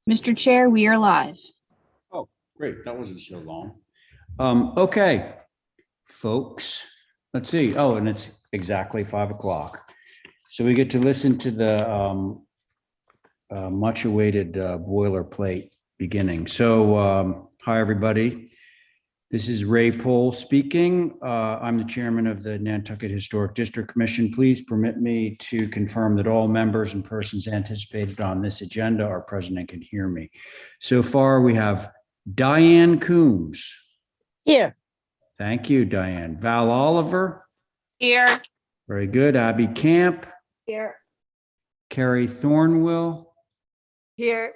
Mr. Chair, we are live. Oh, great. That wasn't so long. Okay, folks, let's see. Oh, and it's exactly 5 o'clock. So we get to listen to the much awaited boilerplate beginning. So hi, everybody. This is Ray Pohl speaking. I'm the chairman of the Nantucket Historic District Commission. Please permit me to confirm that all members and persons anticipated on this agenda are present and can hear me. So far, we have Diane Coombs. Here. Thank you, Diane. Val Oliver. Here. Very good. Abby Camp. Here. Carrie Thornwell. Here.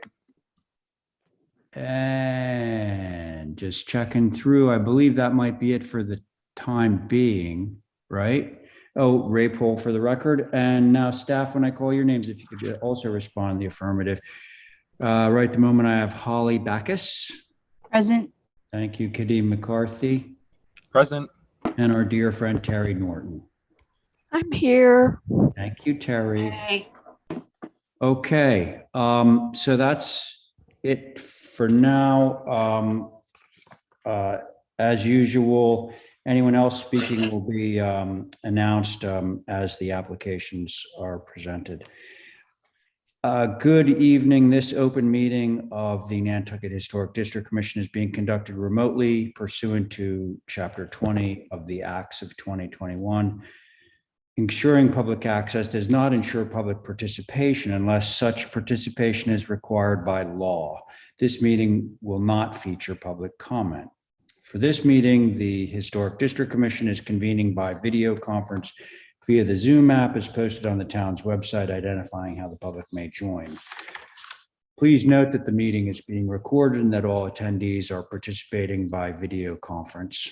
And just checking through, I believe that might be it for the time being, right? Oh, Ray Pohl for the record. And now staff, when I call your names, if you could also respond in the affirmative. Right at the moment, I have Holly Backus. Present. Thank you, Kadeem McCarthy. Present. And our dear friend, Terry Norton. I'm here. Thank you, Terry. Hey. Okay, so that's it for now. As usual, anyone else speaking will be announced as the applications are presented. Good evening. This open meeting of the Nantucket Historic District Commission is being conducted remotely pursuant to Chapter 20 of the Acts of 2021. Ensuring public access does not ensure public participation unless such participation is required by law. This meeting will not feature public comment. For this meeting, the Historic District Commission is convening by video conference via the Zoom app as posted on the town's website, identifying how the public may join. Please note that the meeting is being recorded and that all attendees are participating by video conference.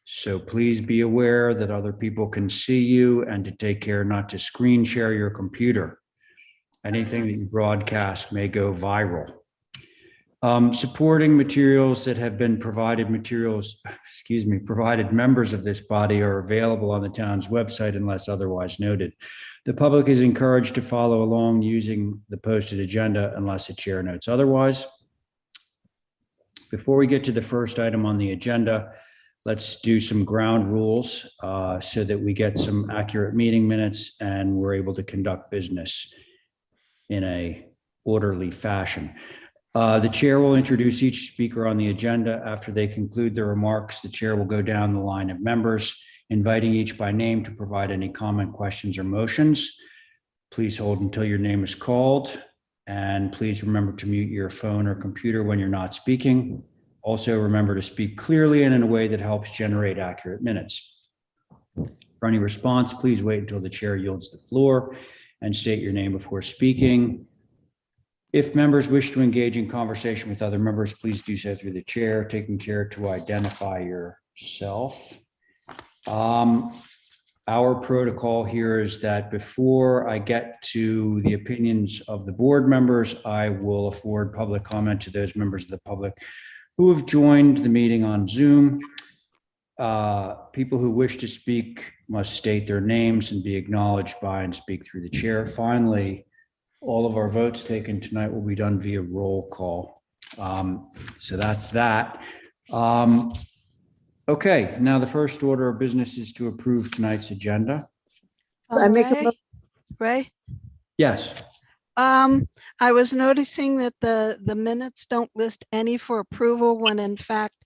So please be aware that other people can see you and to take care not to screen share your computer. Anything that you broadcast may go viral. Supporting materials that have been provided members of this body are available on the town's website unless otherwise noted. The public is encouraged to follow along using the posted agenda unless the chair notes otherwise. Before we get to the first item on the agenda, let's do some ground rules so that we get some accurate meeting minutes and we're able to conduct business in a orderly fashion. The chair will introduce each speaker on the agenda. After they conclude their remarks, the chair will go down the line of members, inviting each by name to provide any comment, questions, or motions. Please hold until your name is called, and please remember to mute your phone or computer when you're not speaking. Also, remember to speak clearly and in a way that helps generate accurate minutes. For any response, please wait until the chair yields the floor and state your name before speaking. If members wish to engage in conversation with other members, please do so through the chair, taking care to identify yourself. Our protocol here is that before I get to the opinions of the board members, I will afford public comment to those members of the public who have joined the meeting on Zoom. People who wish to speak must state their names and be acknowledged by and speak through the chair. Finally, all of our votes taken tonight will be done via roll call. So that's that. Okay, now the first order of business is to approve tonight's agenda. I make a Ray? Yes. I was noticing that the minutes don't list any for approval when in fact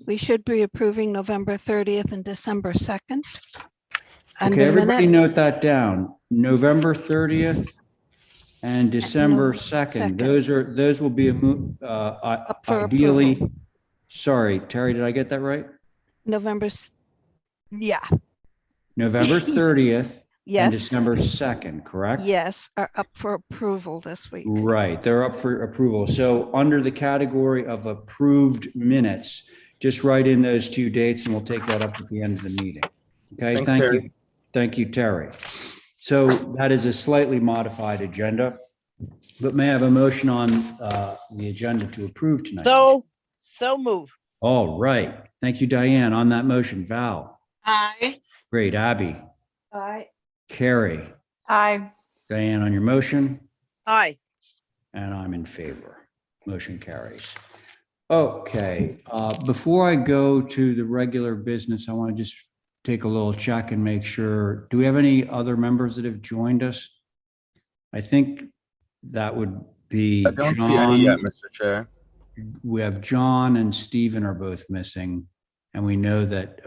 we should be approving November 30th and December 2nd. And Okay, the everybody minutes- note that down. November 30th and December 2nd. Those will be Up for ideally. approval. Sorry, Terry, did I get that right? Yeah, November 30th and yes, December 2nd, correct? yes, are up for approval this week. Right, they're up for approval. So under the category of approved minutes, just write in those two dates and we'll take that up at the end of the meeting. Okay, Thanks, thank you. Terry. Thank you, Terry. So that is a slightly modified agenda, but may I have a motion on the agenda to approve tonight? So move. All right. Thank you, Diane. On that motion, Val. Aye. Great. Abby. Aye. Carrie. Aye. Diane on your motion. Aye. And I'm in favor. Motion carries. Okay, before I go to the regular business, I want to just take a little check and make sure, do we have any other members that have joined us? I think that would be I don't see any yet, John. Mr. Chair. We have John and Stephen are both missing, and we know that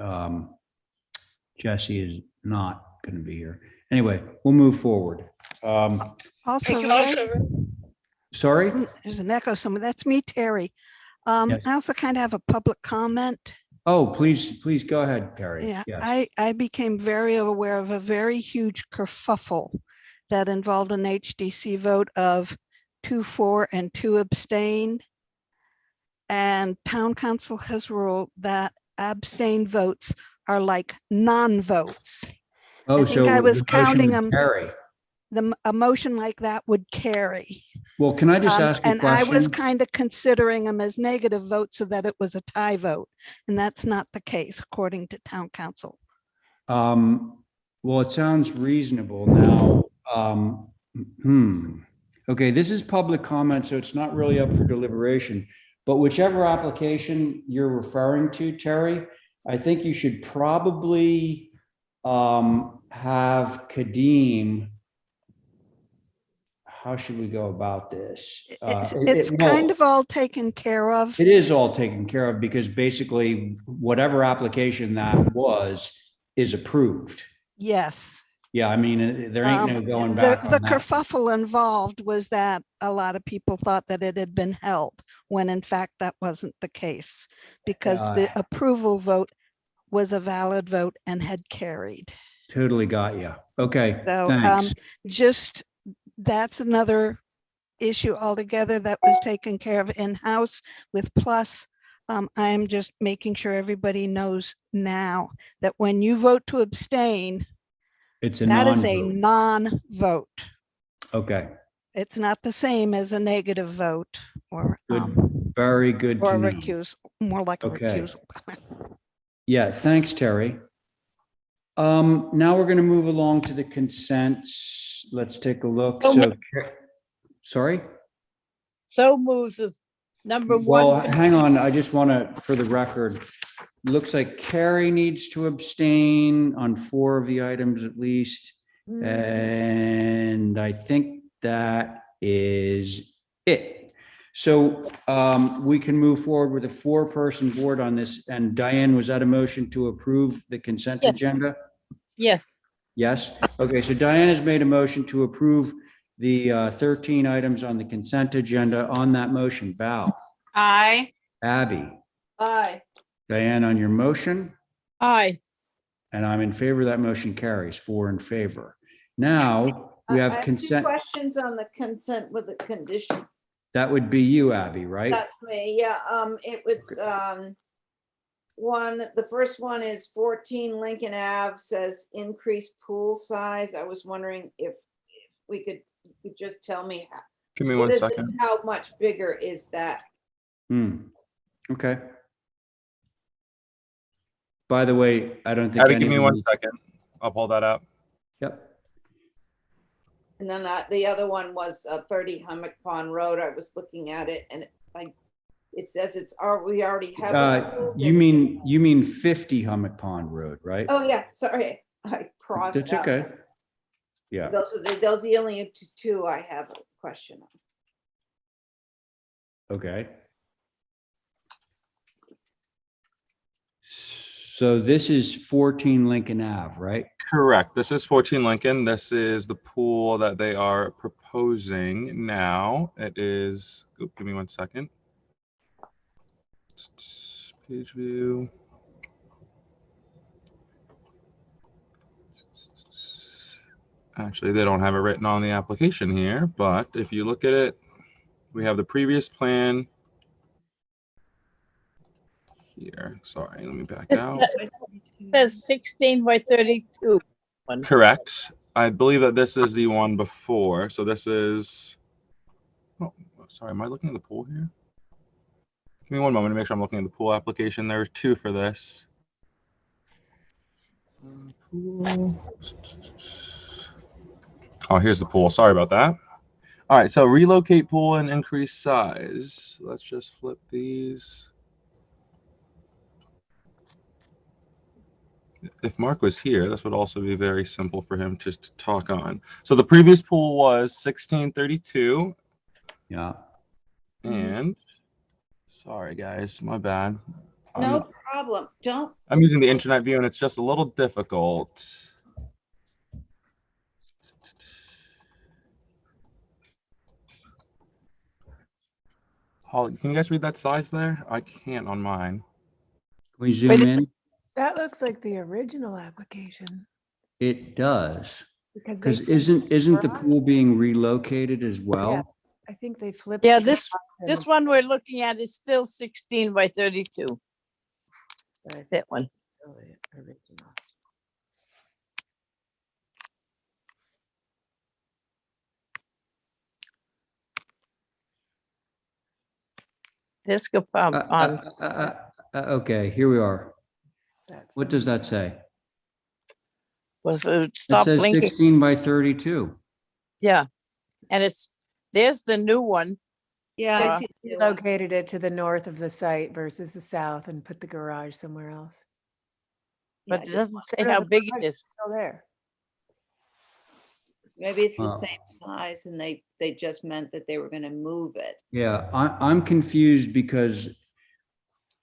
Jesse is not going to be here. Anyway, we'll move forward. Also, Ray, Sorry? there's an echo somewhere. That's me, Terry. Yes. I also kind of have a public comment. Oh, please go ahead, Terry. Yeah, Yes. I became very aware of a very huge kerfuffle that involved an HDC vote of 2-4 and 2 abstain. And town council has ruled that abstain votes are like non-votes. Oh, think I so was the motion counting would them. carry. A motion like that would carry. Well, can I just ask a And I was question? kind of considering them as negative votes so that it was a tie vote. And that's not the case according to town council. Well, it sounds reasonable now. Okay, this is public comment, so it's not really up for deliberation. But whichever application you're referring to, Terry, I think you should probably have Kadeem. How should we go about this? It's kind of all taken care of. It is all taken care of because basically whatever application that was is approved. Yes. Yeah, I mean, there ain't no going back on The that. kerfuffle involved was that a lot of people thought that it had been held when in fact that wasn't the case because the approval vote was a valid vote and had carried. Totally got you. Okay, So thanks. just that's another issue altogether that was taken care of in-house with Plus. I'm just making sure everybody knows now that when you vote to abstain, It's a that is a non-vote. non-vote. Okay, It's not the same as a negative vote or very good or to a know. recuse, more like a Okay. recusal. Yeah, thanks, Terry. Now we're going to move along to the consents. Let's take a look. So, sorry? So moves of number Well, one. hang on. I just want to, for the record, looks like Carrie needs to abstain on 4 of the items at least. And I think that is it. So we can move forward with a 4-person board on this. And Diane, was that a motion to approve the consent Yes. agenda? Yes. Yes. Okay, so Diane has made a motion to approve the 13 items on the consent agenda. On that motion, Val, Aye. Abby, Aye. Diane on your motion, Aye. and I'm in favor. That motion carries 4 in favor. Now we I have have 2 consent. questions on the consent with a condition. That would be you, Abby, right? That's me, yeah, it was, the first one is 14 Lincoln Ave, says increase pool size. I was wondering if we could, you could just tell me, Give me what one is it, second. how much bigger is that? Okay. By the way, I don't think Abby, give me one anyone. second. I'll pull that up. Yep. And then the other one was 30 Hummock Pond Road. I was looking at it and it says we already have. a pool. You mean 50 Hummock Pond Road, right? Oh, yeah, sorry, I crossed That's out. okay. Yeah. Those are the only 2 I have a question on. Okay. So this is 14 Lincoln Ave, right? Correct. This is 14 Lincoln. This is the pool that they are proposing now. It is, give me one second. Page view. Actually, they don't have it written on the application here, but if you look at it, we have the previous plan here. Sorry, let me back out. Says 16 by 32. Correct. I believe that this is the one before. So this is, oh, sorry, am I looking at the pool here? Give me one moment to make sure I'm looking at the pool application. There's 2 for this. Pool. Oh, here's the pool. Sorry about that. All right, so relocate pool and increase size. Let's just flip these. If Mark was here, this would also be very simple for him just to talk on. So the previous pool was 1632, Yeah. and sorry guys, my bad. No problem. I'm using the internet view and it's just a little difficult. Holly, can you guys read that size there? I can't on mine. Can we zoom in? That looks like the original application. It does. Because Because they flipped isn't the garage. pool being relocated as well? I think they flipped. Yeah, the this, garage and this the- one we're looking at is still 16 by 32. Sorry, that one. This go on, Okay, here we are. that's What the- does that say? well, if it would It stop says blinking. 16 by 32. Yeah. And there's the new one. Yeah, Uh, I see. the new one. Relocated it to the north of the site versus the south and put the garage somewhere else. Yeah, But it just doesn't one. say how big it is. Still there. Maybe it's the Oh. same size and they just meant that they were gonna move it. Yeah, I'm confused because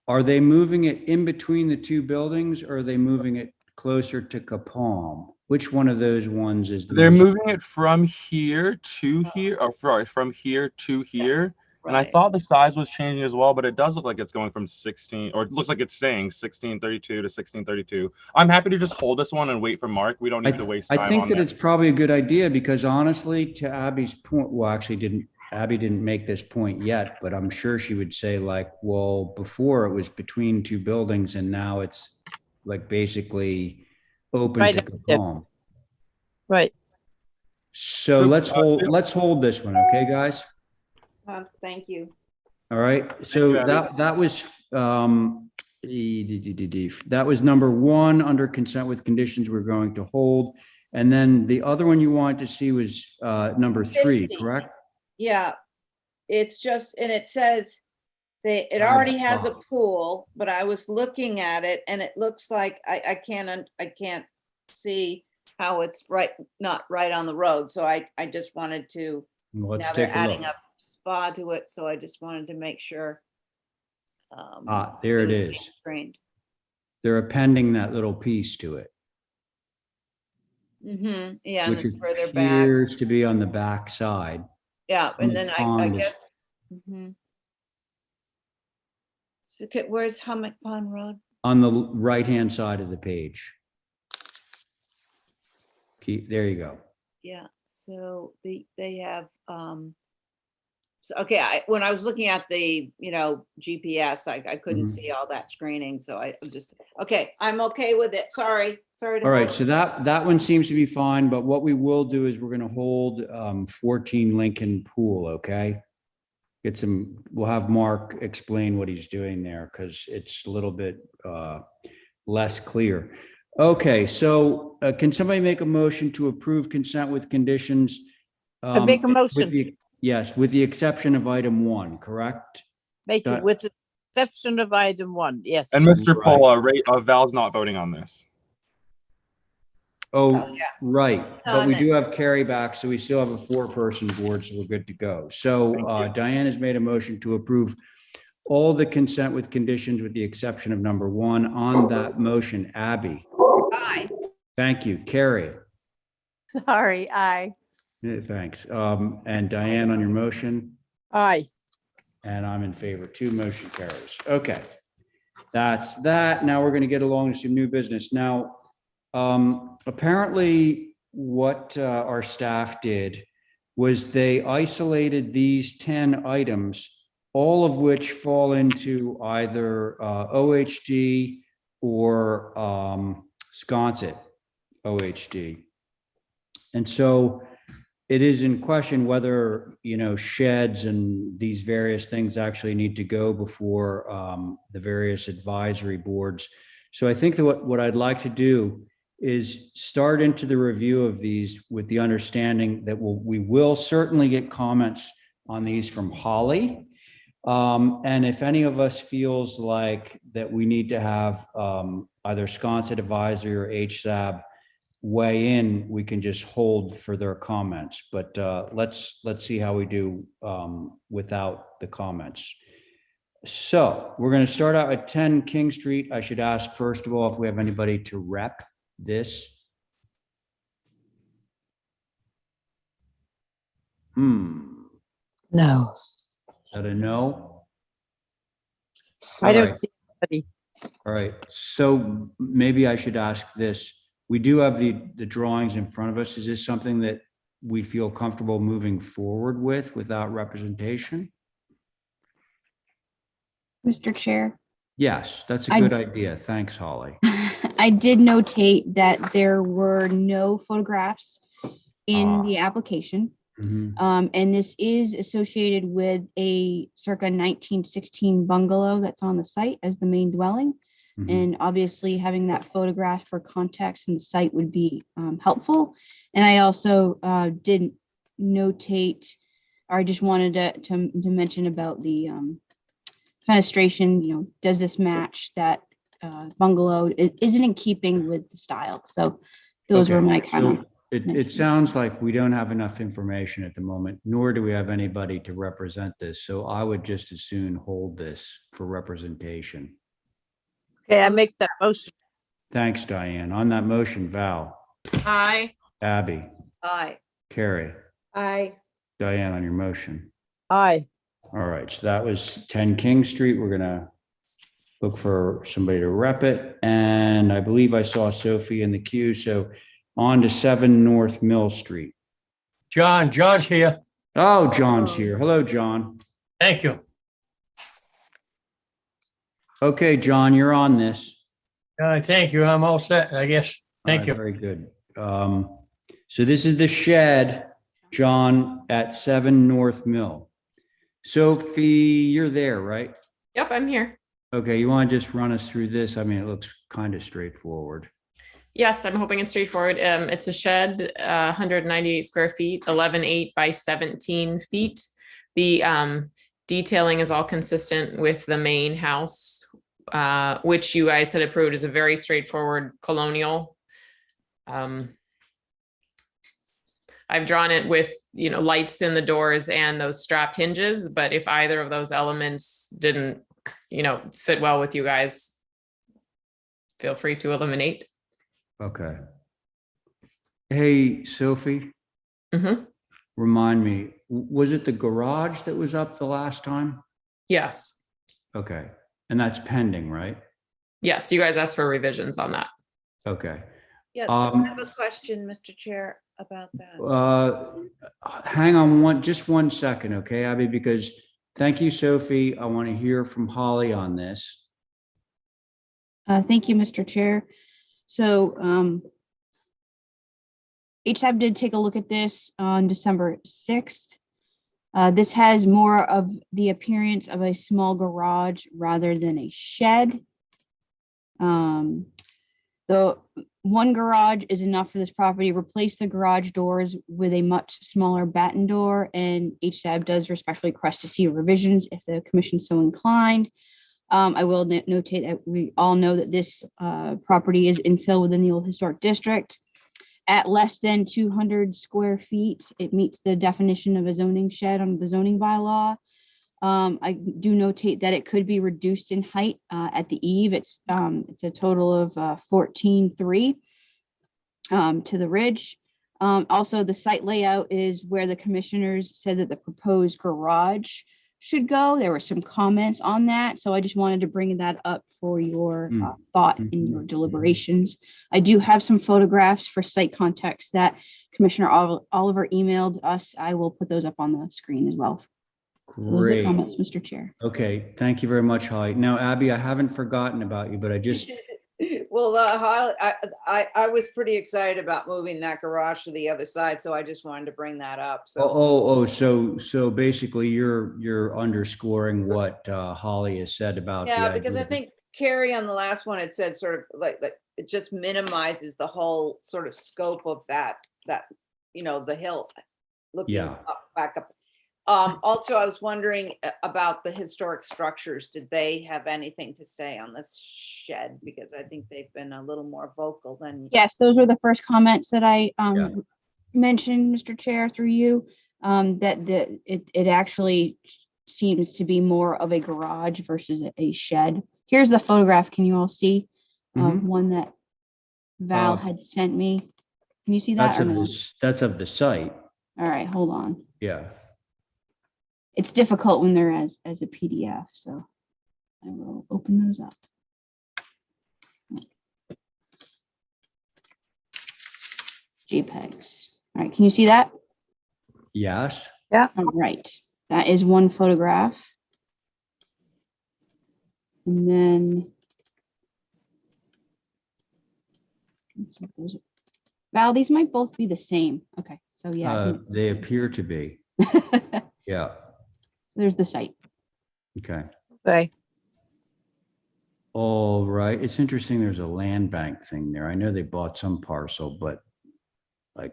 are they moving it in between the two buildings or are they moving it closer to Capalm? Which one of those ones is the They're most- moving it from here to here, or sorry, from here to here. And I Right. thought the size was changing as well, but it does look like it's going from 16, or it looks like it's saying 1632 to 1632. I'm happy to just hold this one and wait for Mark. We don't need to waste I time think on that this. it's probably a good idea because honestly, to Abby's point, well, actually Abby didn't make this point yet, but I'm sure she would say like, well, before it was between two buildings and now it's like basically open Right to up there. Capalm. Right. So Sure, let's sure. let's hold this one, okay, guys? Thank you. All right, so you, Abby. that was that was number one under consent with conditions we're going to hold. And then the other one you wanted to see was number 3, 50. correct? Yeah, it's just, and it says it already has a pool, but I was looking at it and it looks like I can't see how it's not right on the road. So I just wanted to, Let's now they're take a adding look. a spa to it, so I just wanted to make sure. There it was being is. screened. They're appending that little piece to it, Mm-hmm, yeah, and which it's further back. appears to be on the back side. Yeah, and then I pond is- guess. Mhm. So where's Hummock Pond Road? On the right-hand side of the page. There you go. Yeah, so they have, so, okay, when I was looking at the, GPS, I couldn't Mhm. see all that screening, so I just, okay, I'm okay with it, sorry to All right, hold so it. that one seems to be fine, but what we will do is we're going to hold 14 Lincoln Pool, okay? We'll have Mark explain what he's doing there because it's a little bit less clear. Okay, so can somebody make a motion to approve consent with conditions? I make a with motion. Yes, with the exception of item 1, correct? Make it with the exception of item 1, yes. And Mr. Right. Paul, Val's not voting on this. Oh, Oh, yeah. right, It's but we on do have Carrie back, so we still have a 4-person board, so we're good to go. So Thank Diane has made a motion to approve all the consent with conditions with the exception of number 1. On that motion, Abby, Aye. thank you. Carrie, Sorry, aye. thanks. And Diane on your motion, Aye. and I'm in favor too. Motion carries. Okay, that's that. Now we're going to get along to some new business. Now, apparently what our staff did was they isolated these 10 items, all of which fall into either OHD or Sconset OHD. And so it is in question whether, sheds and these various things actually need to go before the various advisory boards. So I think that what I'd like to do is start into the review of these with the understanding that we will certainly get comments on these from Holly. And if any of us feels like that we need to have either Sconset Advisory or HSAB weigh in, we can just hold for their comments. But let's see how we do without the comments. So we're going to start out at 10 King Street. I should ask, first of all, if we have anybody to rep this. No. Is that a no? I don't Right. see anybody. All right, so maybe I should ask this. We do have the drawings in front of us. Is this something that we feel comfortable moving forward with without representation? Mr. Chair, Yes, that's a I- good idea. Thanks, Holly. I did notate that there were no photographs in Ah. the application. Mhm. And this is associated with a circa 1916 bungalow that's on the site as the main dwelling. Mhm. And obviously having that photograph for context in the site would be helpful. And I also did notate, or I just wanted to mention about the fenestration, does this match that bungalow? It isn't in keeping with the style. So those were Okay, my kind of. so it sounds like we don't have enough information at the moment, nor do we have anybody to represent this. So I would just as soon hold this for representation. Okay, I make that motion. Thanks, Diane. On that motion, Val, Aye. Abby, Aye. Carrie, Aye. Diane on your motion. Aye. All right, so that was 10 King Street. We're gonna look for somebody to rep it. And I believe I saw Sophie in the queue. So on to 7 North Mill Street. John's here. Oh, John's here. Hello, John. Thank you. Okay, John, you're on this. Thank you. I'm all set, I guess. Thank All right, you. very good. So this is the shed, John, at 7 North Mill. Sophie, you're there, right? Yep, I'm here. Okay, you want to just run us through this? I mean, it looks kind of straightforward. Yes, I'm hoping it's straightforward. It's a shed, 198 square feet, 11.8 by 17 feet. The detailing is all consistent with the main house, which you guys had approved as a very straightforward colonial. I've drawn it with, lights in the doors and those strap hinges, but if either of those elements didn't, sit well with you guys, feel free to eliminate. Okay. Hey, Sophie, Mhm. remind me, was it the garage that was up the last time? Yes, Okay, and that's pending, right? yes, you guys asked for revisions on that. Okay. Yes, I have a question, Mr. Chair, about that. Hang on just one second, okay, Abby, because thank you, Sophie. I want to hear from Holly on this. Thank you, Mr. Chair. So HSAB did take a look at this on December 6th. This has more of the appearance of a small garage rather than a shed. The one garage is enough for this property. Replace the garage doors with a much smaller batten door, and HSAB does respectfully request to see revisions if the commission so inclined. I will notate that we all know that this property is infill within the old historic district. At less than 200 square feet, it meets the definition of a zoning shed under the zoning bylaw. I do notate that it could be reduced in height at the eave. It's a total of 14.3 to the ridge. Also, the site layout is where the commissioners said that the proposed garage should go. There were some comments on that, so I just wanted to bring that up for your thought in your deliberations. I do have some photographs for site context that Commissioner Oliver emailed us. I will put those up on the screen as well. So those are the Great. comments, Mr. Chair. Okay, thank you very much, Holly. Now, Abby, I haven't forgotten about you, but I just, Well, I was pretty excited about moving that garage to the other side, so I just wanted to bring that up. So so basically you're underscoring what Holly has said about. the yeah, idea because I that- think Carrie, on the last one, it said sort of like it just minimizes the whole sort of scope of that, the hill. Looking Yeah. back up. Also, I was wondering about the historic structures. Did they have anything to say on this shed? Because I think they've been a little more vocal than. Yes, those were the first comments that I Yeah. mentioned, Mr. Chair, through you, that it actually seems to be more of a garage versus a shed. Here's the photograph. Can you all see? Mhm. One that Val had sent me. Can you see that That's or of no? this, that's of the site. All right, hold on. Yeah. It's difficult when they're as a PDF, so I will open those up. JPEGs. All right, can you see that? Yes. All right, that is one photograph. And then Val, these might both be the same. Okay, so yeah. They appear to be. Yeah. So there's the site. Okay. Okay. All right. It's interesting. There's a land bank thing there. I know they bought some parcel, but like,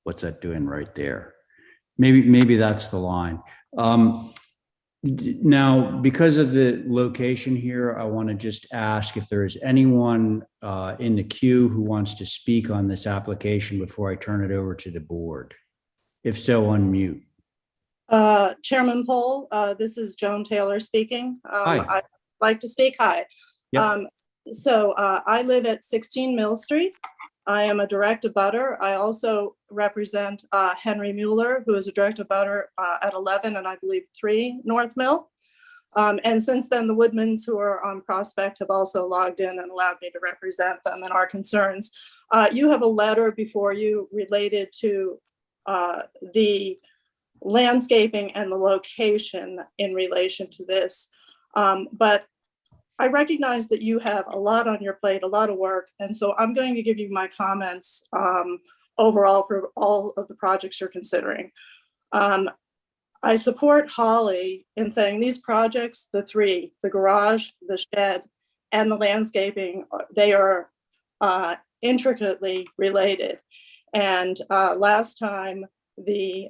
what's that doing right there? Maybe that's the line. Now, because of the location here, I want to just ask if there is anyone in the queue who wants to speak on this application before I turn it over to the board. If so, unmute. Chairman Poll, this is Joan Taylor speaking. Hi. I'd like to speak. Hi. Yep. I live at 16 Mill Street. I am a direct abutter. I also represent Henry Mueller, who is a direct abutter at 11 and I believe 3 North Mill. And since then, the Woodmans who are on Prospect have also logged in and allowed me to represent them and our concerns. You have a letter before you related to the landscaping and the location in relation to this. But I recognize that you have a lot on your plate, a lot of work. And so I'm going to give you my comments overall for all of the projects you're considering. I support Holly in saying these projects, the three, the garage, the shed, and the landscaping, they are intricately related. And last time the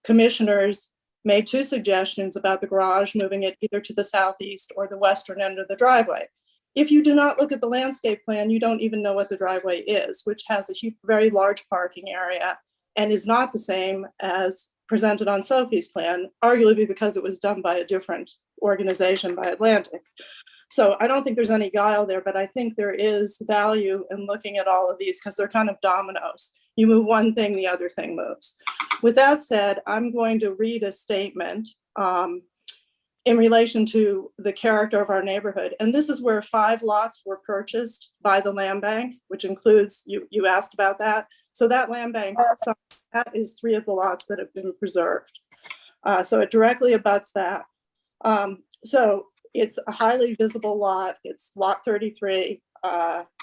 commissioners made 2 suggestions about the garage, moving it either to the southeast or the western end of the driveway. If you do not look at the landscape plan, you don't even know what the driveway is, which has a very large parking area and is not the same as presented on Sophie's plan, arguably because it was done by a different organization, by Atlantic. So I don't think there's any guile there, but I think there is value in looking at all of these because they're kind of dominoes. You move one thing, the other thing moves. With that said, I'm going to read a statement in relation to the character of our neighborhood. And this is where 5 lots were purchased by the land bank, which includes, you asked about that. So that land bank, that is 3 of the lots that have been preserved. So it directly abuts that. So it's a highly visible lot. It's lot 33.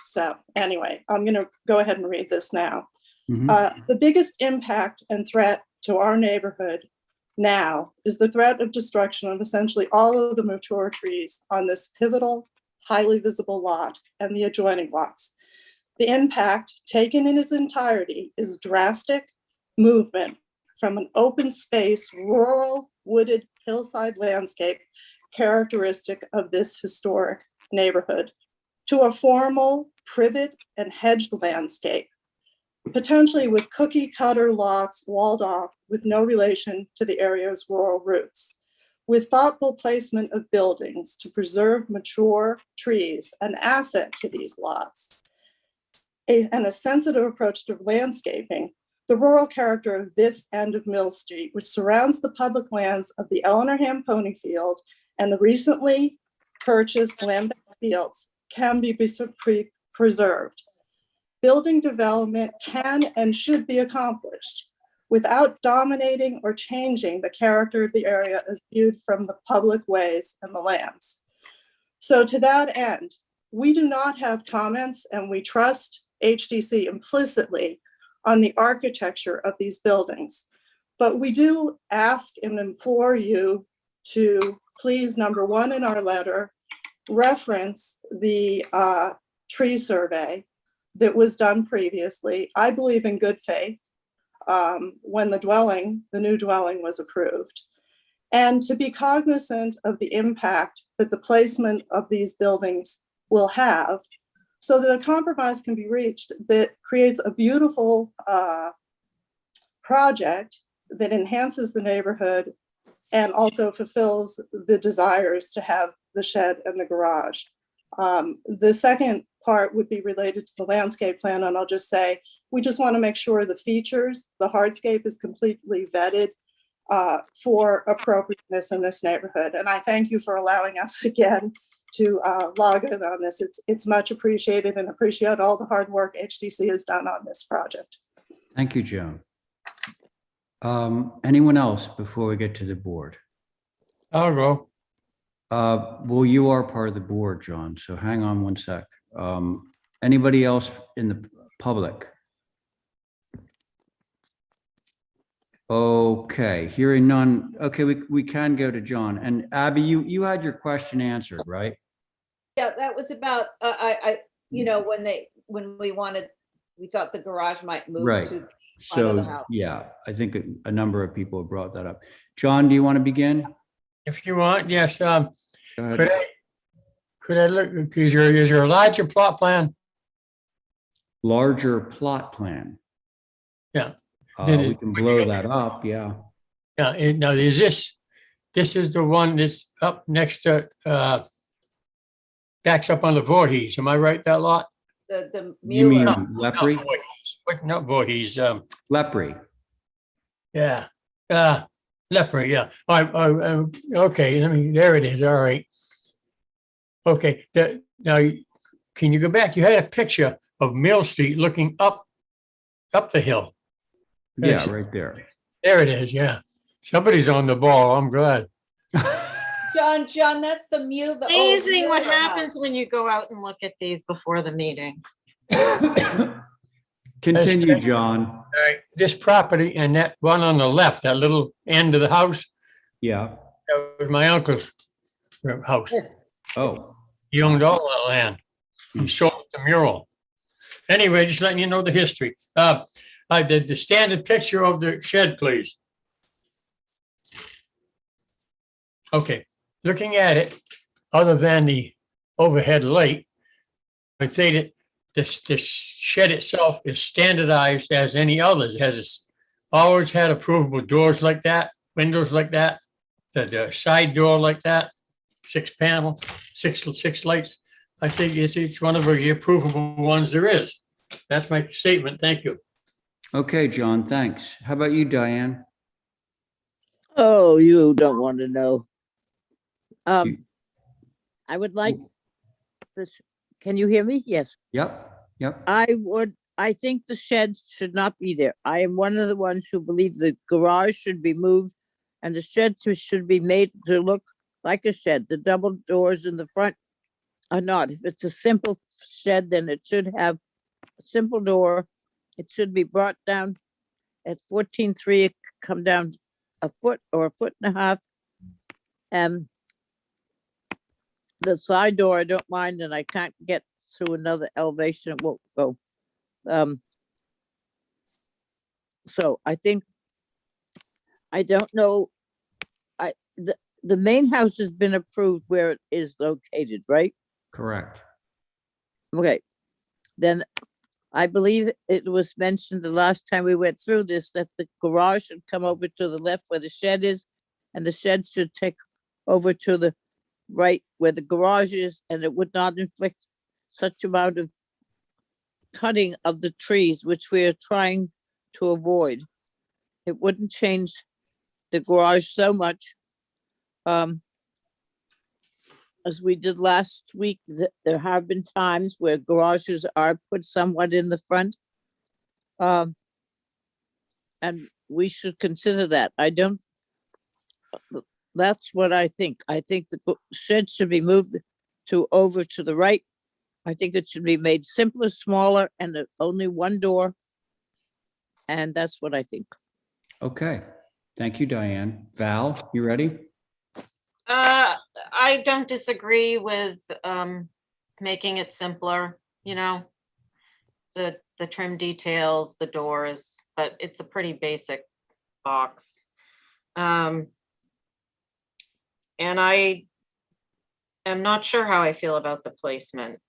So anyway, I'm going to go ahead and read this now. The biggest impact and threat to our neighborhood now is the threat of destruction of essentially all of the mature trees on this pivotal, highly visible lot and the adjoining lots. The impact, taken in its entirety, is drastic movement from an open space, rural, wooded hillside landscape characteristic of this historic neighborhood to a formal, privet and hedged landscape, potentially with cookie cutter lots walled off with no relation to the area's rural roots, with thoughtful placement of buildings to preserve mature trees, an asset to these lots, and a sensitive approach to landscaping. The rural character of this end of Mill Street, which surrounds the public lands of the Eleanor Ham Pony Field and the recently purchased land fields, can be preserved. Building development can and should be accomplished without dominating or changing the character of the area as viewed from the public ways and the lands. So to that end, we do not have comments and we trust HDC implicitly on the architecture of these buildings. But we do ask and implore you to please, number 1 in our letter, reference the tree survey that was done previously, I believe in good faith, when the new dwelling was approved. And to be cognizant of the impact that the placement of these buildings will have, so that a compromise can be reached that creates a beautiful project that enhances the neighborhood and also fulfills the desires to have the shed and the garage. The second part would be related to the landscape plan, and I'll just say, we just want to make sure the features, the hardscape is completely vetted for appropriateness in this neighborhood. And I thank you for allowing us again to log in on this. It's much appreciated, and appreciate all the hard work HDC has done on this project. Thank you, Joan. Anyone else before we get to the board? I'll go. Well, you are part of the board, John, so hang on one sec. Anybody else in the public? Okay, hearing none. Okay, we can go to John. And Abby, you had your question answered, right? Yeah, that was about, when we thought the garage might move Right. to the front of the So, house. yeah, I think a number of people have brought that up. John, do you want to begin? If you want, yes. Go ahead. Could I look, is there a larger plot plan? Larger plot plan. Yeah. Then We it- can blow that up, yeah. Yeah, now is this is the one that's up next to, backs up on the Voorhees. Am I right, that lot? The You mean Mueller, Lepre? Not Voorhees, Lepre. yeah, Leffery, yeah. Okay, there it is, all right. Okay, now, can you go back? You had a picture of Mill Street looking up the hill. Yeah, Yes. right there. There it is, yeah. Somebody's on the ball, I'm glad. John, that's the Mueller. the old Amazing what Mueller house. happens when you go out and look at these before the meeting. Continue, John. All right, this property and that one on the left, that little end of the house, Yeah. that was my uncle's house. Oh, He owned all that land. He sold the mural. Anyway, just letting you know the history. I did the standard picture of the shed, please. Okay, looking at it, other than the overhead light, I think that this shed itself is standardized as any others. Always had approvable doors like that, windows like that, the side door like that, 6 panel, six lights. I think it's each one of the approvable ones there is. That's my statement. Thank you. okay, John, thanks. How about you, Diane? Oh, you don't want to know. You- I would like this. Can you hear me? Yes. Yep. I think the shed should not be there. I am one of the ones who believe the garage should be moved and the shed should be made to look like a shed. The double doors in the front are not. If it's a simple shed, then it should have a simple door. It should be brought down at 14.3, come down a foot or a foot and a half. The side door, I don't mind, and I can't get through another elevation, it won't go. So I think, I don't know, the main house has been approved where it is located, right? Correct. Okay, then I believe it was mentioned the last time we went through this, that the garage should come over to the left where the shed is, and the shed should take over to the right where the garage is, and it would not inflict such amount of cutting of the trees, which we are trying to avoid. It wouldn't change the garage so much. As we did last week, there have been times where garages are put somewhat in the front. And we should consider that. That's what I think. I think the shed should be moved over to the right. I think it should be made simpler, smaller, and only one door. And that's what I think. Okay. Thank you, Diane. Val, you ready? I don't disagree with making it simpler, the trim details, the doors, but it's a pretty basic box. And I am not sure how I feel about the placement.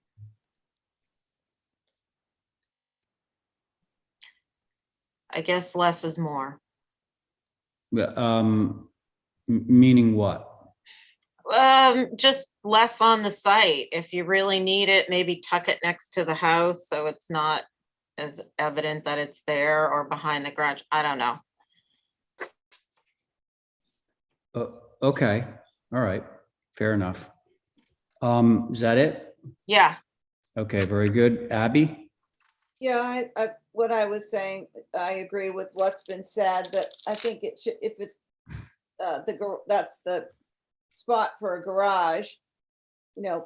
I guess less is more. Meaning what? Just less on the site. If you really need it, maybe tuck it next to the house so it's not as evident that it's there or behind the garage. I don't know. Okay, all right, fair enough. Is that it? Yeah. Okay, very good. Abby? Yeah, what I was saying, I agree with what's been said, but I think it should, if it's that's the spot for a garage,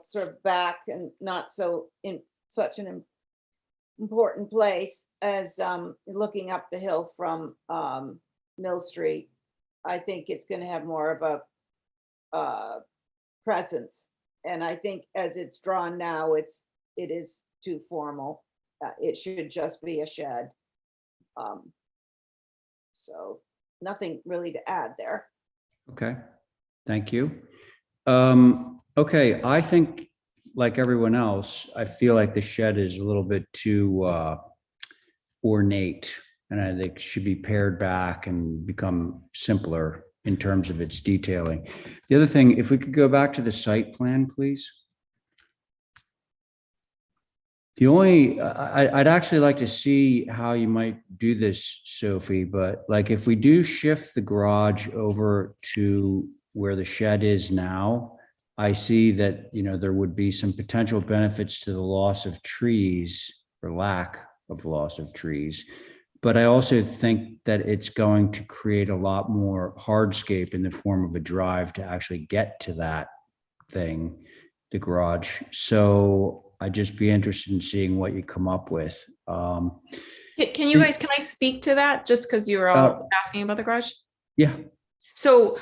sort of back and not so in such an important place as looking up the hill from Mill Street. I think it's going to have more of a presence, and I think as it's drawn now, it is too formal. It should just be a shed. So nothing really to add there. Okay, thank you. Okay, I think like everyone else, I feel like the shed is a little bit too ornate, and I think should be pared back and become simpler in terms of its detailing. The other thing, if we could go back to the site plan, please. The only, I'd actually like to see how you might do this, Sophie, but like if we do shift the garage over to where the shed is now, I see that, there would be some potential benefits to the loss of trees or lack of loss of trees. But I also think that it's going to create a lot more hardscape in the form of a drive to actually get to that thing, the garage. So I'd just be interested in seeing what you come up with. Can I speak to that just because you were all asking about the garage? Yeah. So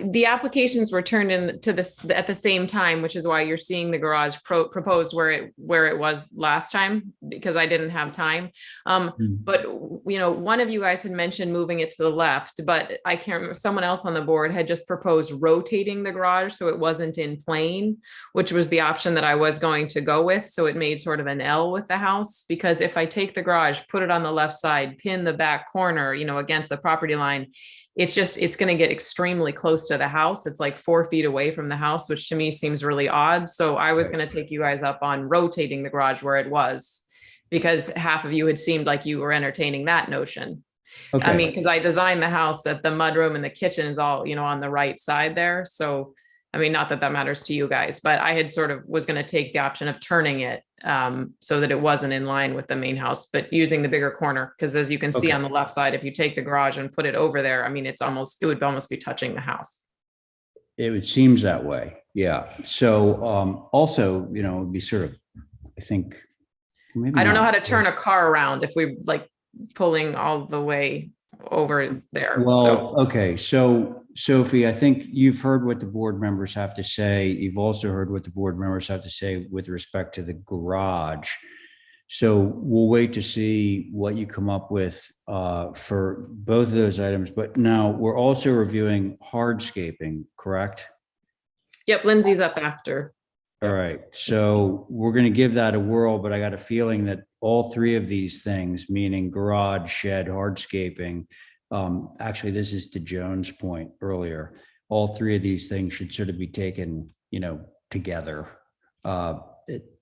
the applications were turned in to this at the same time, which is why you're seeing the garage proposed where it was last time, because I didn't have time. But one of you guys had mentioned moving it to the left, but I can't remember, someone else on the board had just proposed rotating the garage so it wasn't in plane, which was the option that I was going to go with. So it made sort of an L with the house, because if I take the garage, put it on the left side, pin the back corner, against the property line, it's going to get extremely close to the house. It's like 4 feet away from the house, which to me seems really odd. So I was going to take you guys up on rotating the garage where it was, because half of you had seemed like you were entertaining that notion. Okay. I mean, because I designed the house that the mudroom and the kitchen is all, on the right side there. So, I mean, not that that matters to you guys, but I had sort of was going to take the option of turning it so that it wasn't in line with the main house, but using the bigger corner. Because as you can see on the left side, if you take the garage and put it over there, I mean, it would almost be touching the house. It seems that way. Yeah. So also, it'd be sort of, I think, maybe I don't know not. how to turn a car around if we like pulling all the way over there. Well, okay. So Sophie, I think you've heard what the board members have to say. You've also heard what the board members have to say with respect to the garage. So we'll wait to see what you come up with for both of those items. But now we're also reviewing hardscaping, correct? Yep, Lindsay's up after. All right, so we're going to give that a whirl, but I got a feeling that all three of these things, meaning garage, shed, hardscaping, actually, this is to Joan's point earlier, all three of these things should sort of be taken, together.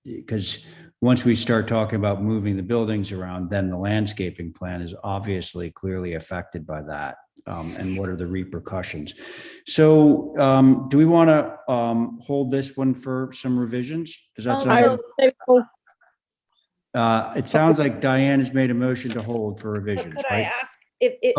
Because once we start talking about moving the buildings around, then the landscaping plan is obviously clearly affected by that. And what are the repercussions? So do we want to hold this one for some revisions? Does that sound good? It sounds like Diane has made a motion to hold for revisions, Could right? I ask if it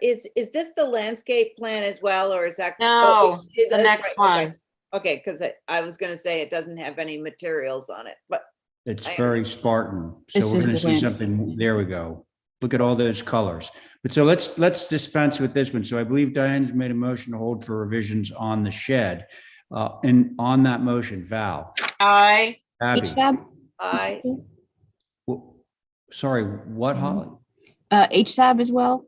is this the landscape plan as well, or is that? No, the that's next right, one. Okay, because I was going to say it doesn't have any materials on it, but It's very Spartan. So This we're is going the to see landscape. something. There we go. Look at all those colors. But so let's dispense with this one. So I believe Diane's made a motion to hold for revisions on the shed. And on that motion, Val, Aye. Abby, HSAB? Aye. sorry, what, Holly? HSAB as well?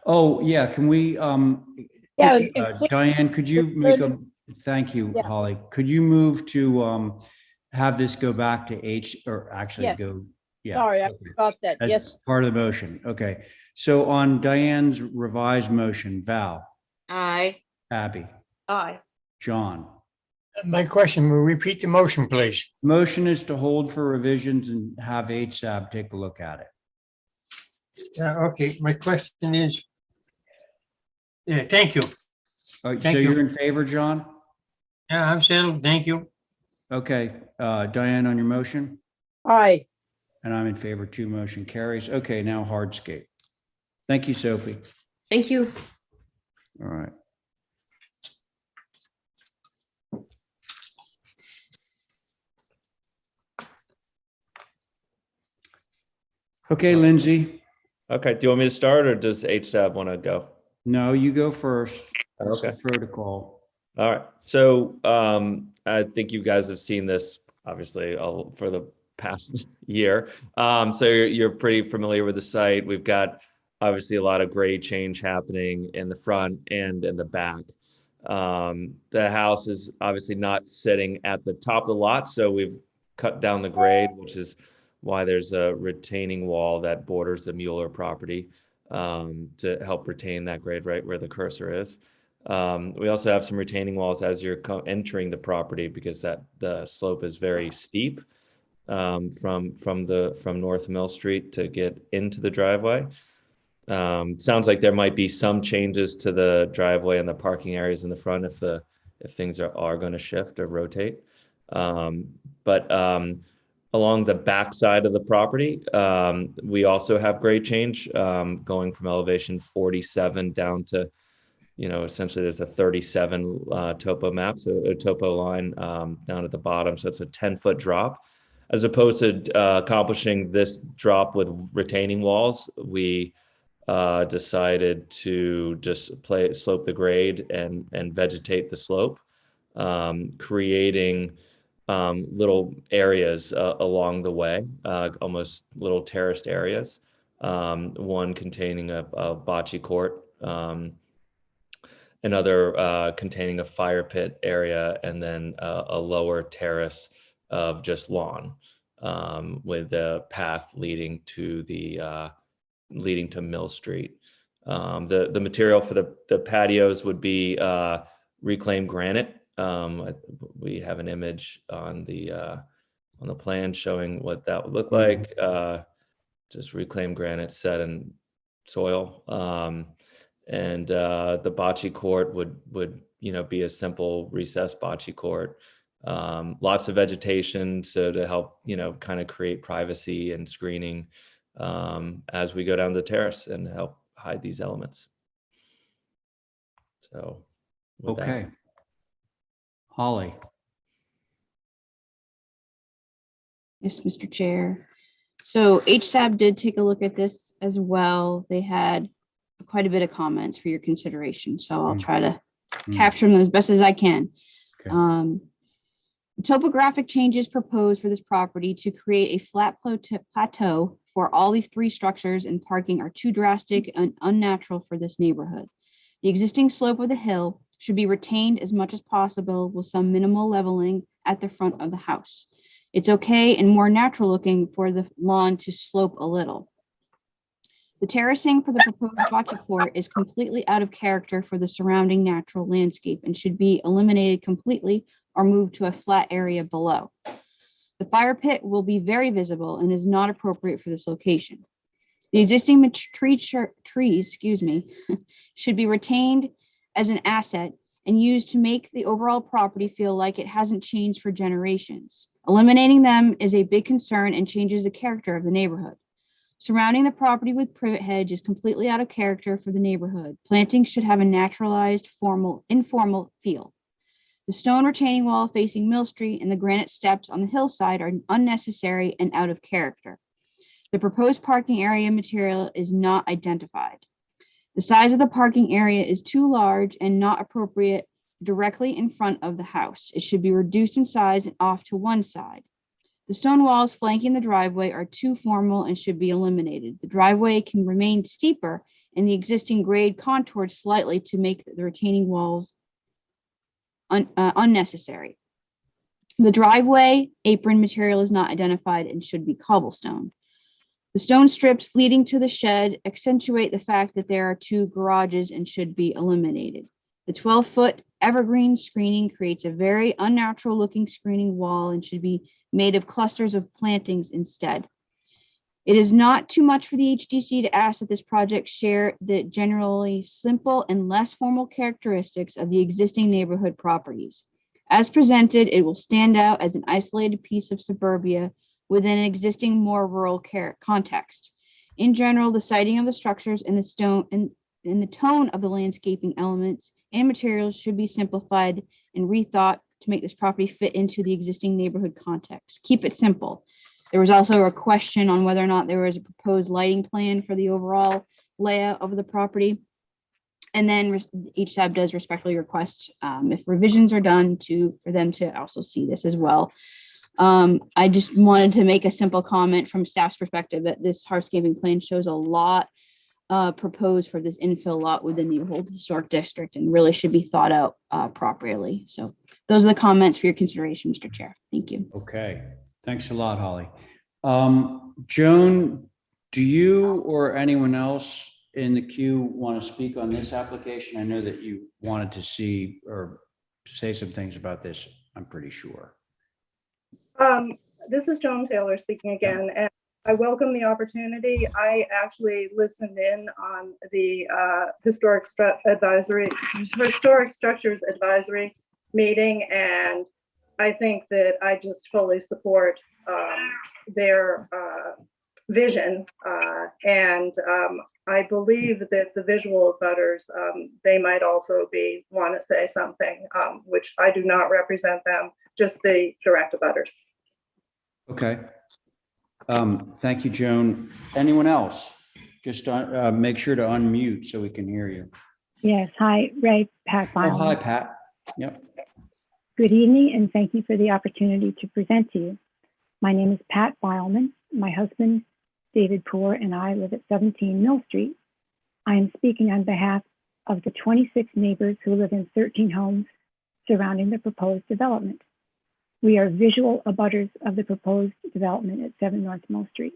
Oh, yeah, can we, Yeah, you can switch Diane, could you the make third- thank you, Yeah. Holly. Could you move to have this go back to H, or actually Yes. go, yeah. Sorry, I okay. forgot that. As Yes, part of the motion, okay. So on Diane's revised motion, Val, Aye. Abby, Aye. John. My question, will repeat the motion, please? Motion is to hold for revisions and have HSAB take a look at it. Yeah, okay, my question is, yeah, thank you. So Thank you. you're in favor, John? Yeah, I'm settled, thank you. Okay, Diane on your motion, aye. and I'm in favor too, motion carries. Okay, now hardscape. Thank you, Sophie. Thank you. All right. Okay, Lindsay, Okay, do you want me to start or does HSAB want to go? no, you go first. What's the Okay. protocol? All right. So I think you guys have seen this obviously all for the past year. So you're pretty familiar with the site. We've got obviously a lot of grade change happening in the front and in the back. The house is obviously not sitting at the top of the lot, so we've cut down the grade, which is why there's a retaining wall that borders the Mueller property to help retain that grade right where the cursor is. We also have some retaining walls as you're entering the property because the slope is very steep from North Mill Street to get into the driveway. Sounds like there might be some changes to the driveway and the parking areas in the front if things are going to shift or rotate. But along the back side of the property, we also have grade change going from elevation 47 down to, essentially there's a 37 topo map, so a topo line down at the bottom. So it's a 10-foot drop. As opposed to accomplishing this drop with retaining walls, we decided to just slope the grade and vegetate the slope, creating little areas along the way, almost little terraced areas, one containing a bocce court, another containing a fire pit area, and then a lower terrace of just lawn with a path leading to Mill Street. The material for the patios would be reclaimed granite. We have an image on the plan showing what that would look like. Just reclaimed granite set in soil. And the bocce court would be a simple recessed bocce court. Lots of vegetation, so to help kind of create privacy and screening as we go down the terrace and help hide these elements. So with that. Okay. Holly. Yes, Mr. Chair. So HSAB did take a look at this as well. They had quite a bit of comments for your consideration, so I'll try to capture them as best as I can. Okay. Topographic changes proposed for this property to create a flat plateau for all these three structures and parking are too drastic and unnatural for this neighborhood. The existing slope of the hill should be retained as much as possible with some minimal leveling at the front of the house. It's okay and more natural looking for the lawn to slope a little. The terracing for the proposed bocce court is completely out of character for the surrounding natural landscape and should be eliminated completely or moved to a flat area below. The fire pit will be very visible and is not appropriate for this location. The existing trees, should be retained as an asset and used to make the overall property feel like it hasn't changed for generations. Eliminating them is a big concern and changes the character of the neighborhood. Surrounding the property with privet hedge is completely out of character for the neighborhood. Planting should have a naturalized, informal feel. The stone retaining wall facing Mill Street and the granite steps on the hillside are unnecessary and out of character. The proposed parking area material is not identified. The size of the parking area is too large and not appropriate directly in front of the house. It should be reduced in size and off to one side. The stone walls flanking the driveway are too formal and should be eliminated. The driveway can remain steeper and the existing grade contoured slightly to make the retaining walls unnecessary. The driveway apron material is not identified and should be cobblestone. The stone strips leading to the shed accentuate the fact that there are two garages and should be eliminated. The 12-foot evergreen screening creates a very unnatural looking screening wall and should be made of clusters of plantings instead. It is not too much for the HDC to ask that this project share the generally simple and less formal characteristics of the existing neighborhood properties. As presented, it will stand out as an isolated piece of suburbia within an existing more rural context. In general, the siting of the structures and the stone and the tone of the landscaping elements and materials should be simplified and rethought to make this property fit into the existing neighborhood context. Keep it simple. There was also a question on whether or not there was a proposed lighting plan for the overall layout of the property. And then each side does respectfully request if revisions are done for them to also see this as well. I just wanted to make a simple comment from staff's perspective that this hardscaping plan shows a lot proposed for this infill lot within the old historic district and really should be thought out properly. So those are the comments for your consideration, Mr. Chair. Thank you. Okay, thanks a lot, Holly. Joan, do you or anyone else in the queue want to speak on this application? I know that you wanted to see or say some things about this, I'm pretty sure. This is Joan Taylor speaking again, and I welcome the opportunity. I actually listened in on the historic structures advisory meeting, and I think that I just fully support their vision, and I believe that the visual abutters, they might also want to say something, which I do not represent them, just the direct abutters. Okay. Thank you, Joan. Anyone else? Just make sure to unmute so we can hear you. Yes. Hi, Ray, Pat. Oh, hi, Pat. Yep. Good evening, and thank you for the opportunity to present to you. My name is Pat Beilman. My husband, David Poor, and I live at 17 Mill Street. I am speaking on behalf of the 26 neighbors who live in 13 homes surrounding the proposed development. We are visual abutters of the proposed development at 7 North Mill Street.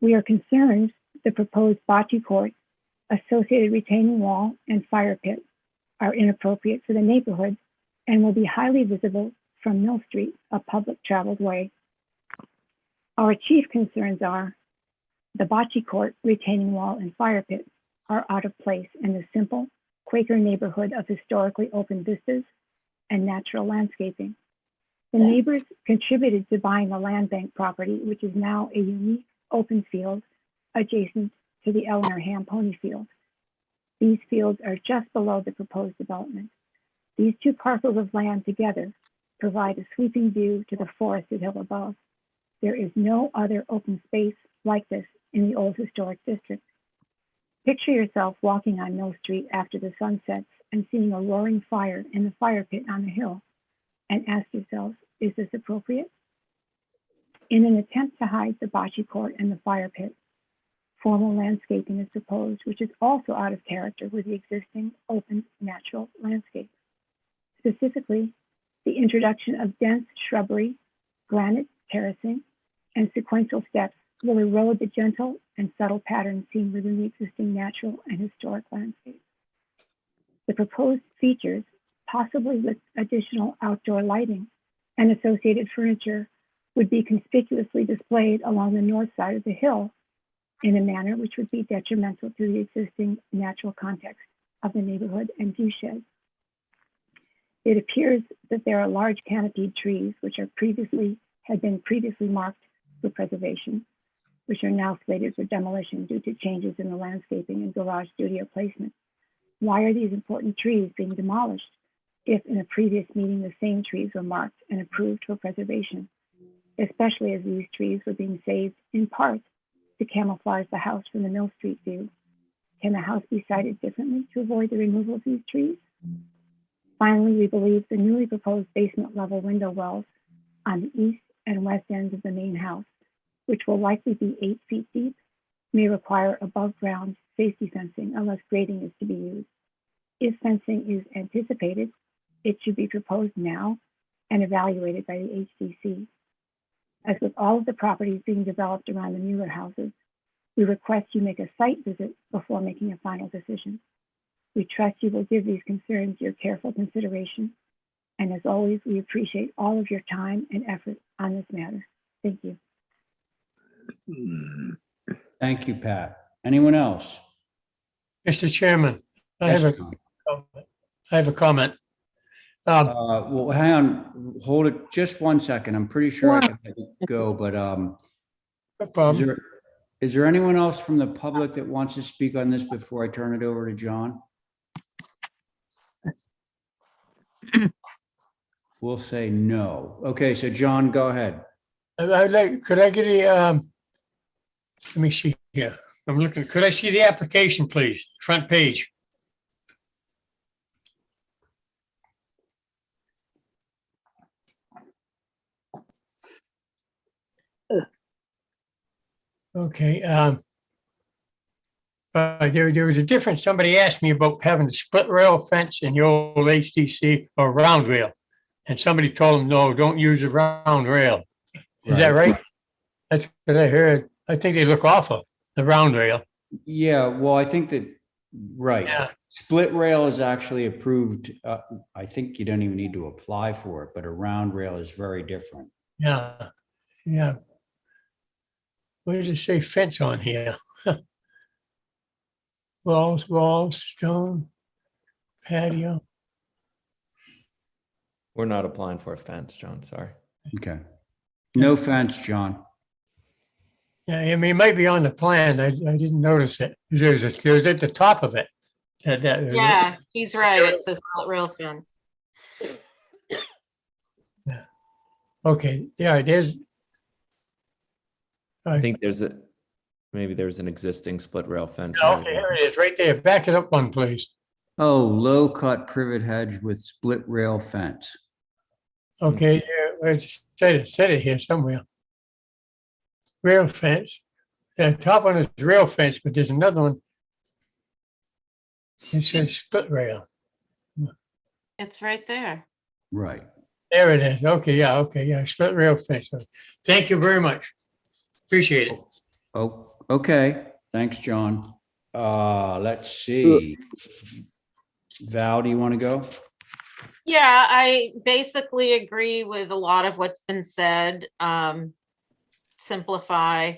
We are concerned the proposed bocce court, associated retaining wall, and fire pit are inappropriate for the neighborhood and will be highly visible from Mill Street, a public traveled way. Our chief concerns are the bocce court, retaining wall, and fire pit are out of place in the simple Quaker neighborhood of historically open vistas and natural landscaping. The neighbors contributed to buying the land bank property, which is now a unique open field adjacent to the Eleanor Ham Pony Field. These fields are just below the proposed development. These two parcels of land together provide a sweeping view to the forested hill above. There is no other open space like this in the old historic district. Picture yourself walking on Mill Street after the sun sets and seeing a roaring fire in the fire pit on the hill, and ask yourself, is this appropriate? In an attempt to hide the bocce court and the fire pit, formal landscaping is proposed, which is also out of character with the existing open natural landscape. Specifically, the introduction of dense shrubbery, granite terracing, and sequential steps will erode the gentle and subtle patterns seen within the existing natural and historic landscape. The proposed features, possibly with additional outdoor lighting and associated furniture, would be conspicuously displayed along the north side of the hill in a manner which would be detrimental to the existing natural context of the neighborhood and view shed. It appears that there are large canopied trees which had been previously marked for preservation, which are now slated for demolition due to changes in the landscaping and garage studio placement. Why are these important trees being demolished if in a previous meeting the same trees were marked and approved for preservation, especially as these trees were being saved in part to camouflage the house from the Mill Street view. Can the house be sited differently to avoid the removal of these trees? Finally, we believe the newly proposed basement level window wells on the east and west ends of the main house, which will likely be 8 feet deep, may require above ground safety fencing unless grading is to be used. If fencing is anticipated, it should be proposed now and evaluated by the HDC. As with all of the properties being developed around the Mueller houses, we request you make a site visit before making a final decision. We trust you will give these concerns your careful consideration. And as always, we appreciate all of your time and effort on this matter. Thank you. Thank you, Pat. Anyone else? Mr. Chairman, I Yes, have a John. I have a comment. Well, hang on, hold it just 1 second. I'm pretty sure I can let you go, but No problem. is there anyone else from the public that wants to speak on this before I turn it over to John? We'll say no. Okay, so John, go ahead. I'd like, could I get a, let me see here. I'm looking, could I see the application, please? Front page. Okay. There was a difference. Somebody asked me about having a split rail fence in the old HDC or round rail. And somebody told them, no, don't use a round rail. Is that right? That's what I heard. I think they look awful, the round rail. Yeah, well, I think that, right. Yeah. Split rail is actually approved. I think you don't even need to apply for it, but a round rail is very different. Yeah, yeah. What does it say fence on here? Walls, stone, patio. We're not applying for a fence, John, sorry. Okay. No fence, John. Yeah, I mean, it might be on the plan. I didn't notice it. There's at the top of it. Yeah, he's right. It says split rail fence. Okay, yeah, there's. I think maybe there's an existing split rail fence. Okay, here it is, right there. Back it up one, please. Oh, low cut privet hedge with split rail fence. Okay, yeah, I just said it here somewhere. Rail fence. The top one is rail fence, but there's another one. It says split rail. It's right there. Right. There it is. Okay, yeah, split rail fence. Thank you very much. Appreciate it. Oh, okay. Thanks, John. Let's see. Val, do you want to go? Yeah, I basically agree with a lot of what's been said. Simplify.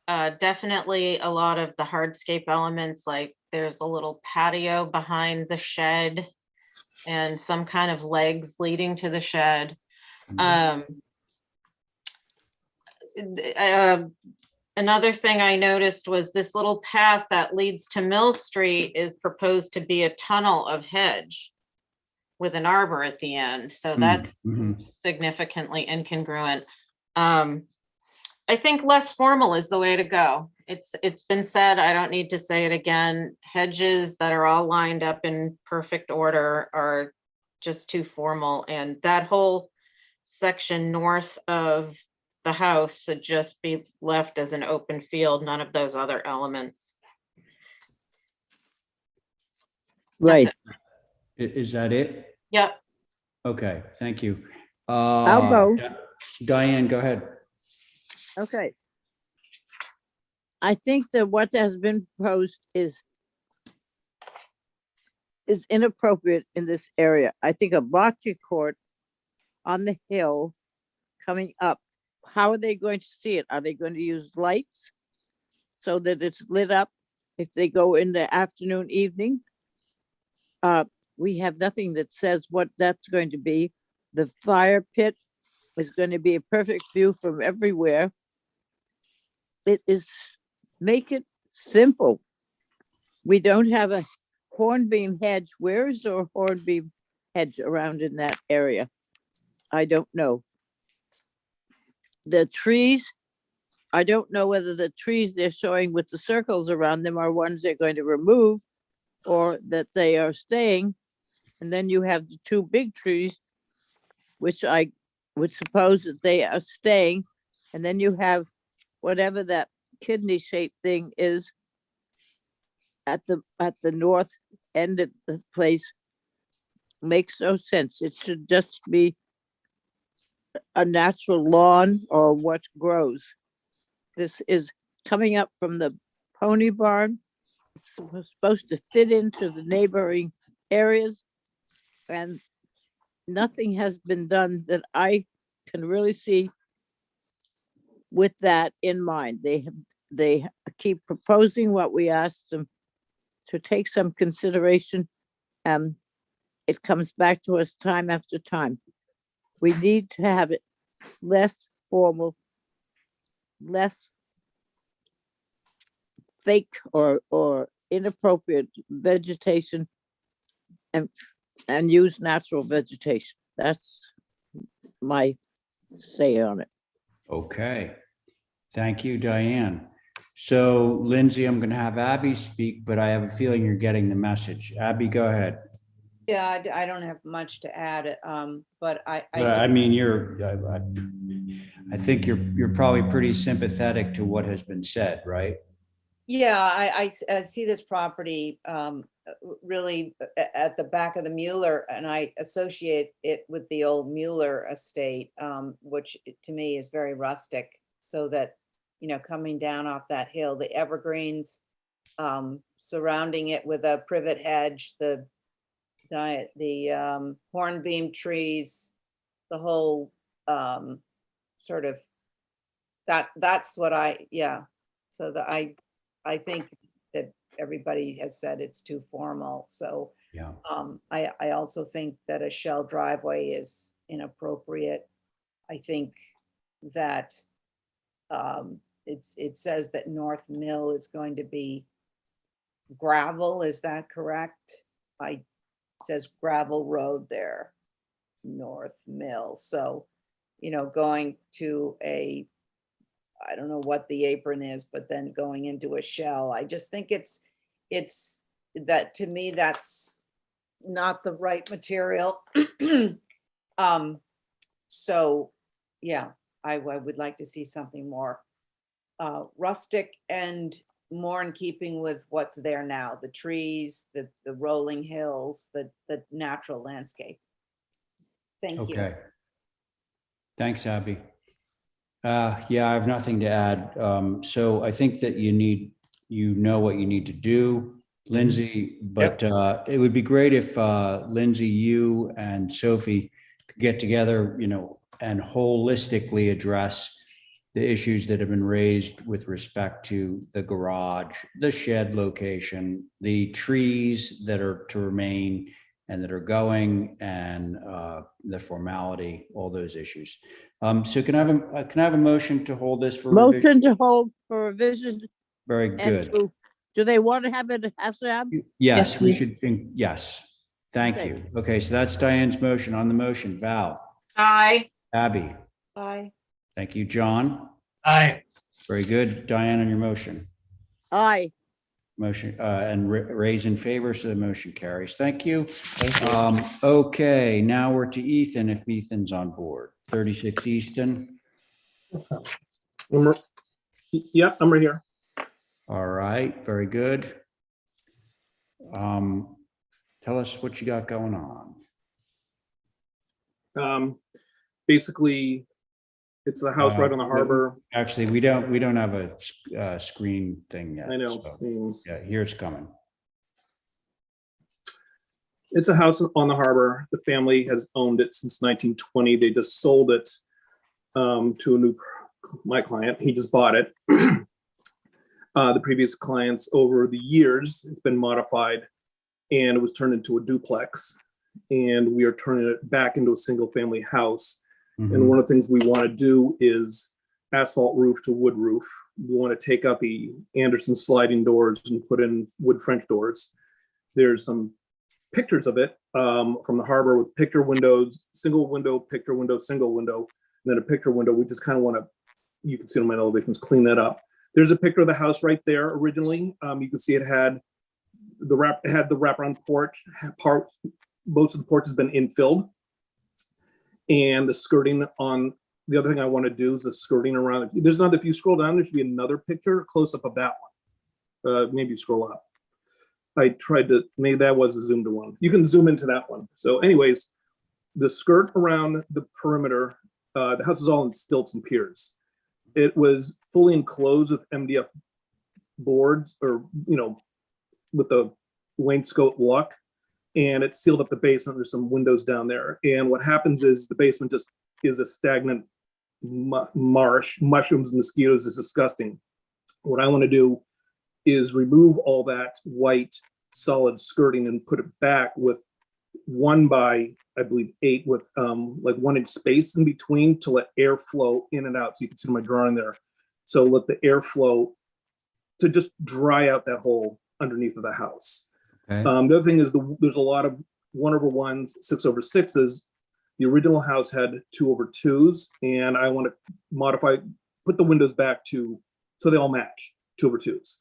Definitely a lot of the hardscape elements, like there's a little patio behind the shed and some kind of legs leading to the shed. Another thing I noticed was this little path that leads to Mill Street is proposed to be a tunnel of hedge with an arbor at the end. So that's significantly incongruent. I think less formal is the way to go. It's been said, I don't need to say it again. Hedges that are all lined up in perfect order are just too formal. And that whole section north of the house should just be left as an open field, none of those other elements. Right. Is that it? Yep. Okay, thank you. I'll go. Diane, go ahead. Okay. I think that what has been proposed is inappropriate in this area. I think a bocce court on the hill coming up, how are they going to see it? Are they going to use lights so that it's lit up if they go in the afternoon, evening? We have nothing that says what that's going to be. The fire pit is going to be a perfect view from everywhere. Make it simple. We don't have a hornbeam hedge. Where is there a hornbeam hedge around in that area? I don't know. The trees I don't know whether the trees they're showing with the circles around them are ones they're going to remove or that they are staying. And then you have the two big trees, which I would suppose that they are staying. And then you have whatever that kidney shaped thing is at the north end of the place. Makes no sense. It should just be a natural lawn or what grows. This is coming up from the pony barn. It's supposed to fit into the neighboring areas, and nothing has been done that I can really see with that in mind. They keep proposing what we asked them to take some consideration. It comes back to us time after time. We need to have it less formal, less fake or inappropriate vegetation, and use natural vegetation. That's my say on it. Okay. Thank you, Diane. So Lindsay, I'm going to have Abby speak, but I have a feeling you're getting the message. Abby, go ahead. Yeah, I don't have much to add, but I mean, I think you're probably pretty sympathetic to what has been said, right? yeah, I see this property really at the back of the Mueller, and I associate it with the old Mueller estate, which to me is very rustic. So that, you know, coming down off that hill, the evergreens surrounding it with a privet hedge, the hornbeam trees, the whole sort of that's what so I think that everybody has said it's too formal. So yeah, I also think that a shell driveway is inappropriate. I think that it says that North Mill is going to be gravel. Is that correct? It says gravel road there, North Mill. So, you know, going to I don't know what the apron is, but then going into a shell, I just think it's that, to me, that's not the right material. So yeah, I would like to see something more rustic and more in keeping with what's there now, the trees, the rolling hills, the natural landscape. Thank you. okay. Thanks, Abby. Yeah, I have nothing to add. So I think that you know what you need to do, Lindsay, but it would be great if Lindsay, you and Sophie could get together, you know, and holistically address the issues that have been raised with respect to the garage, the shed location, the trees that are to remain and that are going, and the formality, all those issues. So can I have a motion to hold this for revision? Motion to hold for revision. Very And good. do they want to have it ASAP? Yes, we please. should. Yes. Thank Okay. you. Okay, so that's Diane's motion. On the motion, Val, Aye. Abby. Bye. Thank you, John. Aye. Very good. Diane, on your motion. Aye. Motion and raise in favor, so the motion carries. Thank you. Okay, now we're to Ethan, if Ethan's on board. 36 Easton. Yeah, I'm right here. All right, very good. Tell us what you got going on. Basically, it's the house right on the harbor. Actually, we don't have a screen thing yet. I know. So, yeah, here it's coming. It's a house on the harbor. The family has owned it since 1920. They just sold it to my client. He just bought it. The previous clients, over the years, it's been modified and it was turned into a duplex. And we are turning it back into a single family house. Mm-hmm. And one of the things we want to do is asphalt roof to wood roof. We want to take out the Anderson sliding doors and put in wood French doors. There's some pictures of it from the harbor with picture windows, single window, picture window, single window, and then a picture window. We just kind of want to you can see on my elevations, clean that up. There's a picture of the house right there originally. You can see it had the wraparound porch. Most of the porch has been infilled. And the skirting on, the other thing I want to do is the skirting around. There's another, if you scroll down, there should be another picture, close up of that one. Maybe scroll up. I tried to, maybe that was a zoomed one. You can zoom into that one. So anyways, the skirt around the perimeter, the house is all in stilts and piers. It was fully enclosed with MDF boards, or, you know, with the wainscot look, and it sealed up the basement. There's some windows down there. And what happens is the basement just is a stagnant marsh, mushrooms and mosquitoes. Is disgusting. What I want to do is remove all that white solid skirting and put it back with 1 by, I believe, 8 with like 1 inch space in between to let air flow in and out. So you can see my drawing there. So let the air flow to just dry out that hole underneath of the house. Okay. The other thing is there's a lot of 1/1s, 6/6s. The original house had 2/2s, and I want to modify, put the windows back to, so they all match 2/2s,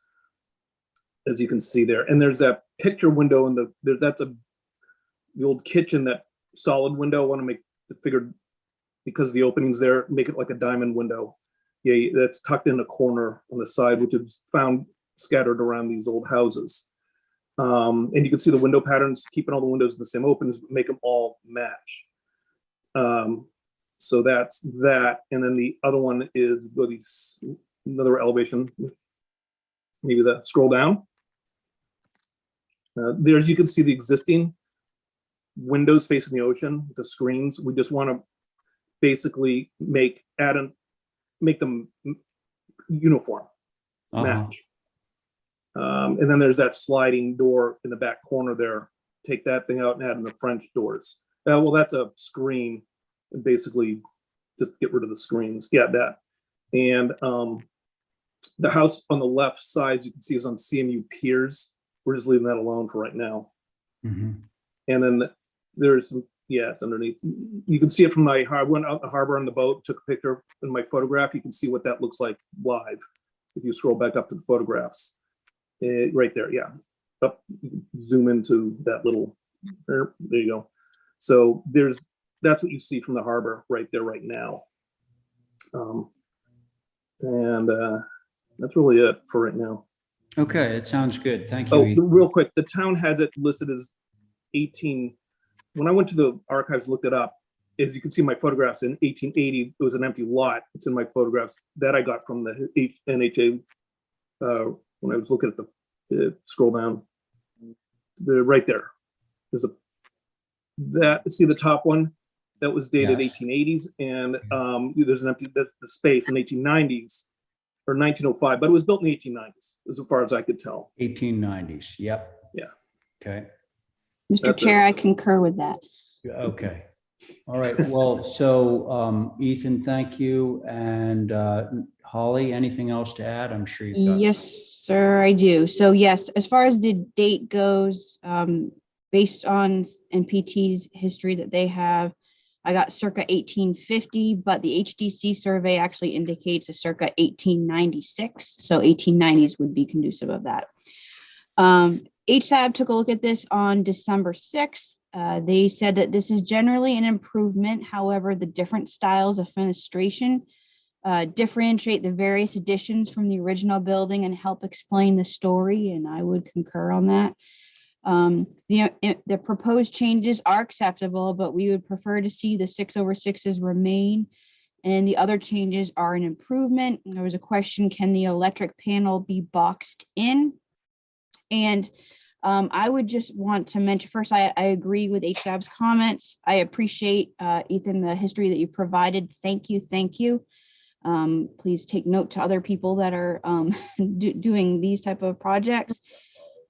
as you can see there. And there's that picture window in that's the old kitchen, that solid window. I want to make the figured, because of the openings there, make it like a diamond window. Yeah, that's tucked in a corner on the side, which is found scattered around these old houses. And you can see the window patterns, keeping all the windows in the same openings, but make them all match. So that's that. And then the other one is another elevation. Maybe that, scroll down. There's, you can see the existing windows facing the ocean, the screens. We just want to basically make them uniform, match. And then there's that sliding door in the back corner there. Take that thing out and add in the French doors. Well, that's a screen, and basically just get rid of the screens. Yeah, that. And the house on the left side, you can see, is on CMU piers. We're just leaving that alone for right now. Mm-hmm. And then there's some, yeah, it's underneath. You can see it from I went out the harbor on the boat, took a picture in my photograph. You can see what that looks like live. If you scroll back up to the photographs, right there, yeah. Up, zoom into that little, there you go. So that's what you see from the harbor right there right now. And that's really it for right now. Okay, it sounds good. Thank you. Oh, real quick, the town has it listed as 18. When I went to the archives, looked it up, as you can see my photographs, in 1880, it was an empty lot. It's in my photographs that I got from the NHA when I was looking at the, scroll down, right there. There's see the top one? That was dated 1880s, and there's an empty, the space in 1890s, or 1905, but it was built in the 1890s, as far as I could tell. 1890s, yep. Yeah. Okay. Mr. Chair, I concur with that. Okay. All right. Well, so Ethan, thank you. And Holly, anything else to add? I'm sure you've got. Yes, sir, I do. So yes, as far as the date goes, based on NPT's history that they have, I got circa 1850, but the HDC survey actually indicates a circa 1896. So 1890s would be conducive of that. HSAB took a look at this on December 6th. They said that this is generally an improvement. However, the different styles of fenestration differentiate the various additions from the original building and help explain the story, and I would concur on that. The proposed changes are acceptable, but we would prefer to see the 6/6s remain, and the other changes are an improvement. There was a question, can the electric panel be boxed in? And I would just want to mention first, I agree with HSAB's comments. I appreciate, Ethan, the history that you provided. Thank you. Thank you. Please take note to other people that are doing these type of projects.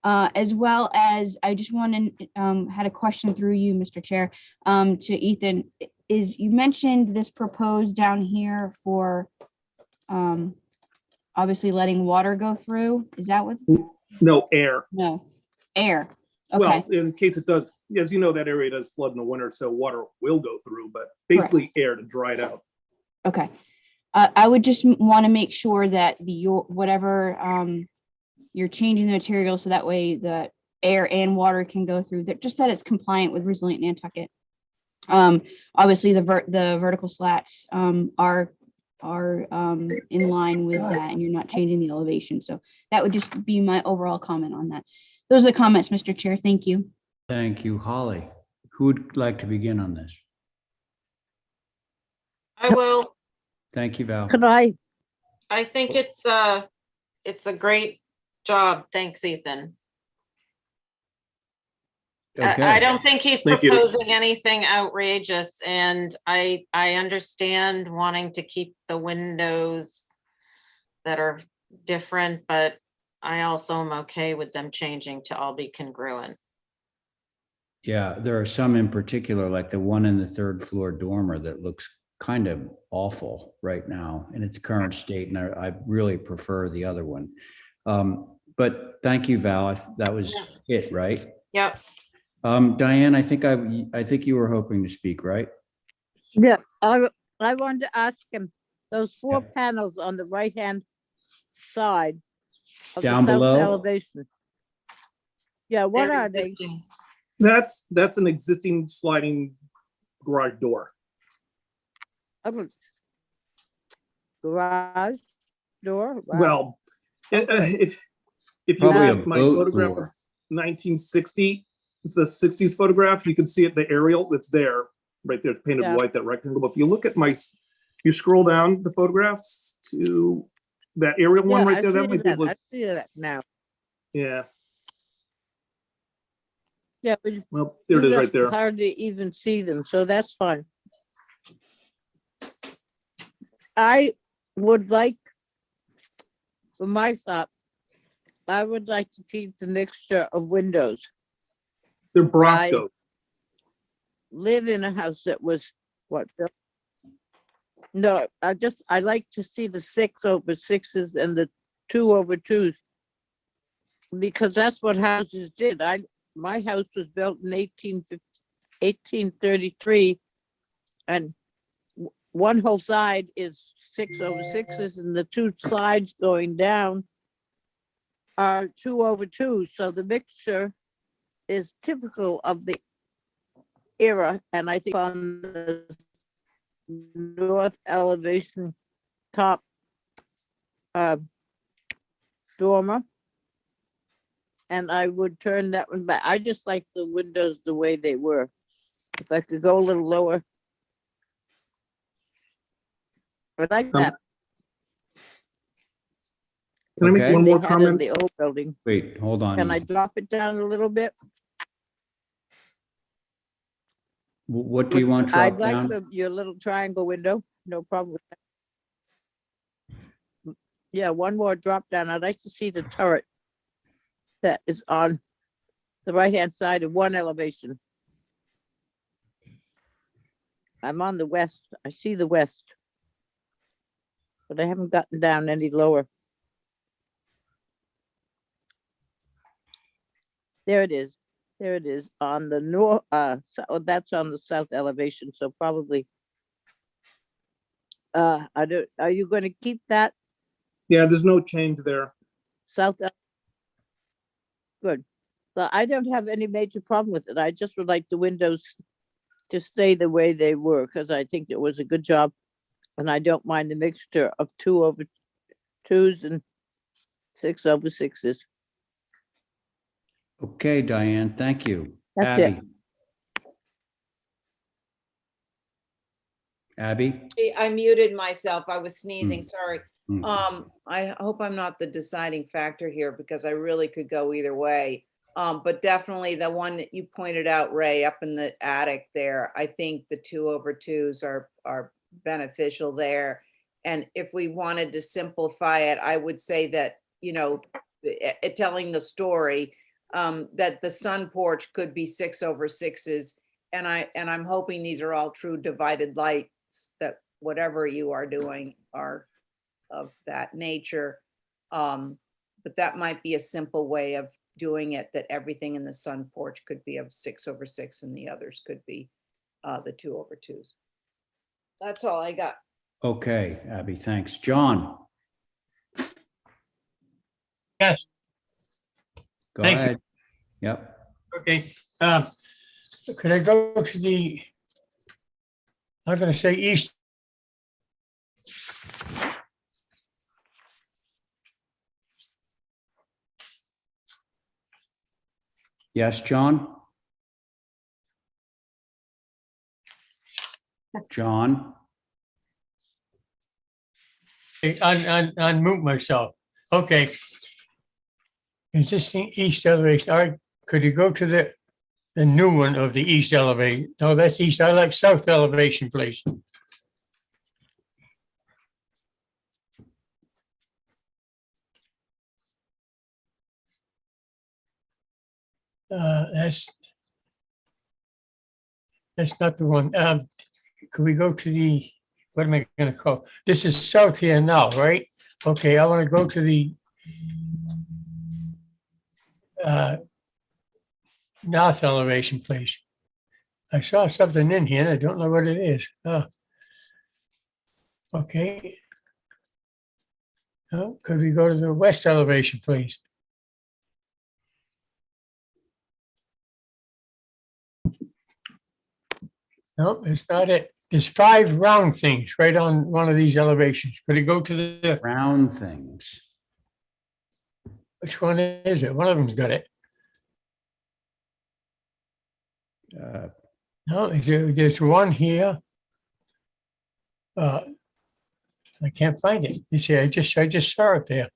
As well as I just wanted, had a question through you, Mr. Chair, to Ethan, is you mentioned this proposed down here for obviously letting water go through. Is that what? No, air. No, air. Okay. Well, in case it does, as you know, that area does flood in the winter, so water will go through, but basically air to dry it out. Okay. I would just want to make sure that whatever, you're changing the material so that way the air and water can go through that, just that it's compliant with Resilient Nantucket. Obviously the vertical slats, are in line with that, and you're not changing the elevation. So that would just be my overall comment on that. Those are the comments, Mr. Chair. Thank you. Thank you, Holly. Who would like to begin on this? I will. Thank you, Val. Could I, I think it's a great job. Thanks, Ethan. I Okay, don't think he's Thank you. proposing anything outrageous, and I understand wanting to keep the windows that are different, but I also am okay with them changing to all be congruent. yeah, there are some in particular, like the one in the third floor dormer that looks kind of awful right now in its current state, and I really prefer the other one. But thank you, Val. That was it, right? Yep. Diane, I think you were hoping to speak, right? yeah, I wanted to ask him, those four panels on the right-hand side of Down the south below? elevation. Yeah, what are they? That's an existing sliding garage door. Oh, garage door? Wow. Well, if you Probably look a at my boat photograph of door. 1960, it's the 60s photograph, you can see it, the aerial, it's there, right there, it's painted Yeah. white, that rectangle. But if you look at you scroll down the photographs to that aerial one Yeah, right I there, that see might be that. able I to, see that now. yeah, Yeah, but well, there it is right there. hard to even see them, so that's fine. I would like, for my thought, I would like to keep the mixture of windows. They're Brosco. Live in a house that was what built? No, I like to see the 6/6s and the 2/2s. Because that's what houses did. My house was built in 1833, and one whole side is 6/6s, and the two sides going down are 2/2s. So the mixture is typical of the era, and I think on the north elevation top dormer, and I would turn that one back. I just like the windows the way they were. If I could go a little lower, I like that. Can I make Okay. one more They had in comment? the old building. Wait, hold on. Can I Ethan. drop it down a little bit? What do you want I'd dropped like down? your little triangle window. No problem with that. Yeah, one more drop down. I'd like to see the turret that is on the right-hand side of one elevation. I'm on the west. I see the west, but I haven't gotten down any lower. There it is. There it is on the north. So that's on the south elevation. So probably. Are you going to keep that Yeah, there's no change there. south? Good. So I don't have any major problem with it. I just would like the windows to stay the way they were, because I think it was a good job. And I don't mind the mixture of 2/2s and 6/6s. Okay, Diane, thank you. That's it. Abby? I muted myself. I was sneezing, sorry. Mm. I hope I'm not the deciding factor here because I really could go either way. But definitely the one that you pointed out, Ray, up in the attic there, I think the 2/2s are beneficial there. And if we wanted to simplify it, I would say that, telling the story, that the sun porch could be 6/6s. And I'm hoping these are all true divided lights, that whatever you are doing are of that nature. But that might be a simple way of doing it, that everything in the sun porch could be of 6/6 and the others could be the 2/2s. That's all I got. Okay, Abby, thanks. John? Yes. Go Thank you. ahead. Yep. Okay, could I go to the, I'm gonna say east. Yes, John? John? Unmute myself. Okay. Is this the east elevation? All right, could you go to the new one of the east elevation? No, that's east. I like south elevation, please. That's not the one. Could we go to the, what am I gonna call? This is south here now, right? Okay, I want to go to the north elevation, please. I saw something in here and I don't know what it is. Okay. Oh, could we go to the west elevation, please? No, it's not it. There's 5 round things right on one of these elevations. Could it go to the, Round things. which one is it? One of them's got it. No, there's one here. I can't find it. You see, I just saw it there.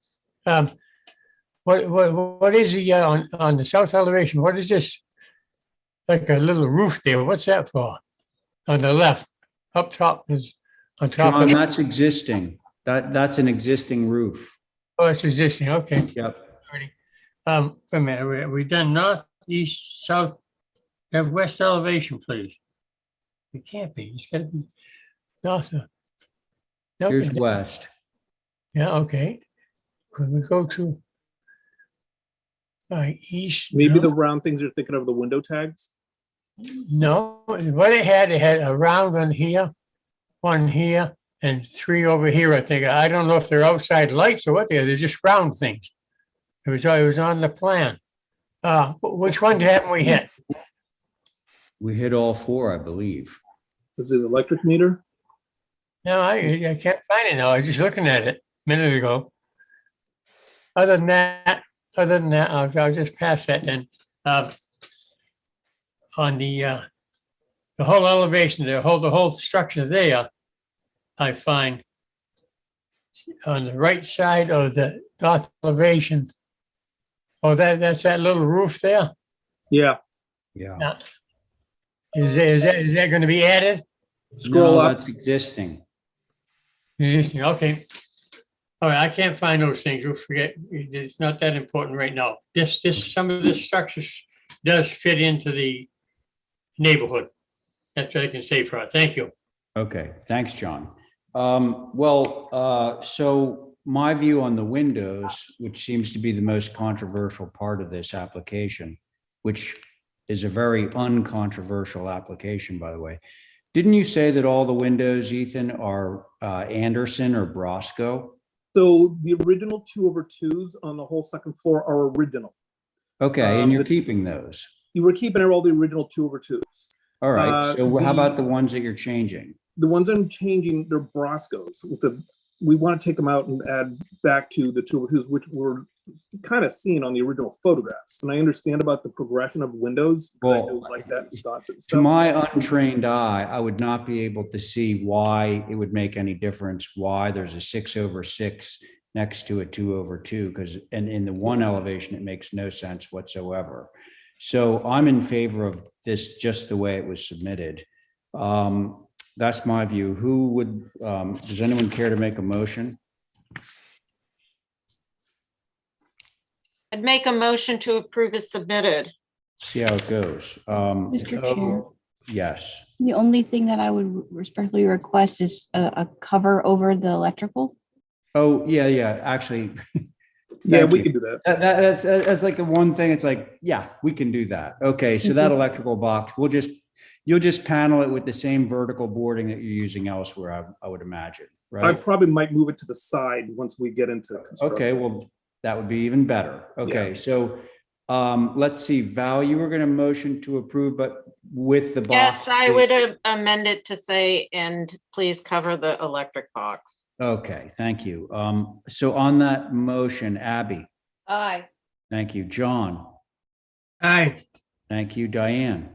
What is the on the south elevation? What is this? Like a little roof there. What's that for? On the left, up top is on top John, of. that's existing. That's an existing roof. Oh, it's existing. Okay. Yep. Wait a minute. We done north, east, south. Have west elevation, please. It can't be. It's got to be north. No, Here's west. yeah. Okay. Could we go to east? Maybe No. the round things you're thinking of the window tags. No, what it had a round one here, and 3 over here, I think. I don't know if they're outside lights or what they are. They're just round things. It was on the plan. Which one haven't we hit? We hit all 4, I believe. Is it electric meter? No, I can't find it now. I was just looking at it a minute ago. Other than that, I'll just pass that then. On the whole elevation, the whole structure there, I find on the right side of the north elevation. Oh, that's that little roof there. Yeah. Yeah. Now, is that going to be added? Scroll No, up. that's existing. Existing, okay. All right, I can't find those things. We'll forget. It's not that important right now. Some of this structures does fit into the neighborhood. That's what I can say for it. Thank you. Okay, thanks, John. So my view on the windows, which seems to be the most controversial part of this application, which is a very uncontroversial application, by the way. Didn't you say that all the windows, Ethan, are Anderson or Brosco? So the original 2/2s on the whole second floor are original. Okay, and you're keeping those. You were keeping all the original 2/2s. All right, so how about the ones that you're changing? The ones I'm changing, they're Broscos. We want to take them out and add back to the 2/2s, which were kind of seen on the original photographs. And I understand about the progression of windows. Because I Well, do like that in Wisconsin and To stuff. my untrained eye, I would not be able to see why it would make any difference, why there's a 6/6 next to a 2/2, because, and in the one elevation, it makes no sense whatsoever. So I'm in favor of this just the way it was submitted. That's my view. Who would, does anyone care to make a motion? I'd make a motion to approve as submitted. See how it goes. Mr. Chair, Yes. the only thing that I would respectfully request is a cover over the electrical. Oh, yeah, actually. Yeah, thank we you. can do that. That's like the one thing, it's like, yeah, we can do that. Okay, so that electrical box, you'll just panel it with the same vertical boarding that you're using elsewhere, I would imagine. I right? probably might move it to the side once we get into construction. Okay, well, that would be even better. Okay, so let's see, Val, you were gonna motion to approve, but with the box. Yes, I would amend it to say, and please cover the electric box. Okay, thank you. So on that motion, Abby, Aye. thank you. John, Aye. thank you. Diane.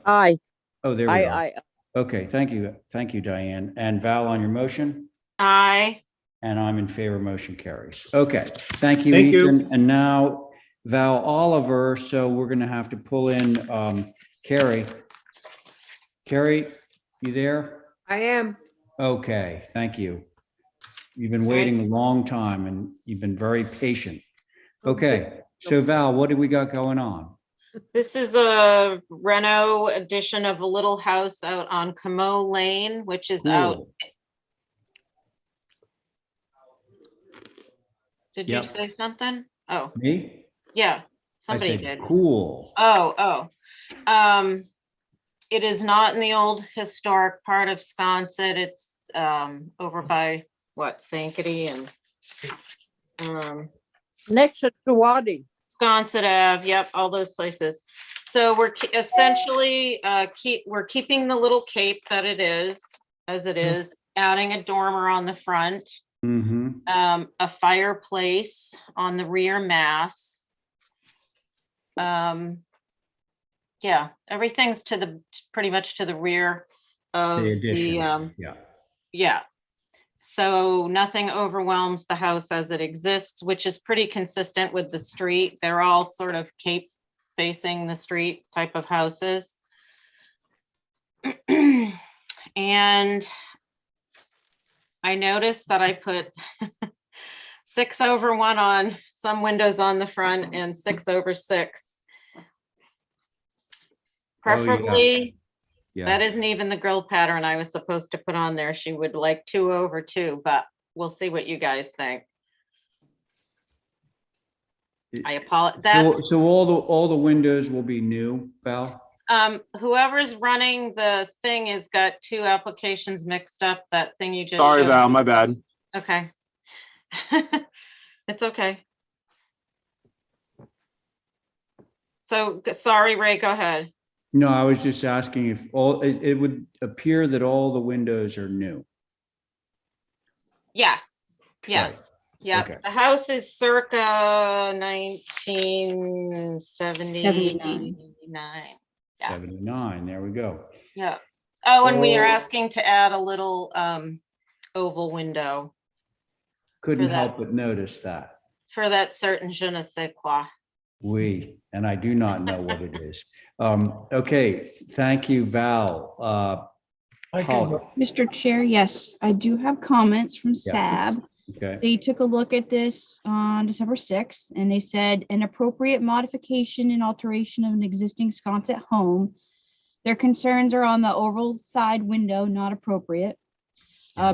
Aye, Oh, there we go. I, Okay, thank you. Thank you, Diane. And Val, on your motion? Aye. And I'm in favor, motion carries. Okay, thank you, Thank you. Ethan. And now Val Oliver, so we're gonna have to pull in Carrie. Carrie, you there? I am. Okay, thank you. You've been waiting a long time and you've been very patient. Okay, so Val, what do we got going on? This is a reno edition of a little house out on Camo Lane, which is out. Cool. Did you Yep. say something? Oh, Me? yeah, I somebody said, did. cool. Oh. It is not in the old historic part of Sconset. It's over by what, Sankaty and next to Tawadi. Sconset Ave, yep, all those places. So we're essentially we're keeping the little cape that it is, as it is, adding a dormer on the front, a fireplace on the rear mass. Yeah, everything's to the pretty much to the rear of The addition, the yeah. So nothing overwhelms the house as it exists, which is pretty consistent with the street. They're all sort of cape facing the street type of houses. And I noticed that I put 6/1 on some windows on the front and 6/6. Preferably, Yeah. that isn't even the grill pattern I was supposed to put on there. She would like 2/2, but we'll see what you guys think. I apologize. So all the windows will be new, Val? Whoever's running the thing has got two applications mixed up. That thing you just Sorry, showed. Val, my bad. Okay. It's okay. So, sorry, Ray, go ahead. No, I was just asking if it would appear that all the windows are new. Yeah. Yes. Yeah. Okay. The house is circa 1979. Yeah. 79, there we go. Yeah. Oh, and we are Oh. asking to add a little oval window Couldn't For that. help but notice that. for that certain je ne sais quoi. And I do not know what it is. Okay, thank you, Val. Holly, Mr. Chair, yes, I do have comments from SAB. okay, They took a look at this on December 6th, and they said an appropriate modification and alteration of an existing Sconset home. Their concerns are on the oval side window, not appropriate.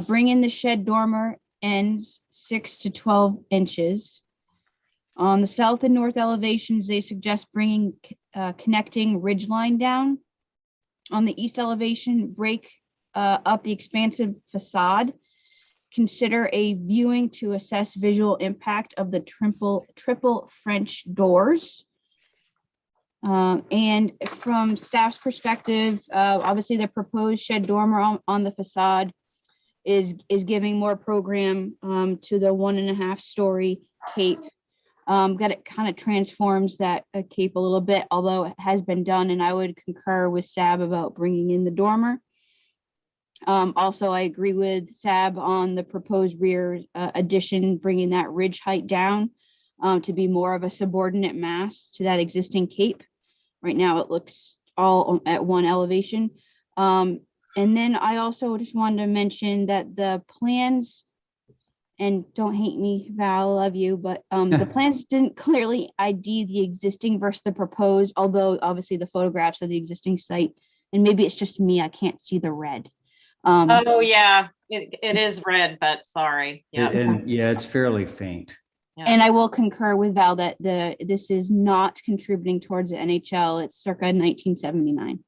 Bring in the shed dormer ends 6 to 12 inches. On the south and north elevations, they suggest bringing connecting ridge line down. On the east elevation, break up the expansive facade. Consider a viewing to assess visual impact of the triple French doors. And from staff's perspective, obviously the proposed shed dormer on the facade is giving more program to the 1.5 story cape. That it kind of transforms that cape a little bit, although it has been done, and I would concur with SAB about bringing in the dormer. Also, I agree with SAB on the proposed rear addition, bringing that ridge height down to be more of a subordinate mass to that existing cape. Right now, it looks all at one elevation. And then I also just wanted to mention that the plans, and don't hate me, Val, I love you, but the plans didn't clearly ID the existing versus the proposed, although obviously the photographs of the existing site, and maybe it's just me, I can't see the red. Oh, yeah, it is red, but sorry. Yeah. and yeah, it's fairly faint. And I will concur with Val that this is not contributing towards the NHL. It's circa 1979.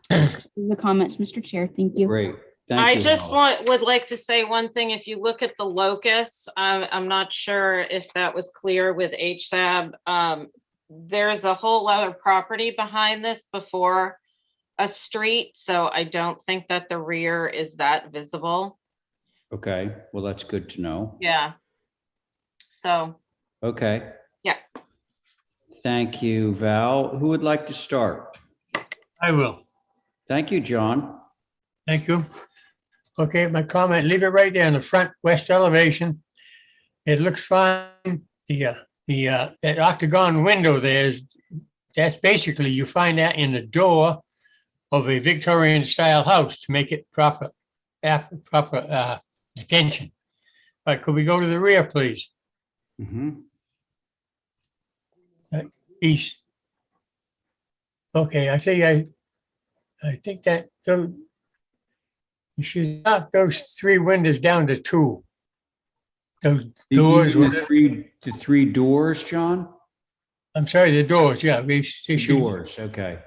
The comments, Mr. Chair. Thank you. Great. Thank I you. just Val. would like to say one thing. If you look at the locus, I'm not sure if that was clear with HSAB. There's a whole other property behind this before a street, so I don't think that the rear is that visible. Okay, well, that's good to know. Yeah. So, Okay, yeah. thank you, Val. Who would like to start? I will. Thank you, John. Thank you. Okay, my comment, leave it right there in the front west elevation. It looks fine. That octagon window that's basically, you find that in the door of a Victorian style house to make it proper attention. But could we go to the rear, please? Mhm. East. Okay, I think that, so you should knock those 3 windows down to 2. Those doors, Even the three doors, John? I'm sorry, the doors, yeah. They The should, doors, okay.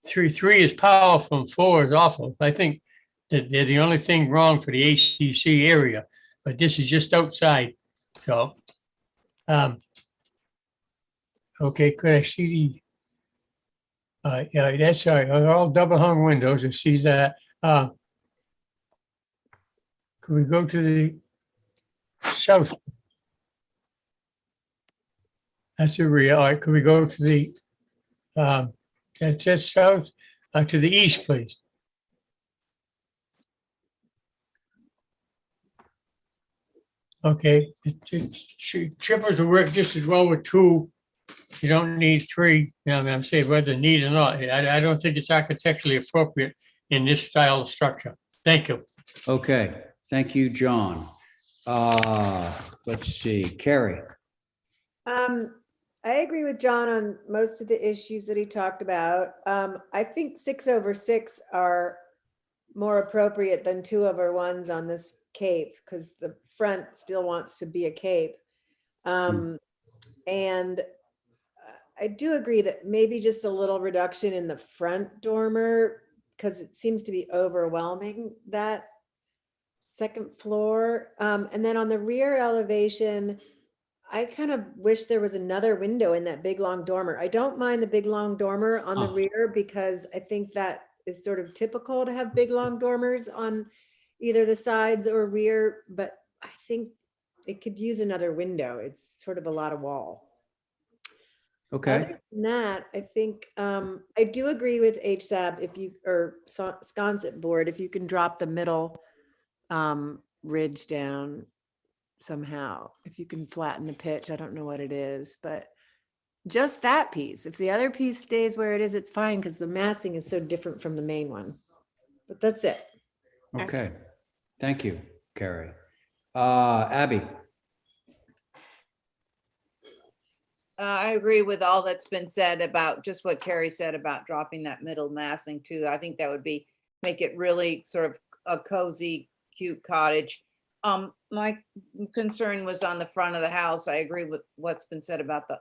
3 is powerful and 4 is awful. I think that they're the only thing wrong for the HTC area, but this is just outside. So, okay, could I see the, yeah, that's all right. They're all double hung windows. I see that. Could we go to the south? That's the rear. All right, could we go to the, that's south, to the east, please? Okay, triples will work just as well with 2. You don't need 3. I'm saying whether need or not. I don't think it's architecturally appropriate in this style of structure. Thank you. Okay, thank you, John. Let's see, Carrie. I agree with John on most of the issues that he talked about. I think 6/6 are more appropriate than 2/1s on this cape because the front still wants to be a cape. And I do agree that maybe just a little reduction in the front dormer because it seems to be overwhelming that second floor. And then on the rear elevation, I kind of wish there was another window in that big long dormer. I don't mind the big long dormer on the rear because I think that is sort of typical to have big long dormers on either the sides or rear, but I think it could use another window. It's sort of a lot of wall. Okay, Other than that, I think I do agree with HSAB if you, or Sconset board, if you can drop the middle ridge down somehow, if you can flatten the pitch. I don't know what it is, but just that piece. If the other piece stays where it is, it's fine because the massing is so different from the main one. But that's it. okay. Thank you, Carrie. Abby. I agree with all that's been said about just what Carrie said about dropping that middle massing too. I think that would make it really sort of a cozy, cute cottage. My concern was on the front of the house. I agree with what's been said about the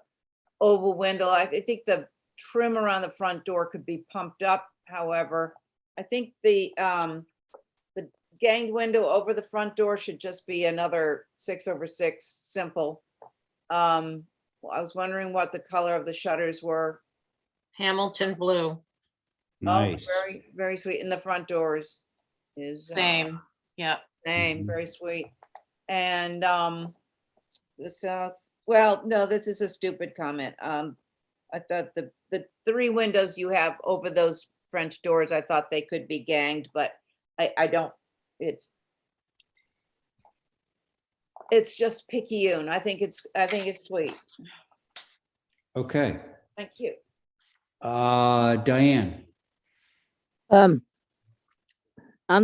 oval window. I think the trim around the front door could be pumped up. However, I think the ganged window over the front door should just be another 6/6 simple. I was wondering what the color of the shutters were. Hamilton blue. Nice. Oh, very, very sweet. And the front doors is Same. Yeah. same, very sweet. And the south, well, no, this is a stupid comment. I thought the 3 windows you have over those French doors, I thought they could be ganged, but I don't, it's just picayune. I think it's sweet. Okay. Thank you. Diane. On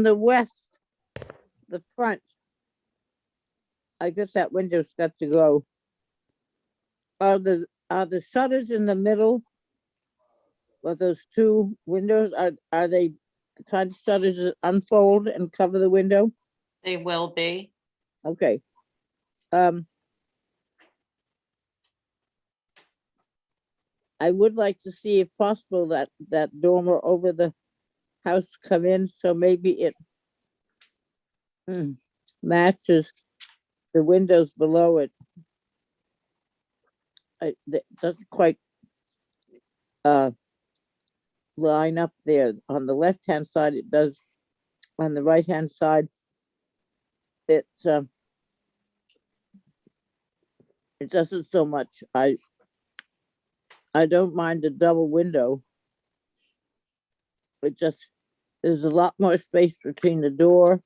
the west, the front, I guess that window's got to go. Are the shutters in the middle of those 2 windows? Are they the kind of shutters that unfold and cover the window? They will be. Okay. I would like to see if possible that dormer over the house come in, so maybe it matches the windows below it. It doesn't quite line up there. On the left-hand side, it does. On the right-hand side, it doesn't so much. I don't mind the double window. It just, there's a lot more space between the door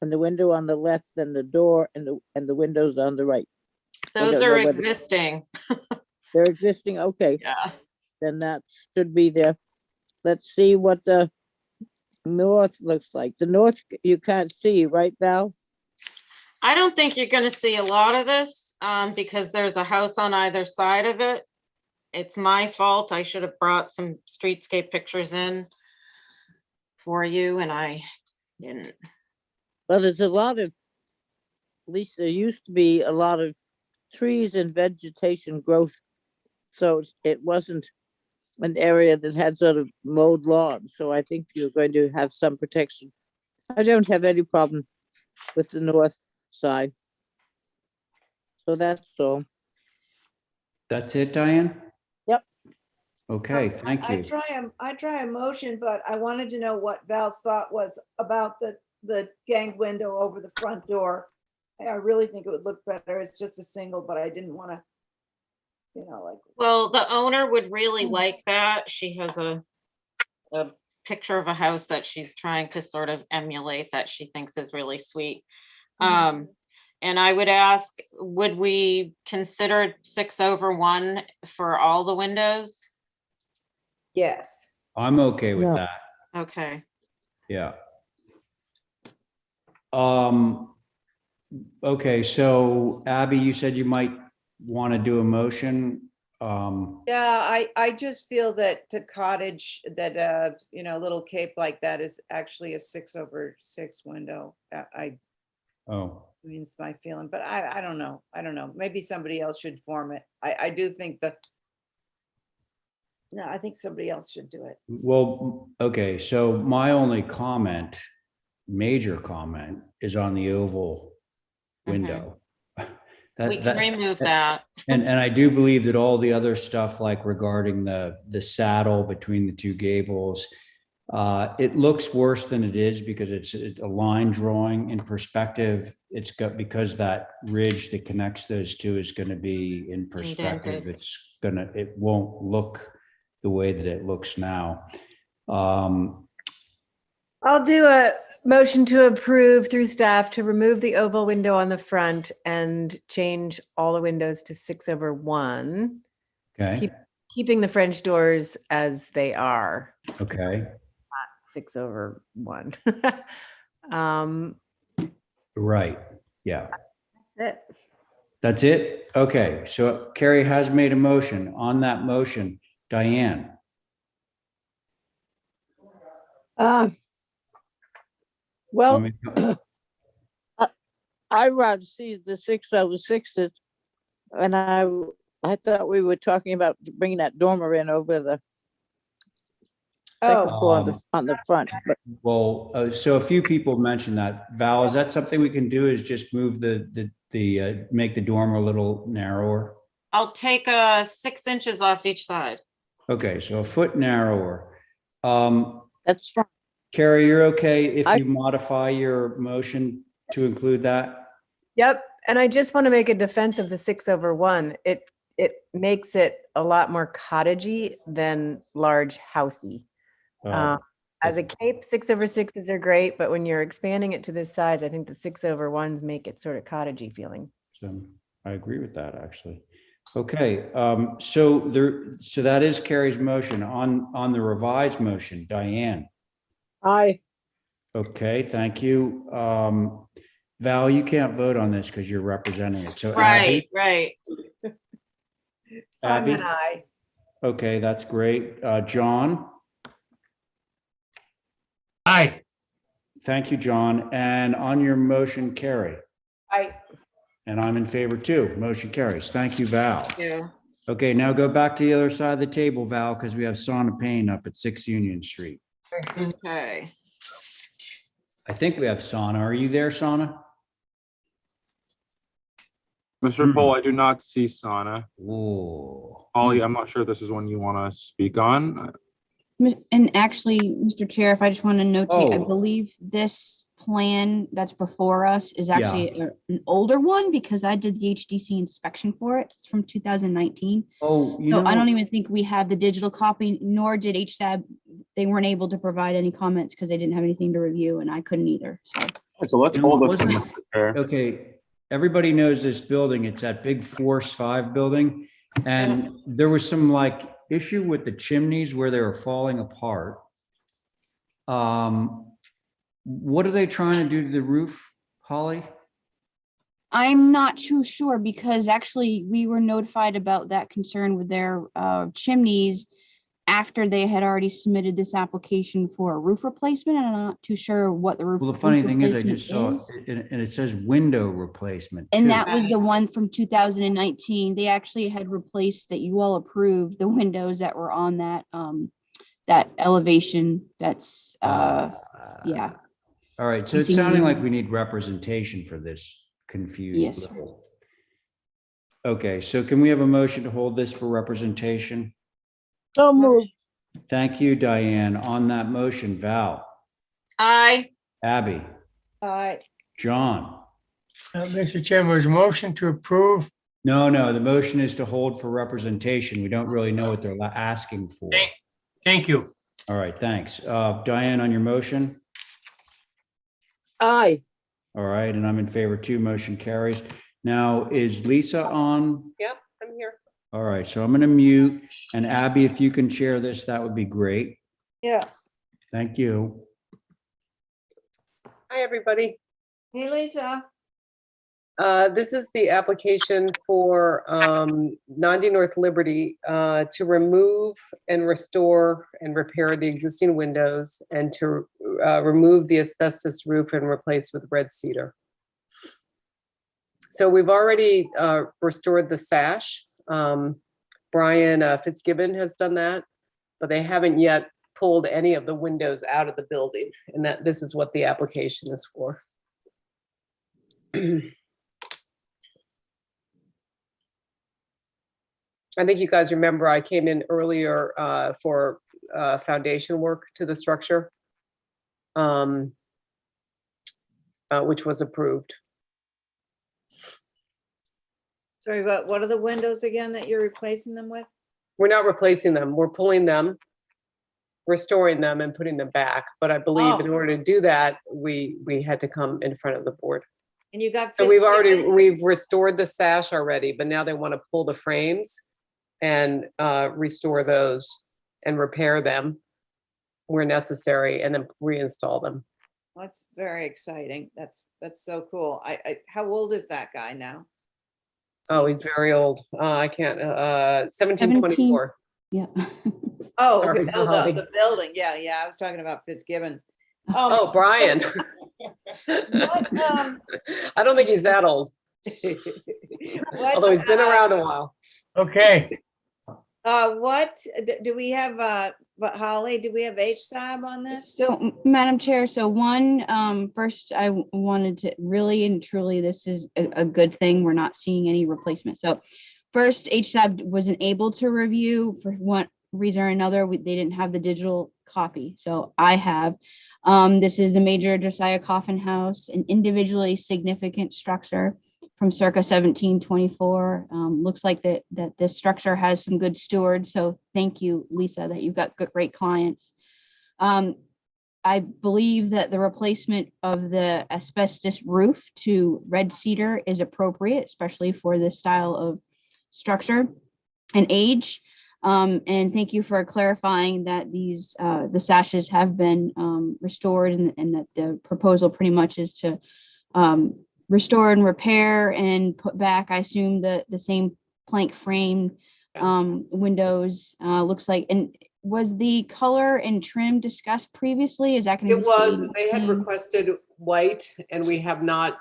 and the window on the left than the door and the windows on the right. I Those don't are know whether- existing. They're existing, okay. Yeah. Then that should be there. Let's see what the north looks like. The north you can't see, right, Val? I don't think you're gonna see a lot of this, because there's a house on either side of it. It's my fault. I should have brought some streetscape pictures in for you, and I didn't. Well, there's a lot of, at least there used to be a lot of trees and vegetation growth. So it wasn't an area that had sort of mowed lawns. So I think you're going to have some protection. I don't have any problem with the north side. So that's all. That's it, Diane? Yep. Okay, thank you. I try a motion, but I wanted to know what Val's thought was about the gang window over the front door. I really think it would look better. It's just a single, but I didn't want to, like. Well, the owner would really like that. She has a picture of a house that she's trying to sort of emulate that she thinks is really sweet. And I would ask, would we consider 6/1 for all the windows? Yes. I'm okay with Yeah. that. Okay. Yeah. Okay, so Abby, you said you might want to do a motion. Yeah, I just feel that the cottage, that, little cape like that is actually a 6/6 window. Means my feeling, but I don't know. I don't know. Maybe somebody else should form it. I do think that. No, I think somebody else should do it. Well, okay, so my only comment, major comment, is on the oval window. We can remove that. And I do believe that all the other stuff, like regarding the saddle between the two gables, it looks worse than it is because it's a line drawing in perspective. It's got, because that ridge that connects those two is going to be in perspective. Indented. It won't look the way that it looks now. I'll do a motion to approve through staff to remove the oval window on the front and change all the windows to 6/1. Okay. Keeping the French doors as they are. Okay. 6/1. Right. Yeah. That's it. That's it? Okay. So Carrie has made a motion. On that motion, Diane. Well, I'd rather see the 6/6s, and I thought we were talking about bringing that dormer in over the second floor on the front. But Well, so a few people mentioned that. Val, is that something we can do, is just move make the dormer a little narrower? I'll take 6 inches off each side. Okay, so a foot narrower. that's fine. Carrie, you're okay if you modify your motion to include that? Yep. And I just want to make a defense of the 6/1. It makes it a lot more cottagey than large housey. As a cape, 6/6s are great, but when you're expanding it to this size, I think the 6/1s make it sort of cottagey feeling. So I agree with that, actually. Okay, so that is Carrie's motion. On the revised motion, Diane. Aye. Okay, thank you. Val, you can't vote on this because you're representing it. So Right, right. I'm Abby? an aye. Okay, that's great. John? Aye. Thank you, John. And on your motion, Carrie? Aye. And I'm in favor too. Motion carries. Thank you, Val. Yeah. Okay, now go back to the other side of the table, Val, because we have Sauna Payne up at 6 Union Street. Okay. I think we have Sauna. Are you there, Sauna? Mr. Pohl, I do not see sauna. Whoa. Ollie, I'm not sure if this is one you want to speak on. And actually, Mr. Chair, if I just want to notate, I Oh. believe this plan that's before us is Yeah. actually an older one because I did the HDC inspection for it. It's from 2019. Oh, you So know, I don't even think we have the digital copy, nor did HSAB. They weren't able to provide any comments because they didn't have anything to review, and I couldn't either. So let's You know, hold this wasn't one, Mr. Chair. okay, everybody knows this building. It's that big Force 5 building. And there was some like issue with the chimneys where they were falling apart. What are they trying to do to the roof, Holly? I'm not too sure because actually we were notified about that concern with their chimneys after they had already submitted this application for a roof replacement, and I'm not too sure what the roof. Well, the funny thing is I replacement just saw, is. and it says window replacement And too. that was the one from 2019. They actually had replaced that you all approved the windows that were on that that elevation. That's yeah. All right, so it's sounding like we need representation for this confused. Yes, sir. little- Okay, so can we have a motion to hold this for representation? So moved. Thank you, Diane. On that motion, Val, Aye. Abby, Aye. John. Mr. Chairman, was a motion to approve. No, the motion is to hold for representation. We don't really know what they're asking for. Thank you. All right, thanks. Diane, on your motion? Aye. All right, and I'm in favor too. Motion carries. Now, is Lisa on? Yep, I'm here. All right, so I'm going to mute. And Abby, if you can share this, that would be great. Yeah. Thank you. Hi, everybody. Hey, Lisa. This is the application for Nandi North Liberty to remove and restore and repair the existing windows and to remove the asbestos roof and replace with red cedar. So we've already restored the sash. Brian Fitzgibbon has done that, but they haven't yet pulled any of the windows out of the building, and that this is what the application is for. I think you guys remember I came in earlier for foundation work to the structure, which was approved. Sorry, but what are the windows again that you're replacing them with? We're not replacing them. We're pulling them, restoring them, and putting them back. But I believe in order to do that, we had to come in front of the board. And you got. So we've restored the sash already, but now they want to pull the frames and restore those and repair them where necessary, and then reinstall them. That's very exciting. That's so cool. How old is that guy now? Oh, he's very old. I can't, 1724. Yeah. Oh, Sorry, okay. Oh, Holly. the building. Yeah. I was talking about Fitzgibbon. Oh, Brian. What, I don't think he's that old, although he's been around a while. Okay. What do we have? But Holly, do we have HSAB on this? So, Madam Chair, so first I wanted to really and truly, this is a good thing. We're not seeing any replacement. So first, HSAB wasn't able to review for one reason or another. They didn't have the digital copy. So I have. This is the Major Josiah Coffin House, an individually significant structure from circa 1724. Looks like that this structure has some good stewards. So thank you, Lisa, that you've got great clients. I believe that the replacement of the asbestos roof to red cedar is appropriate, especially for this style of structure and age. And thank you for clarifying that these the sashes have been restored, and that the proposal pretty much is to restore and repair and put back, I assume, the same plank frame windows. Looks like. And was the color and trim discussed previously? Is that going to be? It was. They had requested white, and we have not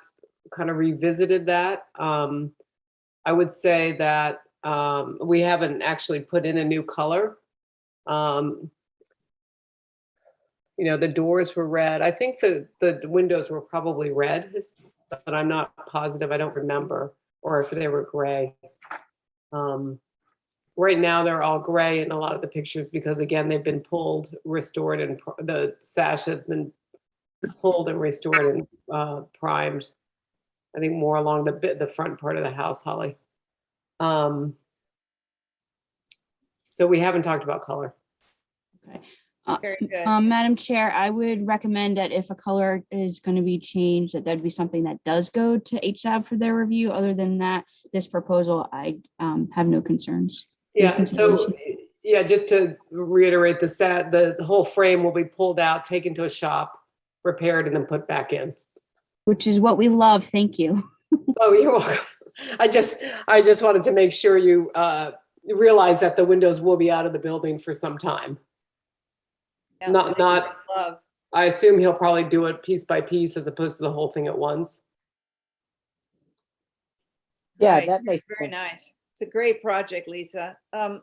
kind of revisited that. I would say that We haven't actually put in a new color. You know, the doors were red. I think the windows were probably red, but I'm not positive. I don't remember, or if they were gray. Right now, they're all gray in a lot of the pictures because, again, they've been pulled, restored, and the sash has been pulled and restored and primed. I think more along the front part of the house, Holly. So we haven't talked about color. Okay. Very good. Madam Chair, I would recommend that if a color is going to be changed, that that'd be something that does go to HSAB for their review. Other than that, this proposal, I have no concerns. Yeah, so, yeah, just to reiterate, the whole frame will be pulled out, taken to a shop, repaired, and then put back in. Which is what we love. Thank you. Oh, you're welcome. I just wanted to make sure you realize that the windows will be out of the building for some time. Yeah, Not, love. I assume he'll probably do it piece by piece as opposed to the whole thing at once. Yeah, Right. that makes Very sense. nice. It's a great project, Lisa.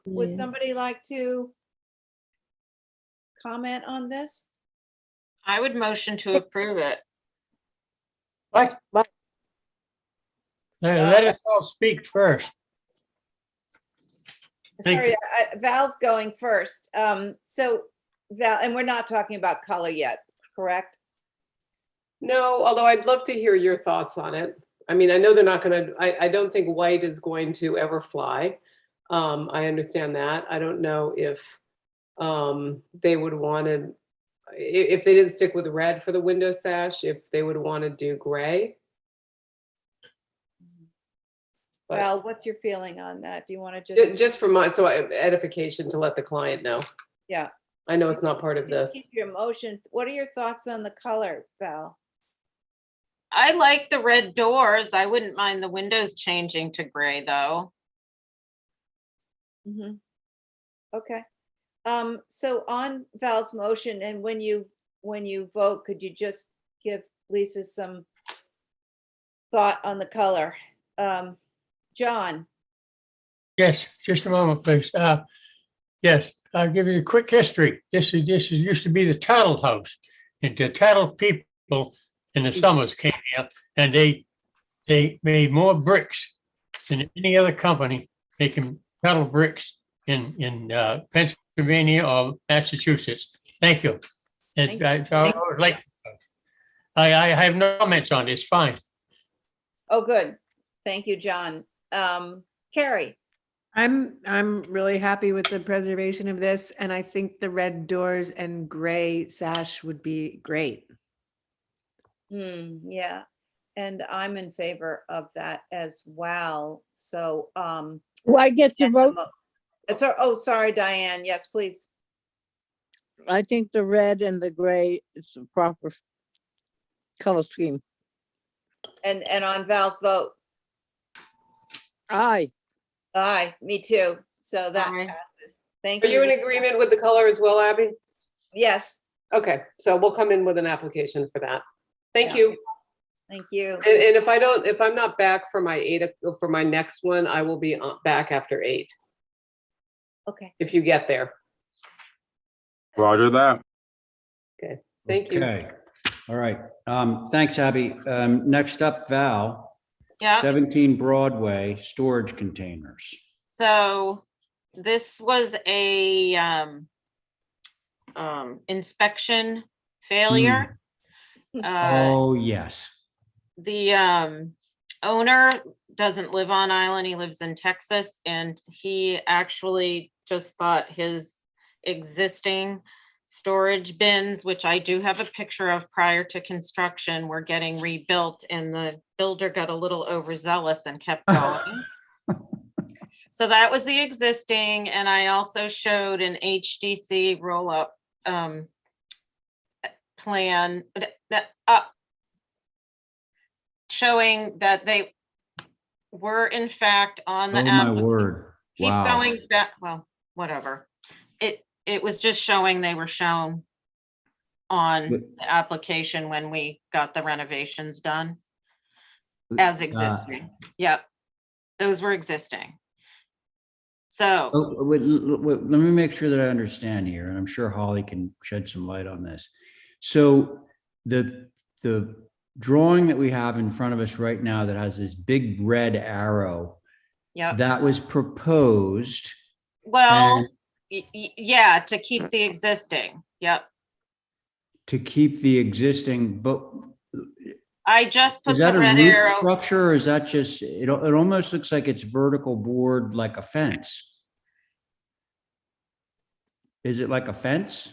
Would Yeah. somebody like to comment on this? I would motion to approve it. What? Let us all speak first. Thank Sorry, Val's going first. So Val, and we're not talking about color yet, correct? No, although I'd love to hear your thoughts on it. I mean, I know they're not going to, I don't think white is going to ever fly. I understand that. I don't know if they would want to, if they didn't stick with red for the window sash, if they would want to do gray. But Val, what's your feeling on that? Do you want to just for my, edification to let the client know. Yeah. I know it's not part of this. Keep your emotion. What are your thoughts on the color, Val? I like the red doors. I wouldn't mind the windows changing to gray though. Mm-hmm. Okay. So on Val's motion, and when you vote, could you just give Lisa some thought on the color? John? Yes, just a moment, please. Yes, I'll give you a quick history. This used to be the Tattle House. And the Tattle people in the summers came here and they made more bricks than any other company making Tattle bricks in Pennsylvania or Massachusetts. Thank you. And I have no comments on this. Fine. Oh, good. Thank you, John. Carrie? I'm really happy with the preservation of this, and I think the red doors and gray sash would be great. Yeah, and I'm in favor of that as well. So, Do I get to vote? Oh, sorry, Diane. Yes, please. I think the red and the gray is the proper color scheme. And on Val's vote? Aye. Aye, me too. So that passes. Thank Are you. you in agreement with the color as well, Abby? Yes. Okay, so we'll come in with an application for that. Thank Yeah. you. Thank you. And if I'm not back for my next one, I will be back after 8. Okay. If you get there. Roger that. Okay, thank you. Okay, all right. Thanks, Abby. Next up, Val. Yeah. 17 Broadway storage containers. So this was a inspection failure. Oh, yes. The owner doesn't live on island. He lives in Texas, and he actually just thought his existing storage bins, which I do have a picture of prior to construction, were getting rebuilt, and the builder got a little overzealous and kept going. So that was the existing, and I also showed an HDC roll-up plan showing that they were in fact on the Oh, my word. Keep Wow. going back. Well, whatever. It was just showing they were shown on the application when we got the renovations done as existing. Yep. Those were existing. So, Wait, let me make sure that I understand here, and I'm sure Holly can shed some light on this. So the drawing that we have in front of us right now that has this big red arrow, yeah, that was proposed. well, yeah, to keep the existing. Yep. To keep the existing, but I just put is the that a red roof arrow. structure, or is that just, it almost looks like it's vertical board like a fence. Is it like a fence?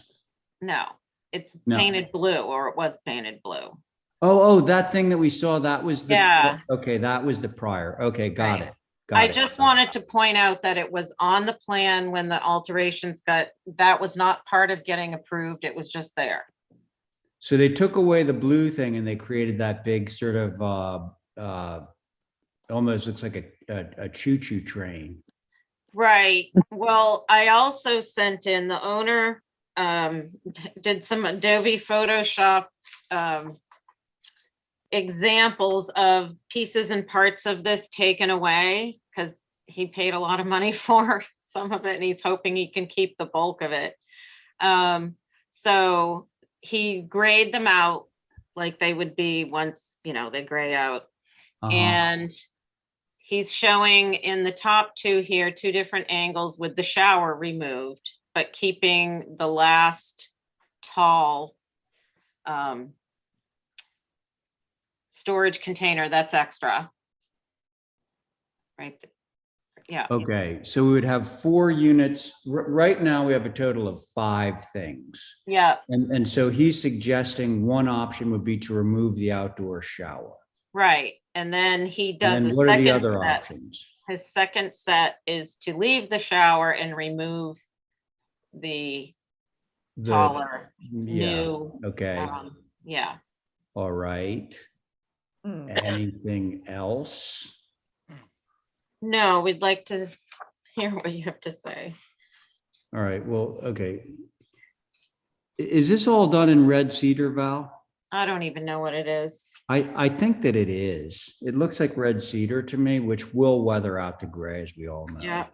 No, it's No. painted blue, or it was painted blue. Oh, that thing that we saw, that was the, Yeah. okay, that was the prior. Okay, got Right. it. I just wanted to point out that it was on the plan when the alterations that was not part of getting approved. It was just there. So they took away the blue thing and they created that big sort of, almost looks like a choo-choo train. Right. Well, I also sent in, the owner did some Adobe Photoshop examples of pieces and parts of this taken away, because he paid a lot of money for some of it and he's hoping he can keep the bulk of it. So he grayed them out like they would be once, they gray out. And he's showing in the top two here, two different angles with the shower removed, but keeping the last tall storage container that's extra. Right. Yeah. Okay, so we would have 4 units. Right now, we have a total of 5 things. Yeah. And so he's suggesting one option would be to remove the outdoor shower. Right. And then he does And a what are the second other set. options? His second set is to leave the shower and remove the taller new. Okay. Yeah. All right. Anything else? No, we'd like to hear what you have to say. All right, well, okay. Is this all done in red cedar, Val? I don't even know what it is. I think that it is. It looks like red cedar to me, which will weather out to gray, as we all know. Yeah.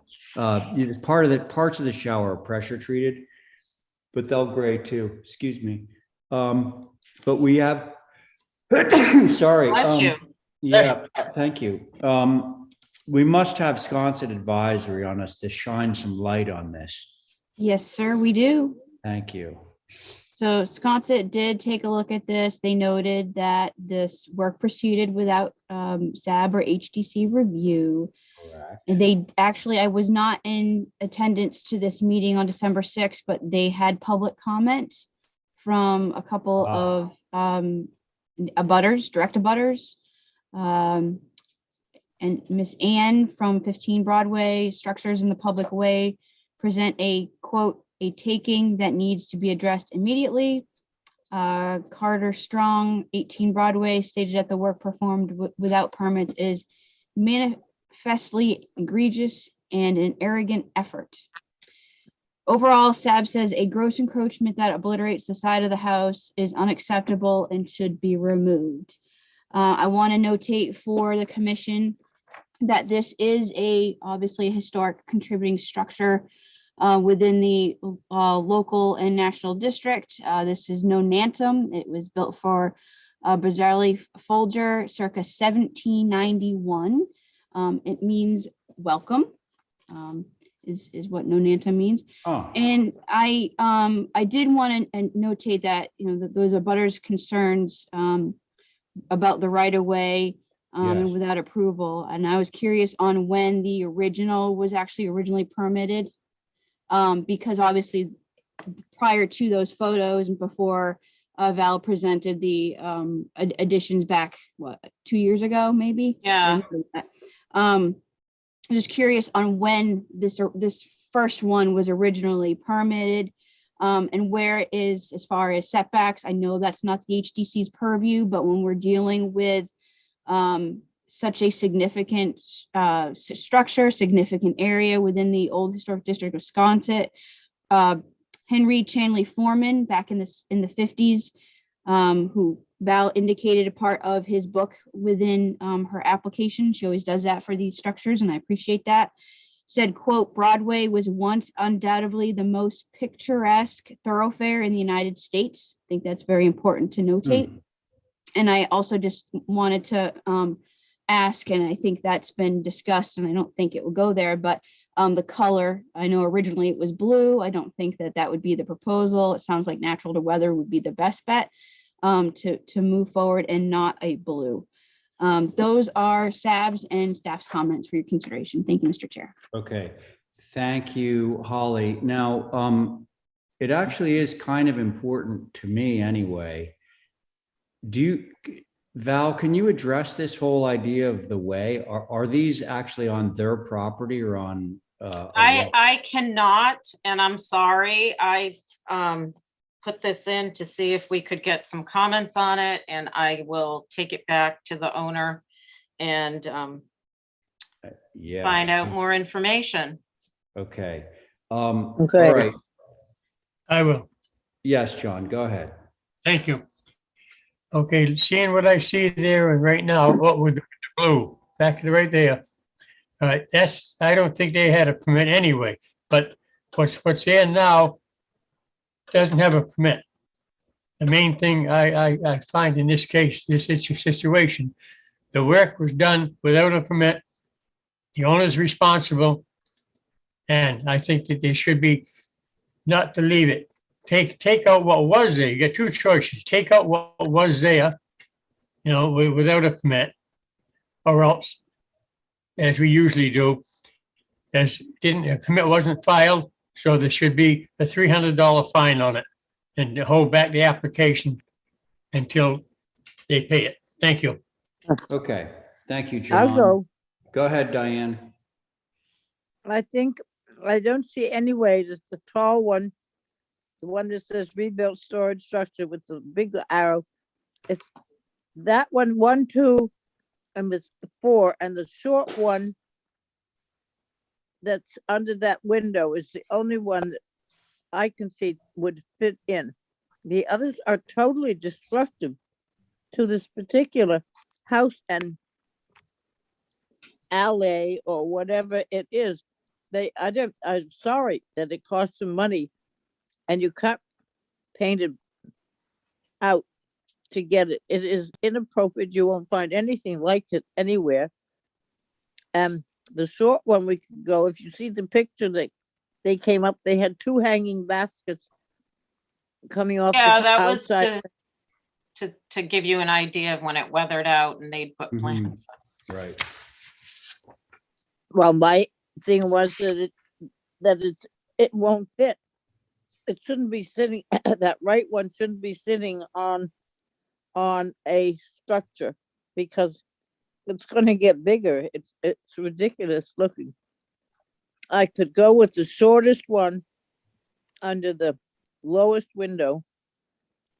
Parts of the shower are pressure treated, but they'll gray too. Excuse me. But we have, sorry. Bless you. Yeah, thank you. We must have Sconset advisory on us to shine some light on this. Yes, sir, we do. Thank you. So Sconset did take a look at this. They noted that this work proceeded without SAB or HDC review. Correct. And they actually, I was not in attendance to this meeting on December 6th, but they had public comment from a couple of abutters, direct abutters. And Miss Ann from 15 Broadway, Structures in the Public Way, present a quote, a taking that needs to be addressed immediately. Carter Strong, 18 Broadway, stated that the work performed without permits is manifestly egregious and an arrogant effort. Overall, SAB says a gross encroachment that obliterates the side of the house is unacceptable and should be removed. I want to notate for the commission that this is obviously a historic contributing structure within the local and national district. This is no Nantum. It was built for Brazili Folger circa 1791. It means welcome, is what no Nantum means. Oh. And I did want to notate that, that those abutters concerns about the right of way and without approval. And I was curious on when the original was actually originally permitted, because obviously prior to those photos and before Val presented the additions back, 2 years ago, maybe? Yeah. I'm just curious on when this first one was originally permitted. And where it is as far as setbacks. I know that's not the HDC's purview, but when we're dealing with such a significant structure, significant area within the old historic district of Sconset, Henry Chanley Foreman back in the 50s, who Val indicated a part of his book within her application. She always does that for these structures, and I appreciate that. said, quote, Broadway was once undoubtedly the most picturesque thoroughfare in the United States. I think that's very important to notate. And I also just wanted to ask, and I think that's been discussed, and I don't think it will go there, but the color, I know originally it was blue. I don't think that that would be the proposal. It sounds like natural to weather would be the best bet to move forward, and not a blue. Those are SAB's and staff's comments for your consideration. Thank you, Mr. Chair. Okay, thank you, Holly. Now, it actually is kind of important to me anyway. Val, can you address this whole idea of the way? Are these actually on their property or on? I cannot, and I'm sorry. I put this in to see if we could get some comments on it, and I will take it back to the owner and find out more information. Okay. Okay. All right. I will. Yes, John, go ahead. Thank you. Okay, seeing what I see there and right now, what with the blue, back to right there. That's, I don't think they had a permit anyway, but what's there now doesn't have a permit. The main thing I find in this case, this situation, the work was done without a permit. The owner's responsible. And I think that they should be not to leave it. Take out what was there. You got two choices. Take out what was there, you know, without a permit, or else, as we usually do, a permit wasn't filed, so there should be a $300 fine on it, and to hold back the application until they pay it. Thank you. Okay, thank you, John. I'll go. Go ahead, Diane. I think, I don't see any way that the tall one, the one that says rebuilt storage structure with the big arrow, it's that one, 1, 2, and the 4, and the short one that's under that window is the only one that I can see would fit in. The others are totally disruptive to this particular house and alley or whatever it is. I'm sorry that it costs some money and you can't paint it out to get it. It is inappropriate. You won't find anything like it anywhere. The short one we could go, if you see the picture that they came up, they had 2 hanging baskets coming off Yeah, the that was outside. to give you an idea of when it weathered out and they'd put plants. Right. Well, my thing was that it won't fit. It shouldn't be sitting, that right one shouldn't be sitting on a structure because it's going to get bigger. It's ridiculous looking. I could go with the shortest one under the lowest window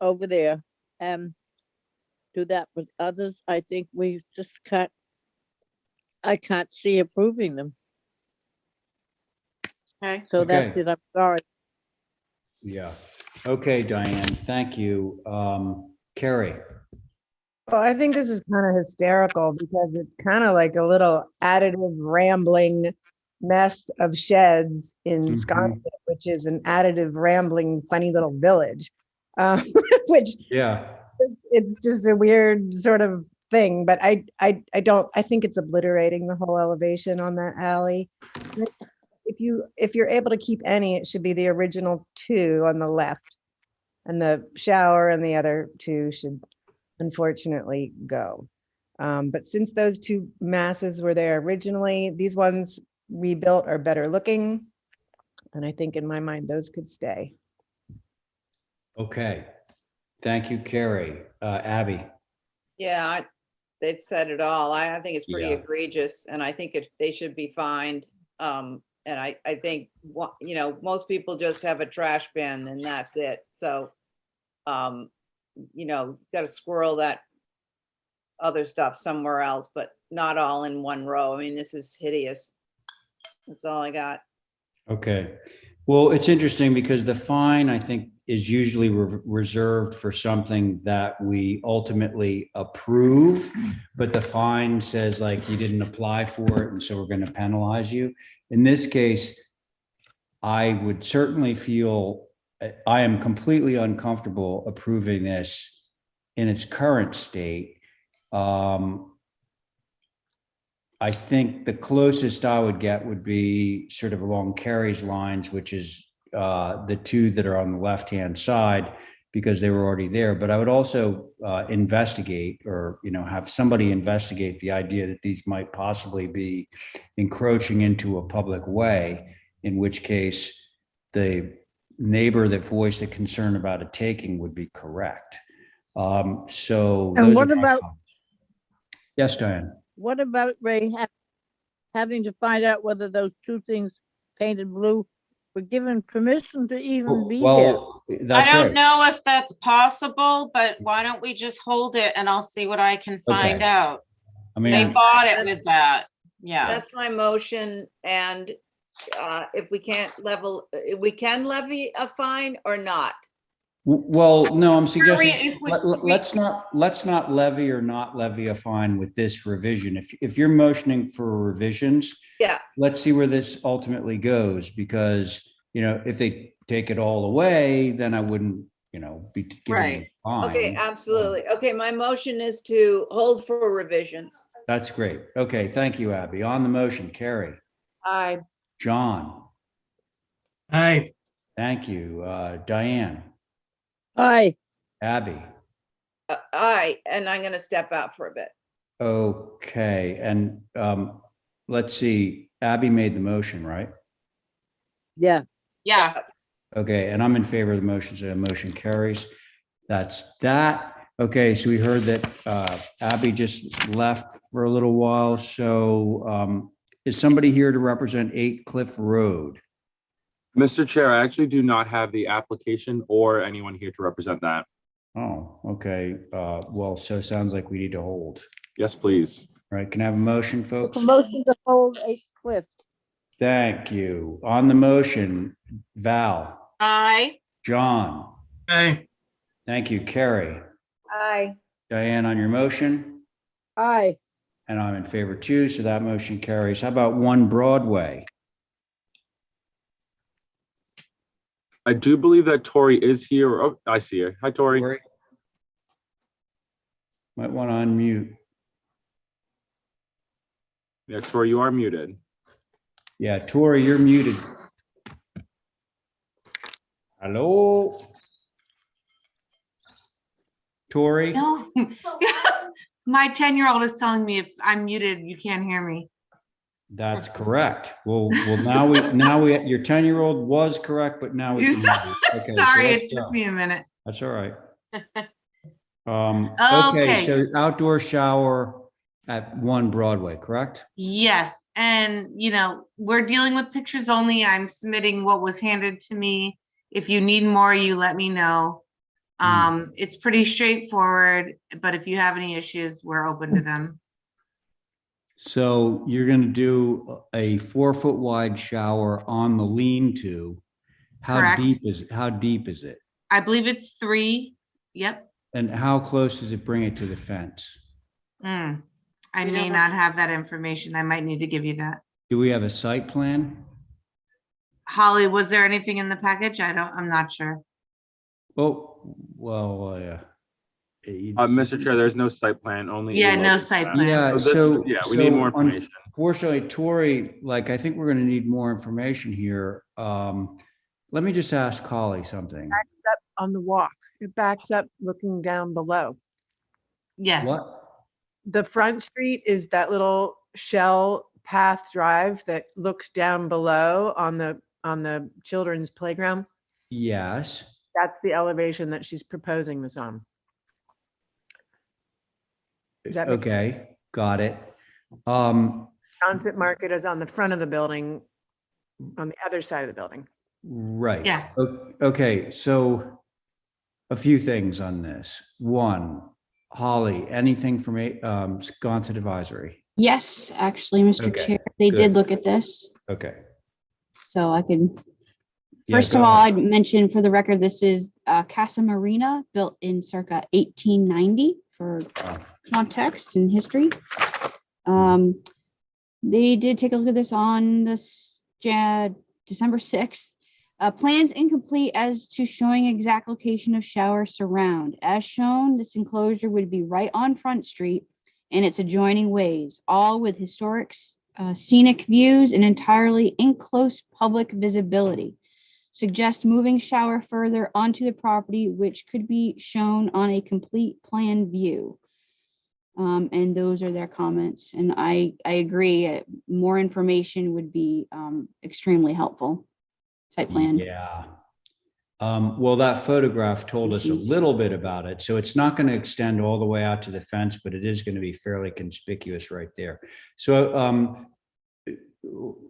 over there and do that. But others, I think we just can't, I can't see approving them. Okay. So Okay. that's it. I'm sorry. Yeah. Okay, Diane, thank you. Carrie. Well, I think this is kind of hysterical because it's kind of like a little additive rambling mess of sheds in Wisconsin, which is an additive rambling funny little village, which it's just a weird sort of thing. But I think it's obliterating the whole elevation on that alley. If you're able to keep any, it should be the original 2 on the left, and the shower and the other 2 should unfortunately go. But since those 2 masses were there originally, these ones rebuilt are better looking. And I think in my mind, those could stay. Okay. Thank you, Carrie. Abby. Yeah, they've said it all. I think it's pretty Yeah. egregious, and I think they should be fined. And I think, you know, most people just have a trash bin and that's it. So, you know, got to squirrel that other stuff somewhere else, but not all in one row. I mean, this is hideous. That's all I got. Okay. Well, it's interesting because the fine, I think, is usually reserved for something that we ultimately approve, but the fine says like you didn't apply for it, and so we're going to penalize you. In this case, I would certainly feel, I am completely uncomfortable approving this in its current state. I think the closest I would get would be sort of along Carrie's lines, which is the two that are on the left-hand side, because they were already there. But I would also investigate, or have somebody investigate the idea that these might possibly be encroaching into a public way, in which case the neighbor that voiced a concern about a taking would be correct. So And those what are my about, comments. Yes, Diane. what about, Ray, having to find out whether those two things painted blue were given permission to even be there? Well, that's I don't right. know if that's possible, but why don't we just hold it and I'll see what I can find Okay. out. I They mean, bought it with that. Yeah. That's my motion, and if we can't we can levy a fine or not. well, no, I'm suggesting if we- let's not levy or not levy a fine with this revision. If you're motioning for revisions, Yeah, let's see where this ultimately goes, because if they take it all away, then I wouldn't be giving them Right. a fine. okay, absolutely. Okay, my motion is to hold for revisions. That's great. Okay, thank you, Abby. On the motion, Carrie, Aye. John, Aye. thank you, Diane, Aye. Abby. Aye, and I'm gonna step out for a bit. Okay, and let's see, Abby made the motion, right? Yeah. Yeah. Okay, and I'm in favor of the motion, so the motion carries. That's that. Okay, so we heard that Abby just left for a little while, so is somebody here to represent 8 Cliff Road? Mr. Chair, I actually do not have the application or anyone here to represent that. Oh, okay, well, so it sounds like we need to hold. Yes, please. All right, can I have a motion, folks? Motion to hold 8 Cliff. Thank you. On the motion, Val, Aye. John, Aye. thank you, Carrie, Aye. Diane on your motion, Aye. and I'm in favor too, so that motion carries. How about 1 Broadway? I do believe that Tori is here. Oh, I see her. Hi, Tori. Tori? Might want to unmute. Yeah, Tori, you are muted. Yeah, Tori, you're muted. Hello? Tori? No, my 10-year-old is telling me if I'm muted, you can't hear me. That's correct. Well, now we, your 10-year-old was correct, but now we can hear you. Okay, so Sorry, let's it took go. me a minute. That's all right. Okay, Okay. so outdoor shower at 1 Broadway, correct? Yes, and we're dealing with pictures only. I'm submitting what was handed to me. If you need more, you let me know. It's pretty straightforward, but if you have any issues, we're open to them. So you're going to do a 4-foot wide shower on the lean-to. How Correct. deep is it? How deep is it? I believe it's 3. Yep. And how close does it bring it to the fence? I may not have that information. I might need to give you that. Do we have a site plan? Holly, was there anything in the package? I'm not sure. Oh, well, yeah. Mr. Chair, there's no site plan, only. Yeah, a no local site plan. plan. Yeah, So so. yeah, we need more information. Unfortunately, Tori, I think we're going to need more information here. Let me just ask Holly something. Backs up on the walk. It backs up looking down below. Yes. What? The front street is that little shell path drive that looks down below on the children's playground. Yes. That's the elevation that she's proposing this on. Does that make sense? Okay, got it. Sunset Market is on the front of the building, on the other side of the building. Right. Yes. Okay, so a few things on this. 1, Holly, anything from Sconset Advisory? Yes, actually, Mr. Okay, Chair, they good. did look at this, Okay. so I could First go of all, ahead. I'd mention for the record, this is Casa Marina, built in circa 1890 for context and history. They did take a look at this on this December 6th. Plans incomplete as to showing exact location of shower surround. As shown, this enclosure would be right on Front Street and its adjoining ways, all with historic scenic views and entirely in close public visibility. Suggest moving shower further onto the property, which could be shown on a complete plan view. And those are their comments. And I agree, more information would be extremely helpful. Site plan. Yeah. Well, that photograph told us a little bit about it. So it's not going to extend all the way out to the fence, but it is going to be fairly conspicuous right there. So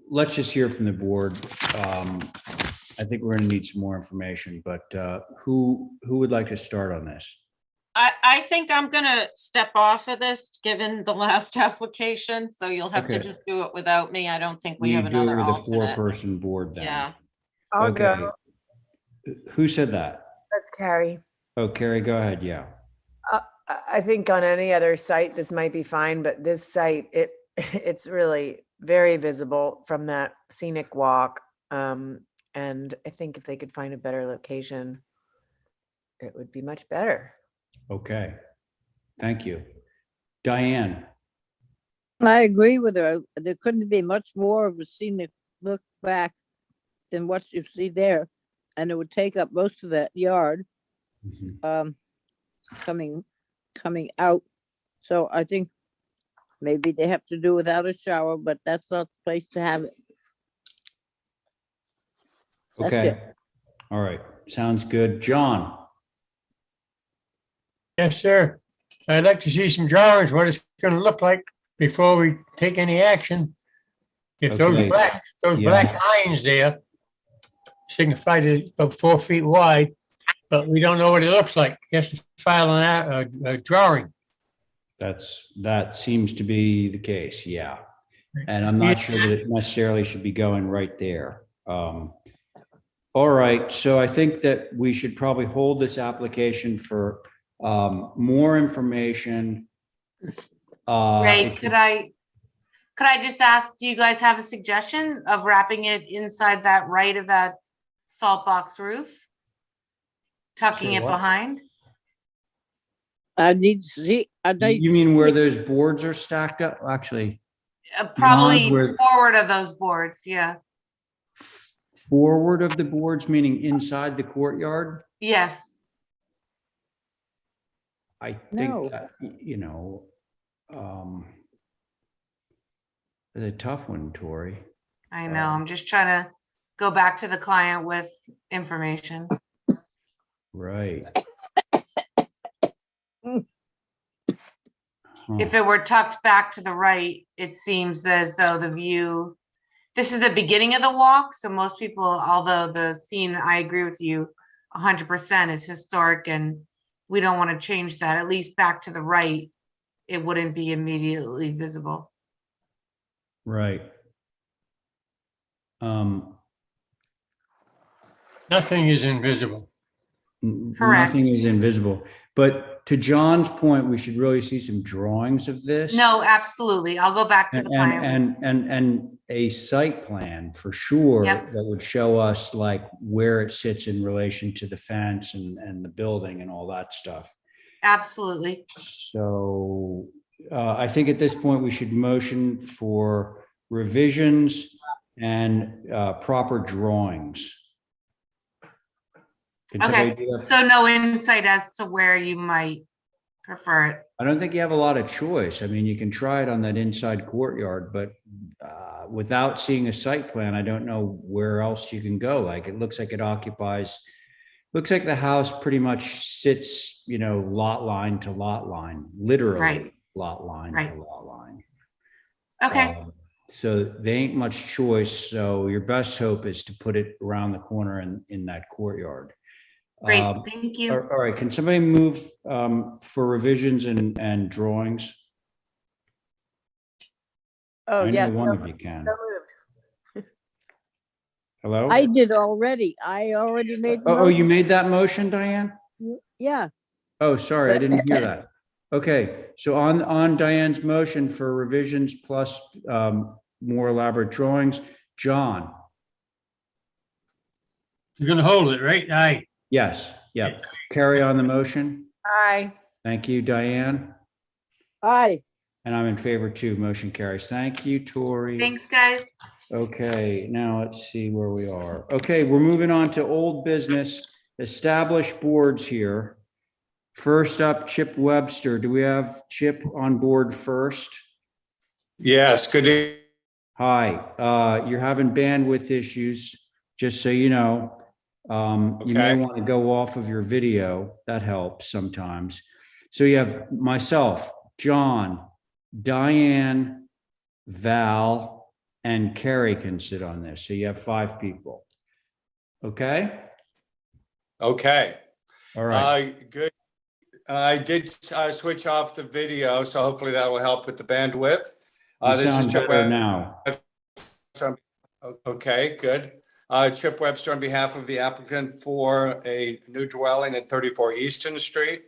let's just hear from the board. I think we're going to need some more information, but who would like to start on this? I think I'm gonna step off of this, given the last application, so you'll have to Okay. just do it without me. I don't think we You have do it another with a alternate. four-person board then. Yeah. I'll Okay. go. Who said that? That's Carrie. Oh, Carrie, go ahead. Yeah. I think on any other site, this might be fine, but this site, it's really very visible from that scenic walk. And I think if they could find a better location, it would be much better. Okay. Thank you. Diane. I agree with her. There couldn't be much more of a scenic look back than what you see there. And it would take up most of that yard coming out. So I think maybe they have to do without a shower, but that's not the place to have it. That's Okay. it. All right. Sounds good. John. Yes, sir. I'd like to see some drawings, what it's gonna look like before we take any action. If Okay. those Yeah. black lines there signify that it's about 4 feet wide, but we don't know what it looks like. Just file a drawing. That seems to be the case. Yeah. And I'm not sure that it necessarily should be going right there. All right. So I think that we should probably hold this application for more information. Ray, could I just ask, do you guys have a suggestion of wrapping it inside that right of that salt box roof? Tucking Say it what? behind? I need to see. You mean where those boards are stacked up? Actually, Probably beyond where- forward of those boards, yeah. forward of the boards, meaning inside the courtyard? Yes. I think No. that, it's a tough one, Tori. I know, I'm just trying to go back to the client with information. Right. If it were tucked back to the right, it seems as though the view, this is the beginning of the walk, so most people, although the scene, I agree with you, 100% is historic and we don't want to change that, at least back to the right, it wouldn't be immediately visible. Right. Nothing is invisible. Correct. Nothing is invisible. But to John's point, we should really see some drawings of this. No, absolutely. I'll go back to the client. And a site plan for sure Yep. that would show us like where it sits in relation to the fence and the building and all that stuff. Absolutely. So I think at this point, we should motion for revisions and proper drawings. Can somebody Okay, do that? so no insight as to where you might prefer it. I don't think you have a lot of choice. I mean, you can try it on that inside courtyard, but without seeing a site plan, I don't know where else you can go. Like, it looks like it occupies, looks like the house pretty much sits, lot line to lot line, literally Right. lot line Right. to lot line. Okay, So there ain't much choice. So your best hope is to put it around the corner in that courtyard. great, thank you. All right, can somebody move for revisions and drawings? Oh, I know yes. one of you can. So moved. Hello? I did already. I already made. the Oh, you motion. made that motion, Diane? Yeah. Oh, sorry, I didn't hear that. Okay, so on Diane's motion for revisions plus more elaborate drawings, John? You're gonna hold it, right? Aye. Yes, yep. Carry on the motion. Aye. Thank you, Diane. Aye. And I'm in favor too. Motion carries. Thank you, Tori. Thanks, guys. Okay, now let's see where we are. Okay, we're moving on to old business, established boards here. First up, Chip Webster. Do we have Chip on board first? Yes, good evening. Hi, you're having bandwidth issues, just so you know. You may want to go off of your video. That helps sometimes. So you have myself, John, Diane, Val, and Carrie can sit on this. So you have 5 people. Okay? Okay. All right. Good. I did switch off the video, so hopefully that will help with the bandwidth. You This is sound Chip better Webster. now. Okay, good. Chip Webster on behalf of the applicant for a new dwelling at 34 Easton Street.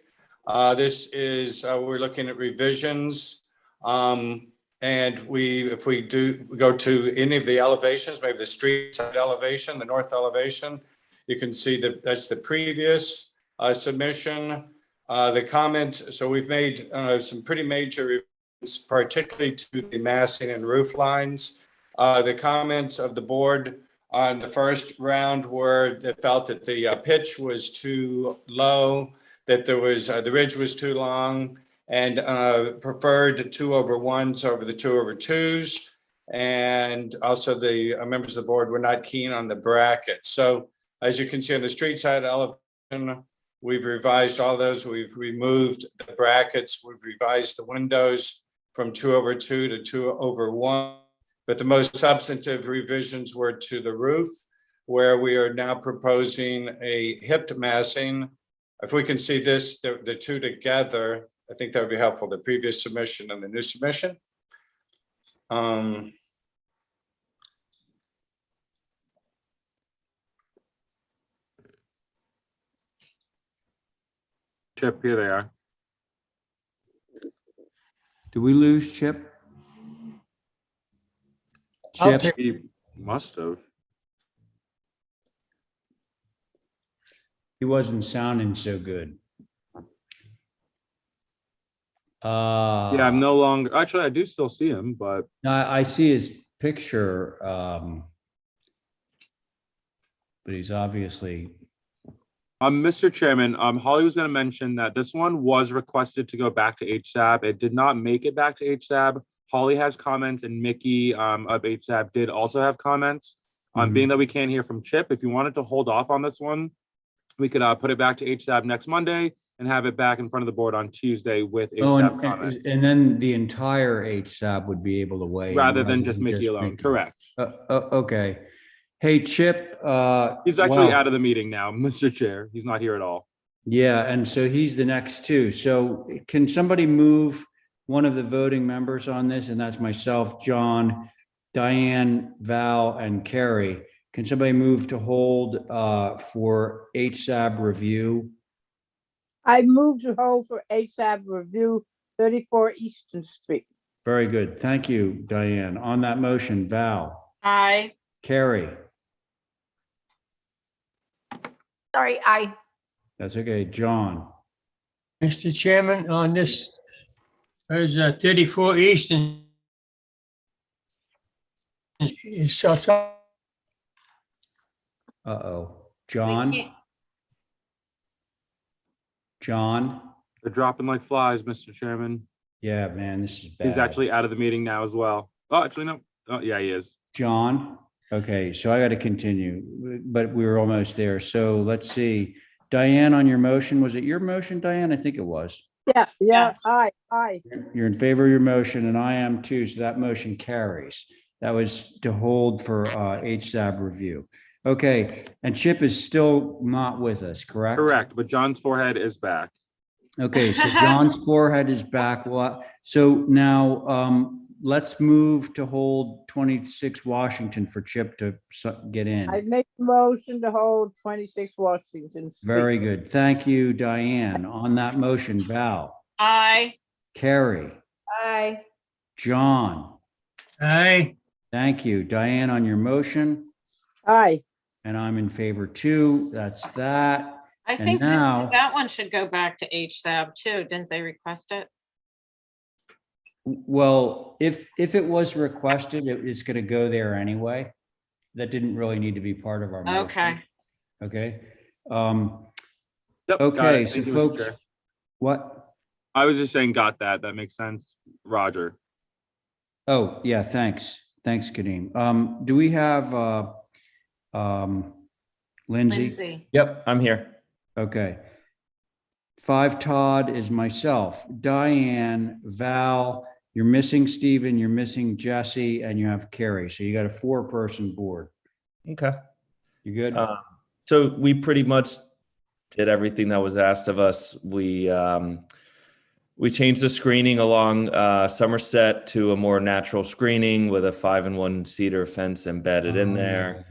This is, we're looking at revisions. And if we go to any of the elevations, maybe the street side elevation, the north elevation, you can see that that's the previous submission. The comments, so we've made some pretty major revisions, particularly to the massing and roof lines. The comments of the board on the first round were that felt that the pitch was too low, that there was the ridge was too long, and preferred 2/1s over the 2/2s. And also the members of the board were not keen on the brackets. So as you can see on the street side elevation, we've revised all those. We've removed the brackets. We've revised the windows from 2/2 to 2/1. But the most substantive revisions were to the roof, where we are now proposing a hipped massing. If we can see this, the two together, I think that would be helpful, the previous submission and the new submission. Chip, here they are. Do we lose Chip? I'll Chip, He must have. he wasn't sounding so good. Yeah, I'm no longer, actually, I do still see him, but I see his picture, but he's obviously. Mr. Chairman, Holly was going to mention that this one was requested to go back to HSAB. It did not make it back to HSAB. Holly has comments, and Mickey of HSAB did also have comments. Being that we can't hear from Chip, if you wanted to hold off on this one, we could put it back to HSAB next Monday and have it back in front of the board on Tuesday with HSAB comments. And then the entire HSAB would be able to weigh in rather than just Mickey alone. Mickey. Correct. Okay. Hey, Chip. He's actually out of the meeting now, Mr. Chair. He's not here at all. Yeah, and so he's the next two. So can somebody move one of the voting members on this? And that's myself, John, Diane, Val, and Carrie. Can somebody move to hold for HSAB review? I move to hold for HSAB review 34 Easton Street. Very good. Thank you, Diane. On that motion, Val. Aye. Carrie. Sorry, aye. That's okay. John. Mr. Chairman, on this, there's 34 Eastern. Uh-oh. John? John? They're dropping like flies, Mr. Chairman. Yeah, man, this is bad. He's actually out of the meeting now as well. Oh, actually, no. Oh, yeah, he is. John? Okay, so I got to continue, but we were almost there. So let's see. Diane, on your motion, was it your motion, Diane? I think it was. Yeah. Aye. You're in favor of your motion, and I am too, so that motion carries. That was to hold for HSAB review. Okay, and Chip is still not with us, correct? Correct, but John's forehead is back. Okay, so John's forehead is back. Well, so now let's move to hold 26 Washington for Chip to get I in. make a motion to hold 26 Washington Street. Very good. Thank you, Diane. On that motion, Val, Aye. Carrie, Aye. John. Aye. Thank you. Diane, on your motion, Aye. and I'm in favor too. That's that. I And think now- that one should go back to HSAB too. Didn't they request it? Well, if it was requested, it's going to go there anyway. That didn't really need to be part of our motion. Okay. Okay. Yep, got Okay, it. so Thank you, Mr. folks, Chair. what? I was just saying, got that. That makes sense. Roger. Oh, yeah, thanks. Thanks, Kadeem. Do we have Lindsay? Lindsay. Yep, I'm here. Okay. 5 Todd is myself, Diane, Val, you're missing Stephen, you're missing Jesse, and you have Carrie. So you got a 4-person board. Okay. You good? So we pretty much did everything that was asked of us. We changed the screening along Somerset to a more natural screening with a 5-in-1 cedar fence embedded in there.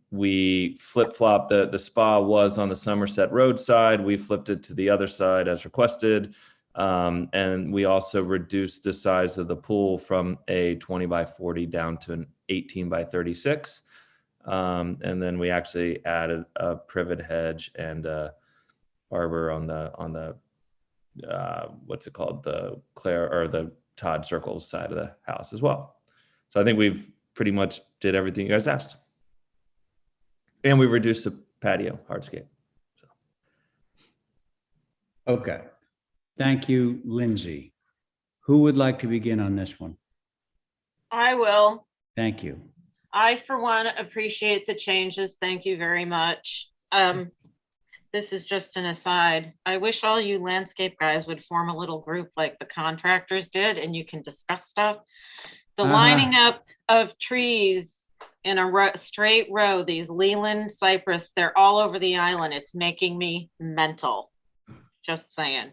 We flip-flopped the spa was on the Somerset Road side. We flipped it to the other side as requested. And we also reduced the size of the pool from a 20 by 40 down to an 18 by 36. And then we actually added a privet hedge and a arbor on the what's it called? The Claire or the Todd Circles side of the house as well. So I think we've pretty much did everything you guys asked. And we reduced the patio hardscape. So. Okay. Thank you, Lindsay. Who would like to begin on this one? I will. Thank you. I, for one, appreciate the changes. Thank you very much. This is just an aside. I wish all you landscape guys would form a little group like the contractors did, and you can discuss stuff. The lining up of trees in a straight row, these Leland cypress, they're all over the island. It's making me mental. Just saying.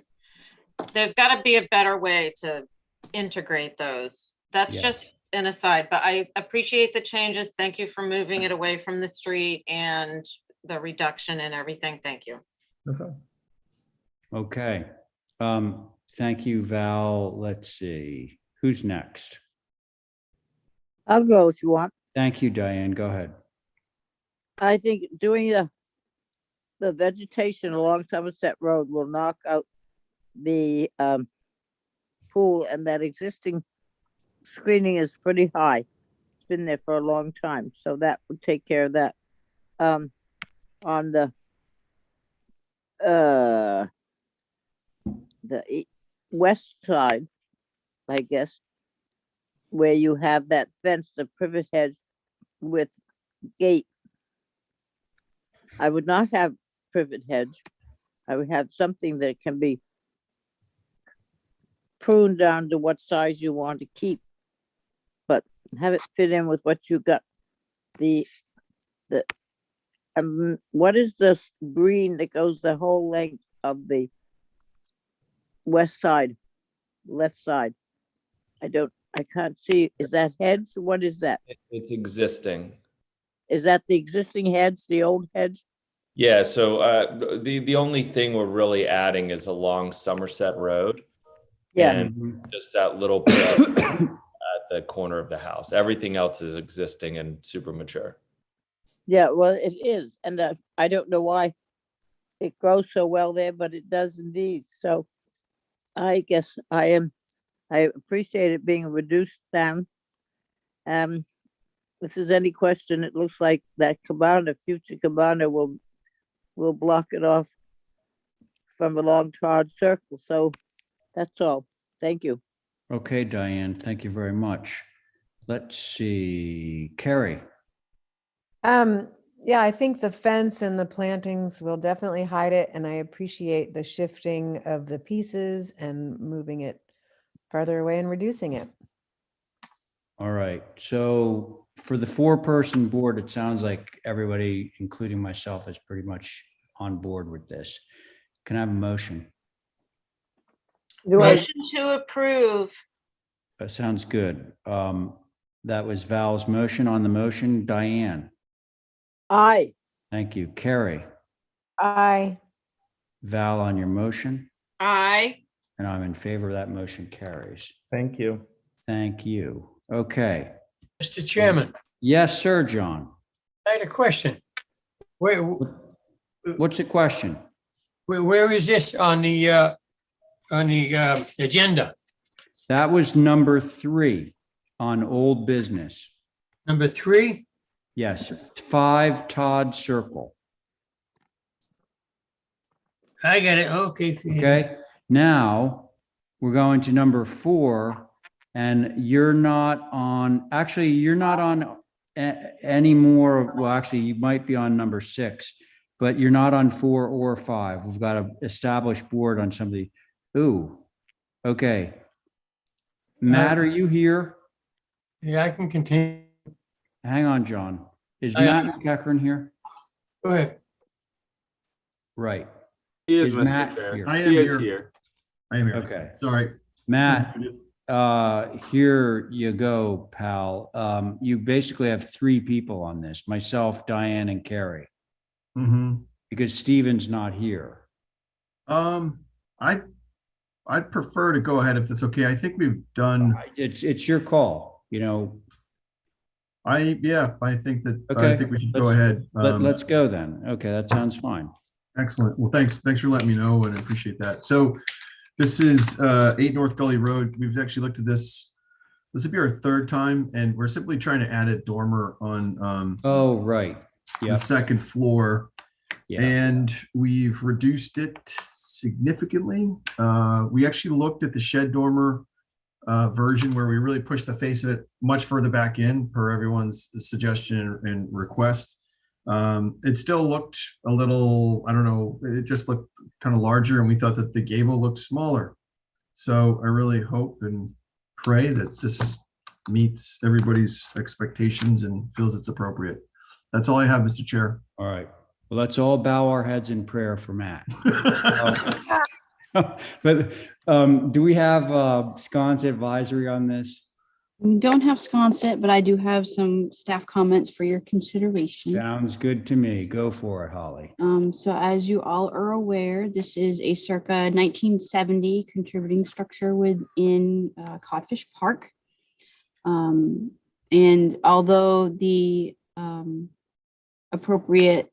There's got to be a better way to integrate those. That's just an aside, but I appreciate the changes. Thank you for moving it away from the street and the reduction and everything. Thank you. Okay. Thank you, Val. Let's see. Who's next? I'll go if you want. Thank you, Diane. Go ahead. I think doing the vegetation along Somerset Road will knock out the pool, and that existing screening is pretty high. It's been there for a long time, so that would take care of that. On the west side, I guess, where you have that fence, the privet hedge with gate, I would not have privet hedge. I would have something that can be pruned down to what size you want to keep, but have it fit in with what you got. What is this green that goes the whole length of the west side, left side? I can't see. Is that hedge? What is that? It's existing. Is that the existing hedge, the old hedge? Yeah, so the only thing we're really adding is along Somerset Road. Yeah. And just that little bit at the corner of the house. Everything else is existing and super mature. Yeah, well, it is. And I don't know why it grows so well there, but it does indeed. So I guess I appreciate it being reduced down. If there's any question, it looks like that cabana, future cabana will block it off from along Todd Circle. So that's all. Thank you. Okay, Diane, thank you very much. Let's see, Carrie. Yeah, I think the fence and the plantings will definitely hide it, and I appreciate the shifting of the pieces and moving it farther away and reducing it. All right, so for the 4-person board, it sounds like everybody, including myself, is pretty much on board with this. Can I have a motion? Motion to approve. That sounds good. That was Val's motion. On the motion, Diane. Aye. Thank you. Carrie. Aye. Val on your motion, Aye. and I'm in favor of that motion carries. Thank you. Thank you. Okay. Mr. Chairman, Yes, sir, John. I had a question. Where, What's the question? where is this on the agenda? That was number 3 on old business. Number 3? Yes, 5 Todd Circle. I got it. Okay. Okay. Now we're going to number 4, and you're not on, actually, you're not on any more. Well, actually, you might be on number 6, but you're not on 4 or 5. We've got an established board on somebody. Ooh, okay. Matt, are you here? Yeah, I can continue. Hang on, John. Is Matt McEachern here? Go ahead. Right. He is, Mr. Matt Chair. here? I am He is here. here. I am here. Okay. Sorry. Matt, here you go, pal. You basically have 3 people on this, myself, Diane, and Carrie, Mm-hmm. because Steven's not here. I'd prefer to go ahead if that's okay. I think we've done, It's your call, I think that, Okay, I think we should go ahead. Let's go then. Okay, that sounds fine. Excellent. Well, thanks for letting me know, and I appreciate that. So this is 8 North Gully Road. We've actually looked at this. This would be our 3rd time, and we're simply trying to add a dormer on Oh, right. the Yeah. 2nd floor. Yeah. And we've reduced it significantly. We actually looked at the shed dormer version where we really pushed the face of it much further back in per everyone's suggestion and request. It still looked a little, I don't know, it just looked kind of larger, and we thought that the gable looked smaller. So I really hope and pray that this meets everybody's expectations and feels it's appropriate. That's all I have, Mr. Chair. All right. Well, let's all bow our heads in prayer for Matt. But do we have sconce advisory on this? We don't have Sconset, but I do have some staff comments for your consideration. Sounds good to me. Go for it, Holly. So as you all are aware, this is a circa 1970 contributing structure within Codfish Park. And although the appropriate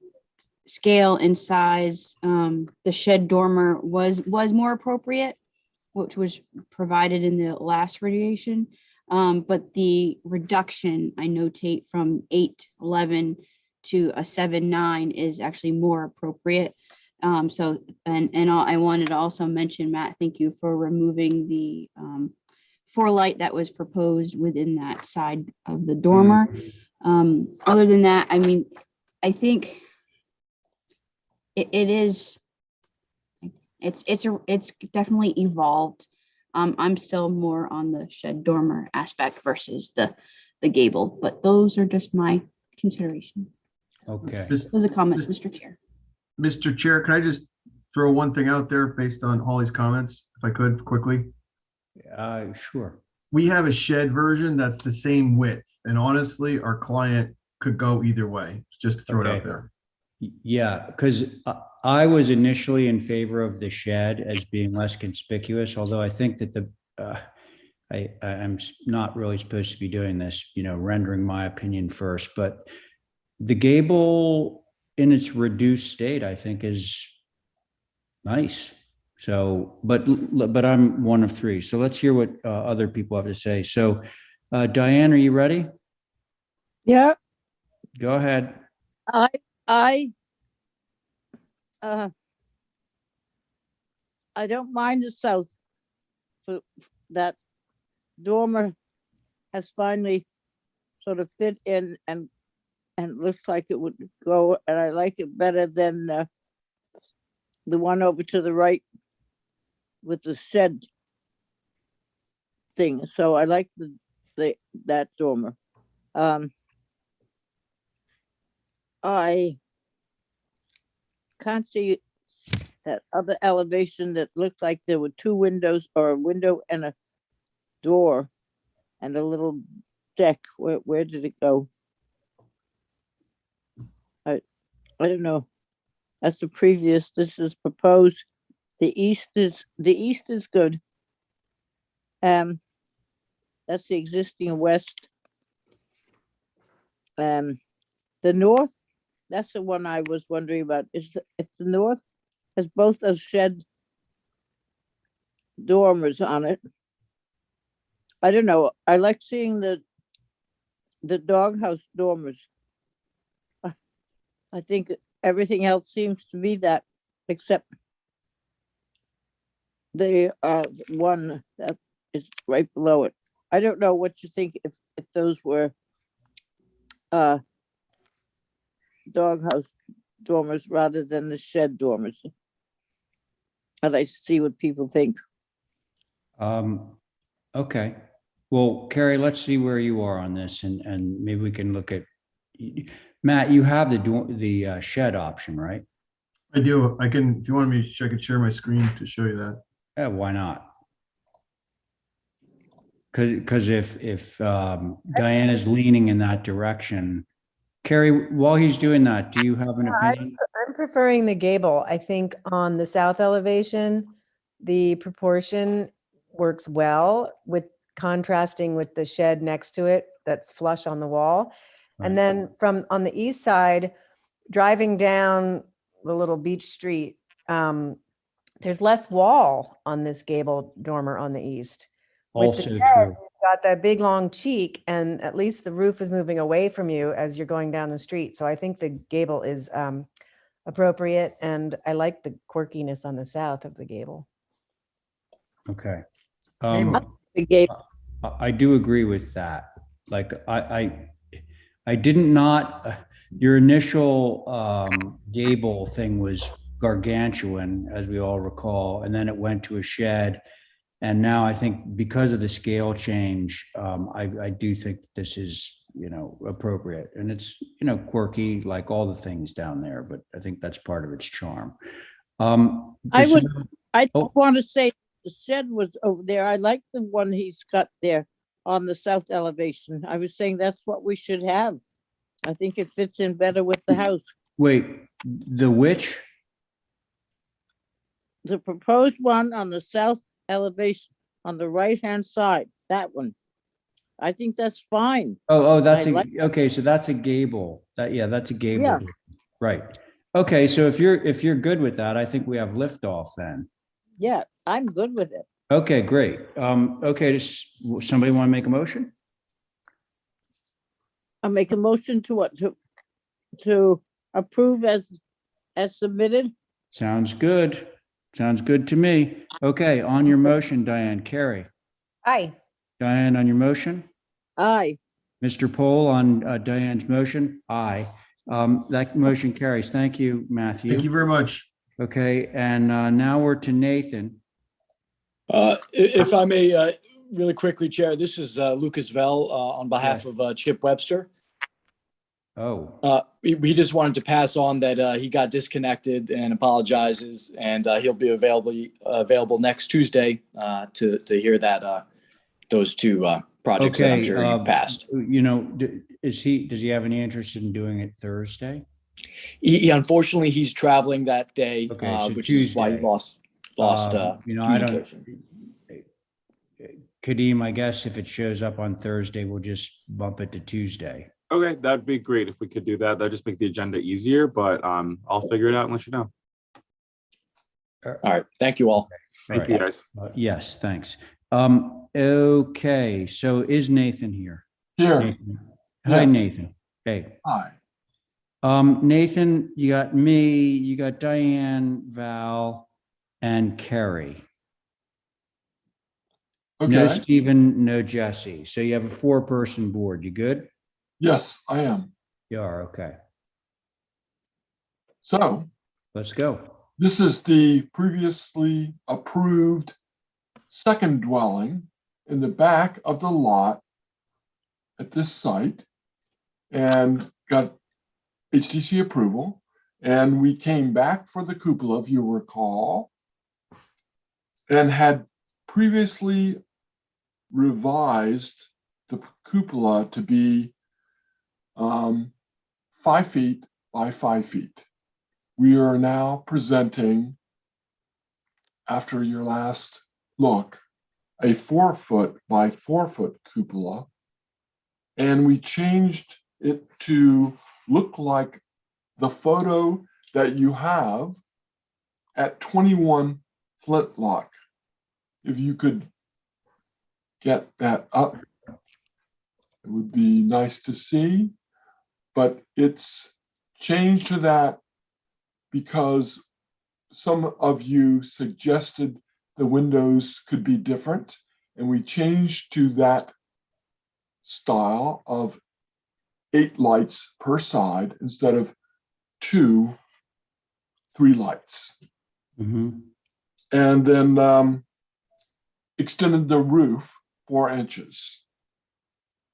scale and size, the shed dormer was more appropriate, which was provided in the last radiation. But the reduction, I notate, from 8'11" to a 7'9" is actually more appropriate. I wanted to also mention, Matt, thank you for removing the four-light that was proposed within that side of the dormer. Other than that, I mean, I think it's definitely evolved. I'm still more on the shed dormer aspect versus the gable, but those are just my consideration. Okay. Those are comments, Mr. Chair. Mr. Chair, can I just throw one thing out there based on Holly's comments, if I could quickly? Sure. We have a shed version that's the same width, and honestly, our client could go either way, just to throw it out there. Yeah, because I was initially in favor of the shed as being less conspicuous, although I think that I'm not really supposed to be doing this, rendering my opinion first, but the gable in its reduced state, I think, is nice. So, but I'm one of 3. So let's hear what other people have to say. So, Diane, are you ready? Yeah. Go ahead. I don't mind the south. That dormer has finally sort of fit in and looks like it would go, and I like it better than the one over to the right with the shed thing. So I like that dormer. I can't see that other elevation that looked like there were 2 windows, or a window and a door and a little deck. Where did it go? I don't know. That's the previous. This is proposed. The east is good. That's the existing west. The north, that's the one I was wondering about. If the north has both those shed dormers on it. I don't know. I like seeing the doghouse dormers. I think everything else seems to be that, except the one that is right below it. I don't know what you think if those were doghouse dormers rather than the shed dormers. I'd like to see what people think. Okay. Well, Carrie, let's see where you are on this, and maybe we can look at, Matt, you have the shed option, right? I do. I can, if you want me, I can share my screen to show you that. Yeah, why not? Because if Diane is leaning in that direction, Carrie, while he's doing that, do you have an opinion? I'm preferring the gable. I think on the south elevation, the proportion works well with contrasting with the shed next to it that's flush on the wall. And then from on the east side, driving down the little beach street, there's less wall on this gable dormer on the east. With the Also shed, true. you've got that big long cheek, and at least the roof is moving away from you as you're going down the street. So I think the gable is appropriate, and I like the quirkiness on the south of the gable. Okay. The gable. I do agree with that. Like I didn't not, your initial gable thing was gargantuan, as we all recall, and then it went to a shed. And now I think because of the scale change, I do think this is, appropriate, and it's, quirky like all the things down there, but I think that's part of its charm. I want to say the shed was over there. I like the one he's got there on the south elevation. I was saying that's what we should have. I think it fits in better with the house. Wait, the which? The proposed one on the south elevation on the right-hand side, that one. I think that's fine. That's I like- okay. So that's a gable. That's a gable. Yeah. Right. Okay. So if you're good with that, I think we have liftoff then. Yeah, I'm good with it. Okay, great. Okay, somebody want to make a motion? I'll make a motion to what? To approve as submitted. Sounds good. Sounds good to me. Okay, on your motion, Diane. Carrie. Aye. Diane, on your motion? Aye. Mr. Pohl, on Diane's motion? Aye. That motion carries. Thank you, Matthew. Thank you very much. Okay, and now we're to Nathan. If I may, really quickly, Chair, this is Lucas Vell on behalf of Chip Webster. Oh. We just wanted to pass on that he got disconnected and apologizes, and he'll be available next Tuesday to hear that those two projects that I'm sure you've passed. Does he have any interest in doing it Thursday? He unfortunately he's traveling that day, Okay, so which Tuesday. is why he lost. I communication. Kadeem, I guess if it shows up on Thursday, we'll just bump it to Tuesday. Okay, that'd be great if we could do that. That'd just make the agenda easier, but I'll figure it out and let you know. All right. Thank you all. Thank you, guys. Yes, thanks. Okay, so is Nathan here? Here. Nathan. Hi, Yes. Nathan. Hey. Hi. Nathan, you got me, you got Diane, Val, and Carrie. No Okay. Stephen, no Jesse. So you have a 4-person board. You good? Yes, I am. You are, okay. So Let's go. this is the previously approved second dwelling in the back of the lot at this site and got HDC approval. And we came back for the cupola, if you recall, and had previously revised the cupola to be 5 feet by 5 feet. We are now presenting, after your last look, a 4 foot by 4 foot cupola. And we changed it to look like the photo that you have at 21 Flintlock. If you could get that up, it would be nice to see. But it's changed to that because some of you suggested the windows could be different, and we changed to that style of 8 lights per side instead of 2, 3 lights. And then extended the roof 4 inches.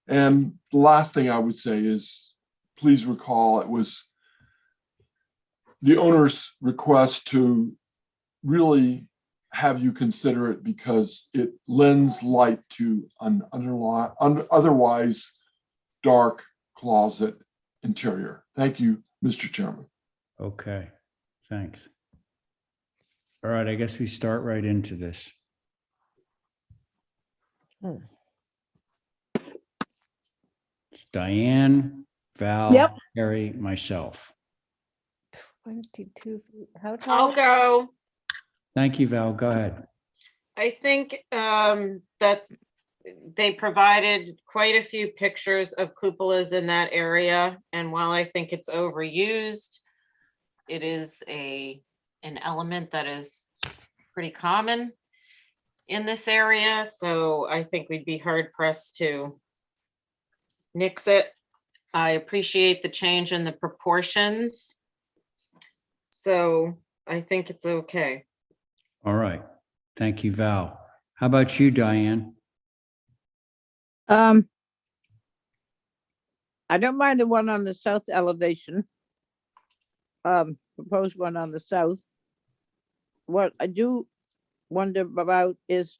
And the last thing I would say is, please recall it was the owner's request to really have you consider it because it lends light to an otherwise dark closet interior. Thank you, Mr. Chairman. Okay, thanks. All right, I guess we start right into this. It's Diane, Val, Yep. Carrie, myself. 22 feet. How tall? I'll go. Thank you, Val. Go ahead. I think that they provided quite a few pictures of cupolas in that area. And while I think it's overused, it is an element that is pretty common in this area. So I think we'd be hard pressed to nix it. I appreciate the change in the proportions. So I think it's okay. All right. Thank you, Val. How about you, Diane? I don't mind the one on the south elevation. Proposed one on the south. What I do wonder about is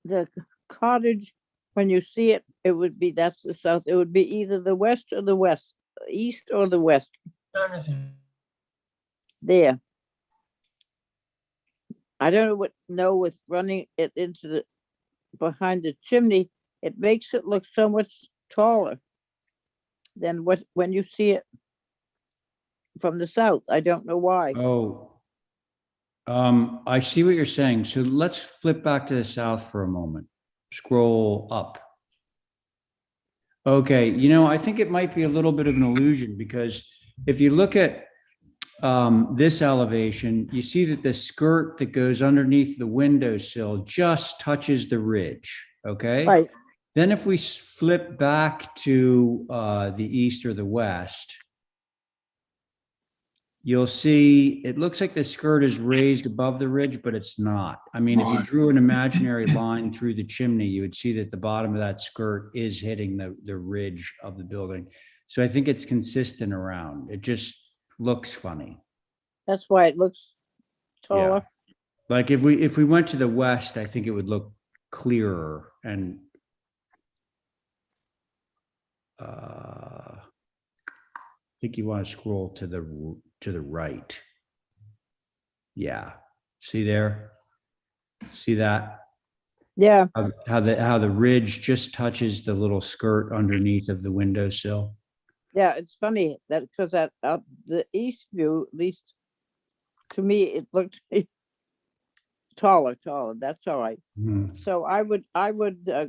the cottage. When you see it, it would be, that's the south. It would be either the west or the west, east or the west. There. I don't know with running it into the behind the chimney, it makes it look so much taller than when you see it from the south. I don't know why. Oh, I see what you're saying. So let's flip back to the south for a moment. Scroll up. Okay, you know, I think it might be a little bit of an illusion because if you look at this elevation, you see that the skirt that goes underneath the windowsill just touches the ridge, okay? Right. Then if we flip back to the east or the west, you'll see it looks like the skirt is raised above the ridge, but it's not. I mean, if you drew an imaginary line through the chimney, you would see that the bottom of that skirt is hitting the ridge of the building. So I think it's consistent around. It just looks funny. That's why it looks taller. Yeah. Like if we went to the west, I think it would look clearer and I think you want to scroll to the right. Yeah. See there? See that? Yeah. How the ridge just touches the little skirt underneath of the windowsill. Yeah, it's funny that because at the east view, at least to me, it looked taller. That's all right. So I would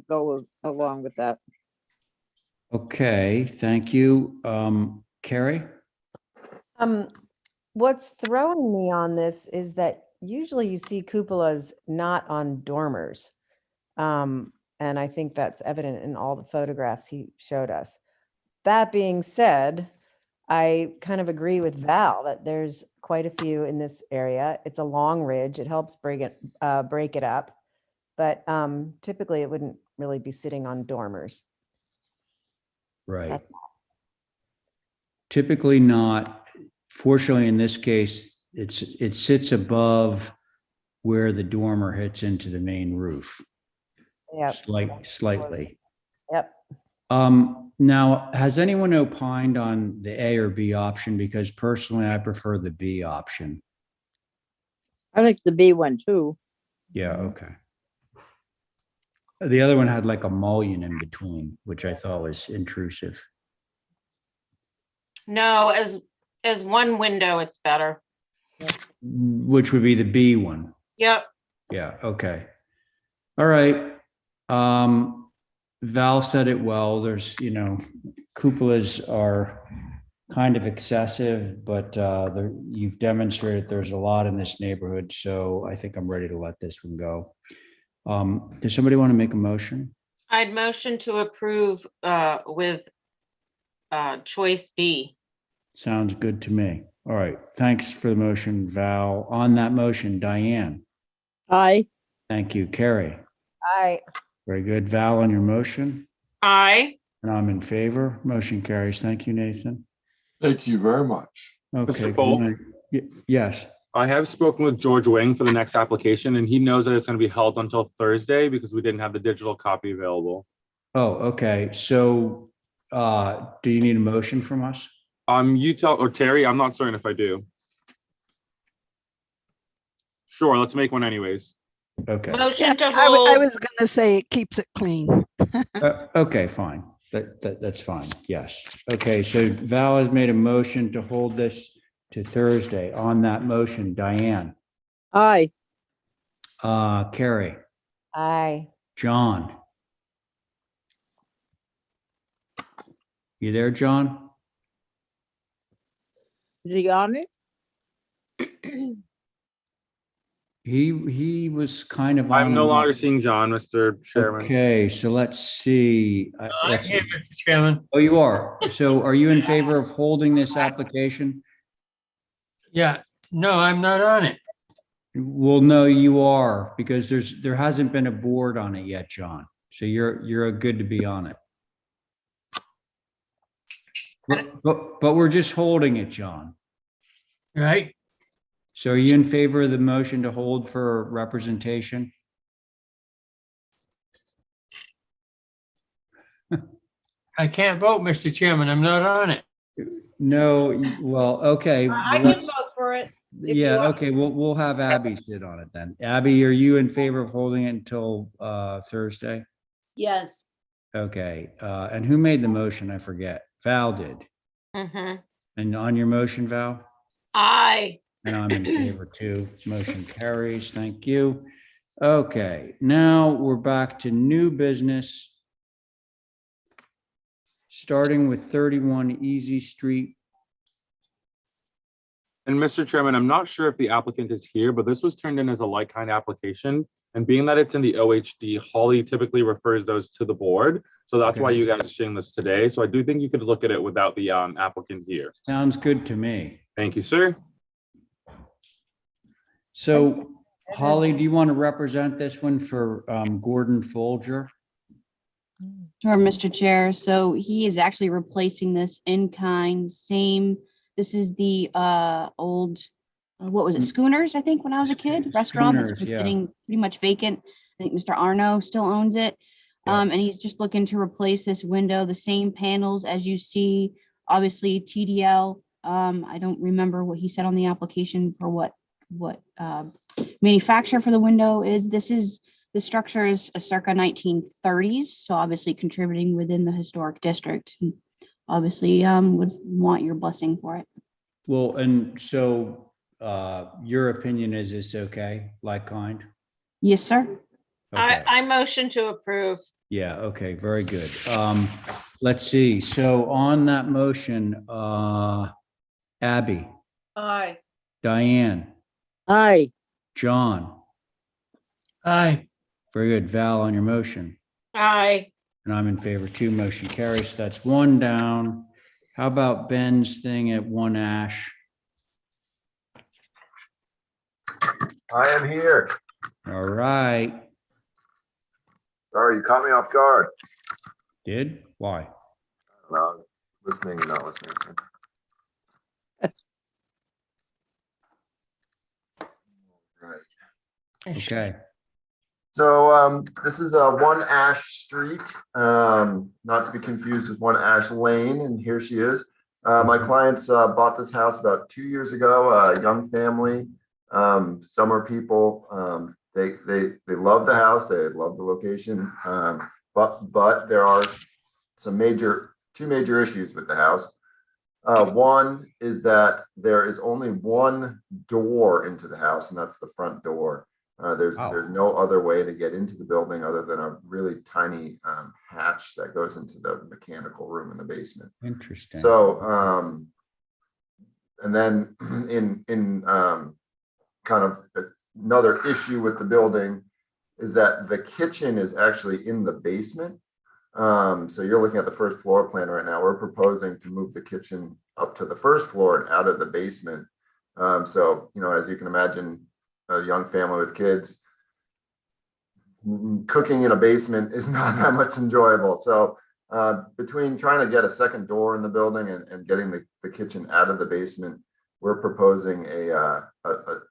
go along with that. Okay, thank you. Carrie? What's throwing me on this is that usually you see cupolas not on dormers. And I think that's evident in all the photographs he showed us. That being said, I kind of agree with Val that there's quite a few in this area. It's a long ridge. It helps break it up. But typically it wouldn't really be sitting on dormers. Right. Typically not. Fortunately, in this case, it sits above where the dormer hits into the main roof. Yep. Slightly. Yep. Now, has anyone opined on the A or B option? Because personally, I prefer the B option. I like the B one too. Yeah, okay. The other one had like a mullion in between, which I thought was intrusive. No, as one window, it's better. Which would be the B one. Yep. Yeah, okay. All right. Val said it well. There's, cupolas are kind of excessive, but you've demonstrated there's a lot in this neighborhood. So I think I'm ready to let this one go. Does somebody want to make a motion? I'd motion to approve with choice B. Sounds good to me. All right. Thanks for the motion, Val. On that motion, Diane. Aye. Thank you, Carrie. Aye. Very good. Val, on your motion? Aye. And I'm in favor. Motion carries. Thank you, Nathan. Thank you very much. Okay. Mr. Pohl? good night. Yes. I have spoken with George Wing for the next application, and he knows that it's going to be held until Thursday because we didn't have the digital copy available. Oh, okay. So do you need a motion from us? You tell, or Terry, I'm not certain if I do. Sure, let's make one anyways. Okay. Motion to I hold. was gonna say it keeps it clean. Okay, fine. That's fine. Yes. Okay, so Val has made a motion to hold this to Thursday. On that motion, Diane, Aye. Carrie, Aye. John. You there, John? Is he on it? He was kind of. I'm on no and longer off. seeing John, Mr. Chairman. Okay, so let's see. I'm here, Mr. Chairman. Oh, you are. So are you in favor of holding this application? Yeah, no, I'm not on it. Well, no, you are, because there hasn't been a board on it yet, John. So you're good to be on it. But we're just holding it, John. Right? So are you in favor of the motion to hold for representation? I can't vote, Mr. Chairman. I'm not on it. No, well, okay. I well, can vote for it. if you Yeah, want. okay, we'll have Abby sit on it then. Abby, are you in favor of holding it until Thursday? Yes. Okay, and who made the motion? I forget. Val did. Mm-hmm. And on your motion, Val? Aye. And I'm in favor too. Motion carries. Thank you. Okay, now we're back to new business. Starting with 31 Easy Street. And Mr. Chairman, I'm not sure if the applicant is here, but this was turned in as a like-kind application. And being that it's in the OHD, Holly typically refers those to the board. So that's why you guys are seeing this today. So I do think you could look at it without the applicant here. Sounds good to me. Thank you, sir. So Holly, do you want to represent this one for Gordon Folger? Sure, Mr. Chair. So he is actually replacing this in kind, same. This is the old, what was it, Schooners, I think, when I was a kid, restaurant that's Schooners, been yeah. sitting pretty much vacant. I think Mr. Arno still owns it. And he's just looking to replace this window, the same panels as you see, obviously TDL. I don't remember what he said on the application for what manufacturer for the window is. The structure is a circa 1930s, so obviously contributing within the historic district. Obviously, would want your blessing for it. Well, and so your opinion is it's okay, like kind? Yes, sir. Okay. I motion to approve. Yeah, okay, very good. Let's see. So on that motion, Abby, Aye. Diane, Aye. John. Aye. Very good. Val, on your motion. Aye. And I'm in favor too. Motion carries. That's one down. How about Ben's thing at 1 Ash? I am here. All right. Sorry, you caught me off guard. Did? Why? No, I was listening and not listening. Right. Okay. So this is One Ash Street, not to be confused with One Ash Lane, and here she is. My clients bought this house about 2 years ago, a young family, summer people. They love the house, they love the location, but there are two major issues with the house. One is that there is only one door into the house, and that's the front door. There's no other way to get into the building other than a really tiny hatch that goes into the mechanical room in the basement. Interesting. So, and then in kind of another issue with the building is that the kitchen is actually in the basement. So you're looking at the first floor plan right now. We're proposing to move the kitchen up to the first floor and out of the basement. So, you know, as you can imagine, a young family with kids, cooking in a basement is not that much enjoyable. So between trying to get a second door in the building and getting the kitchen out of the basement, we're proposing a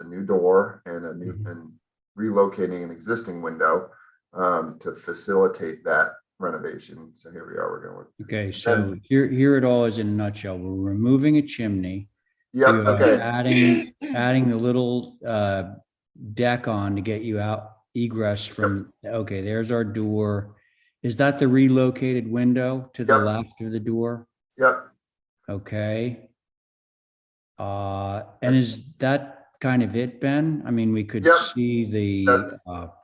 new door and and relocating an existing window to facilitate that renovation. So here we are. We're going to. Okay, so here it all is in a nutshell. We're removing a chimney. Yep. You are Okay. adding the little deck on to get you out egress from. Okay, there's our door. Is that the relocated window to the left of the door? Yep. Okay. And is that kind of it, Ben? I mean, we could see the.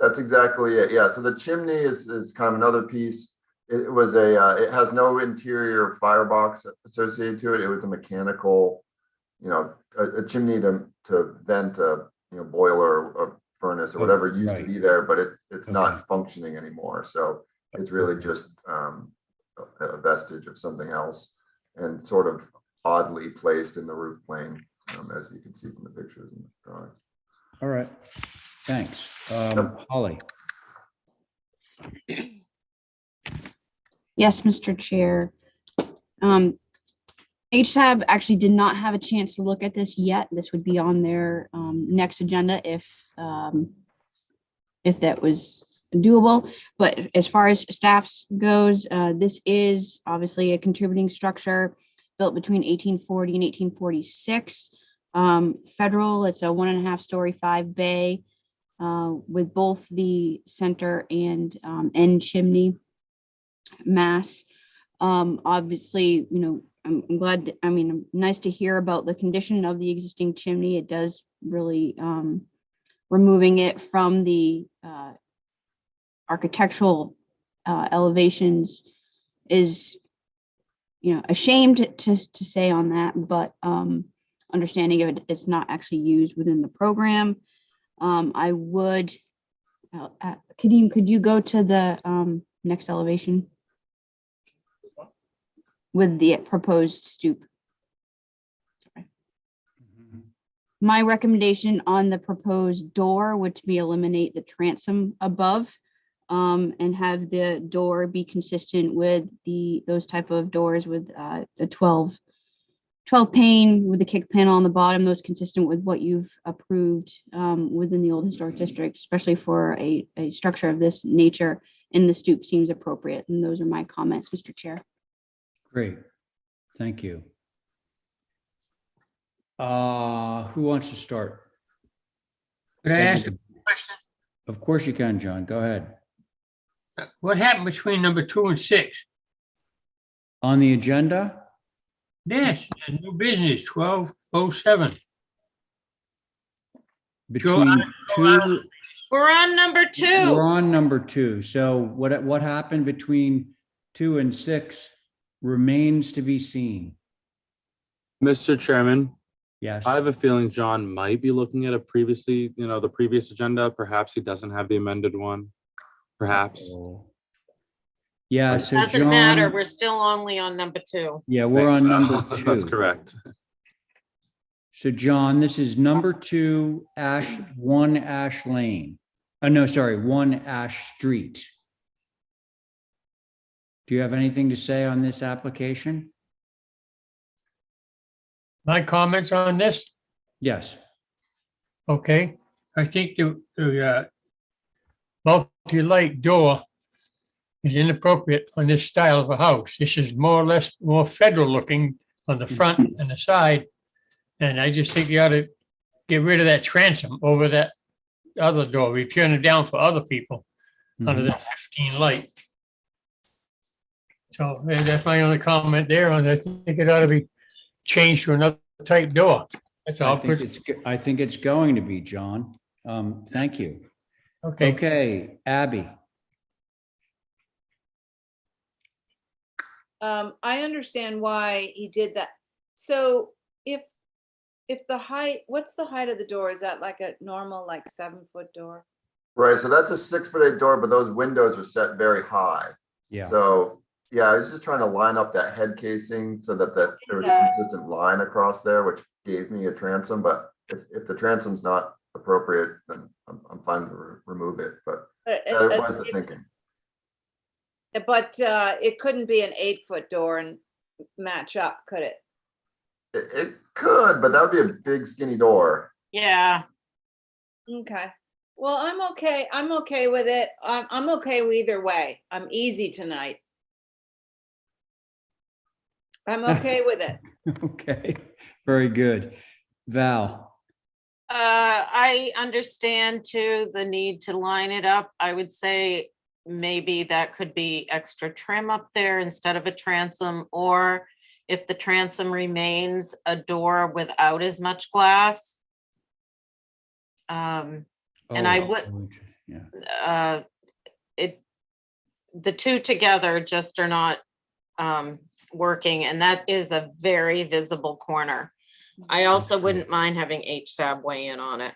That's exactly it. Yeah. So the chimney is kind of another piece. It was it has no interior firebox associated to it. It was a mechanical, you know, a chimney to vent a boiler or furnace or whatever used to be there, but it's not functioning anymore. So it's really just a vestige of something else and sort of oddly placed in the roof plane, as you can see from the pictures and the drawings. All right, thanks. Holly. Yes, Mr. Chair. HSAB actually did not have a chance to look at this yet. This would be on their next agenda if that was doable. But as far as staffs goes, this is obviously a contributing structure built between 1840 and 1846. Federal, it's a 1.5 story, 5 bay with both the center and end chimney mass. Obviously, you know, I'm glad, nice to hear about the condition of the existing chimney. It does really, removing it from the architectural elevations is, you know, ashamed to say on that, but understanding of it, it's not actually used within the program. I would, could you go to the next elevation with the proposed stoop? Sorry. My recommendation on the proposed door would be eliminate the transom above and have the door be consistent with those type of doors with a 12 pane with the kick panel on the bottom, those consistent with what you've approved within the old historic district, especially for a structure of this nature, and the stoop seems appropriate. And those are my comments, Mr. Chair. Great, thank you. Who wants to start? Could I ask a question? Of course you can, John. Go ahead. What happened between number 2 and 6? On the agenda? Yes, new business, 1207. Between two. We're on number 2. We're on number 2. So what happened between 2 and 6 remains to be seen. Mr. Chairman. Yes. I have a feeling John might be looking at the previous agenda. Perhaps he doesn't have the amended one. Perhaps. Yeah, so Doesn't John, matter. We're still only on number 2. Yeah, we're on number 2. That's correct. So John, this is number 2, 1 Ash Lane. Oh, no, sorry, 1 Ash Street. Do you have anything to say on this application? My comments on this? Yes. Okay, I think the multi-light door is inappropriate on this style of a house. This is more or less more federal looking on the front and the side. And I just think you ought to get rid of that transom over that other door. We turn it down for other people under that 15 light. So that's my only comment there on it. I think it ought to be changed to another type door. That's all. I think it's going to be, John. Thank you. Okay. Okay, Abby. I understand why he did that. So if the height, what's the height of the door? Is that like a normal, like 7-foot door? Right, so that's a 6'8" door, but those windows are set very high. Yeah. So, yeah, I was just trying to line up that head casing so that there was a consistent line across there, which gave me a transom. But if the transom's not appropriate, then I'm fine to remove it. But that was the thinking. But it couldn't be an 8-foot door and match up, could it? It could, but that would be a big skinny door. Yeah. Okay. Well, I'm okay. I'm okay with it. I'm okay with either way. I'm easy tonight. I'm okay with it. Okay, very good. Val. I understand too the need to line it up. I would say maybe that could be extra trim up there instead of a transom, or if the transom remains, a door without as much glass. And I would, the two together just are not working, and that is a very visible corner. I also wouldn't mind having HSAB weigh in on it.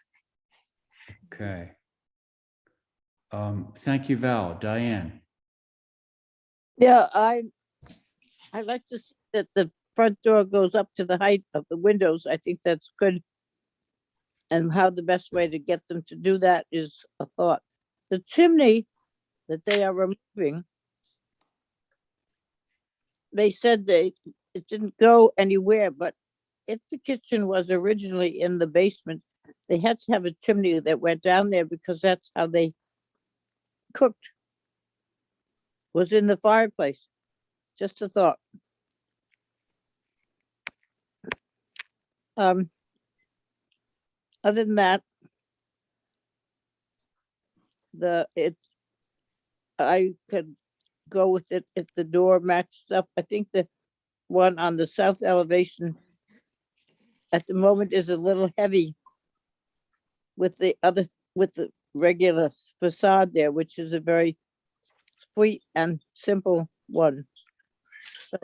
Okay. Thank you, Val. Diane. Yeah, I like to see that the front door goes up to the height of the windows. I think that's good. And how the best way to get them to do that is a thought. The chimney that they are removing, they said it didn't go anywhere, but if the kitchen was originally in the basement, they had to have a chimney that went down there because that's how they cooked, was in the fireplace. Just a thought. Other than that, I could go with it if the door matches up. I think the one on the south elevation at the moment is a little heavy with the regular facade there, which is a very sweet and simple one. So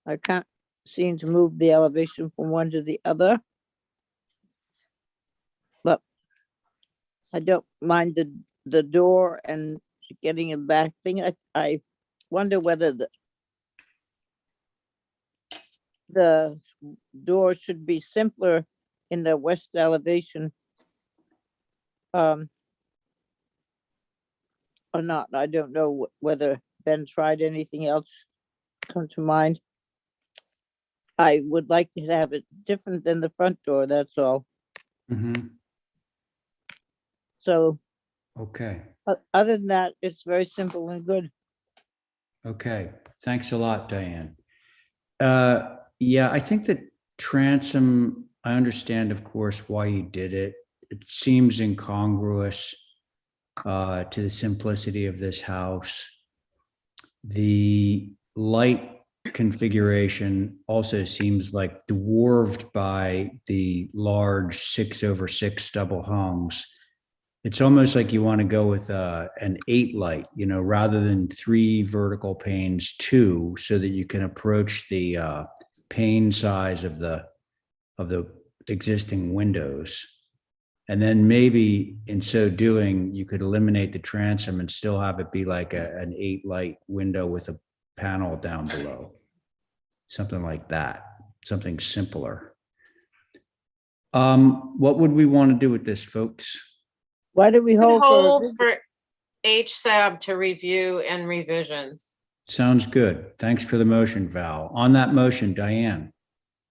I can't seem to move the elevation from one to the other. But I don't mind the door and getting a back thing. I wonder whether the door should be simpler in the west elevation or not. I don't know whether Ben tried anything else come to mind. I would like to have it different than the front door, that's all. So, okay. Other than that, it's very simple and good. Okay, thanks a lot, Diane. Yeah, I think that transom, I understand, of course, why you did it. It seems incongruous to the simplicity of this house. The light configuration also seems like dwarfed by the large 6/6 double hungs. It's almost like you want to go with an 8 light, rather than 3 vertical panes, 2, so that you can approach the pane size of the existing windows. And then maybe in so doing, you could eliminate the transom and still have it be like an 8 light window with a panel down below. Something like that, something simpler. What would we want to do with this, folks? Why do we hold for HSAB to review and revisions? Sounds good. Thanks for the motion, Val. On that motion, Diane.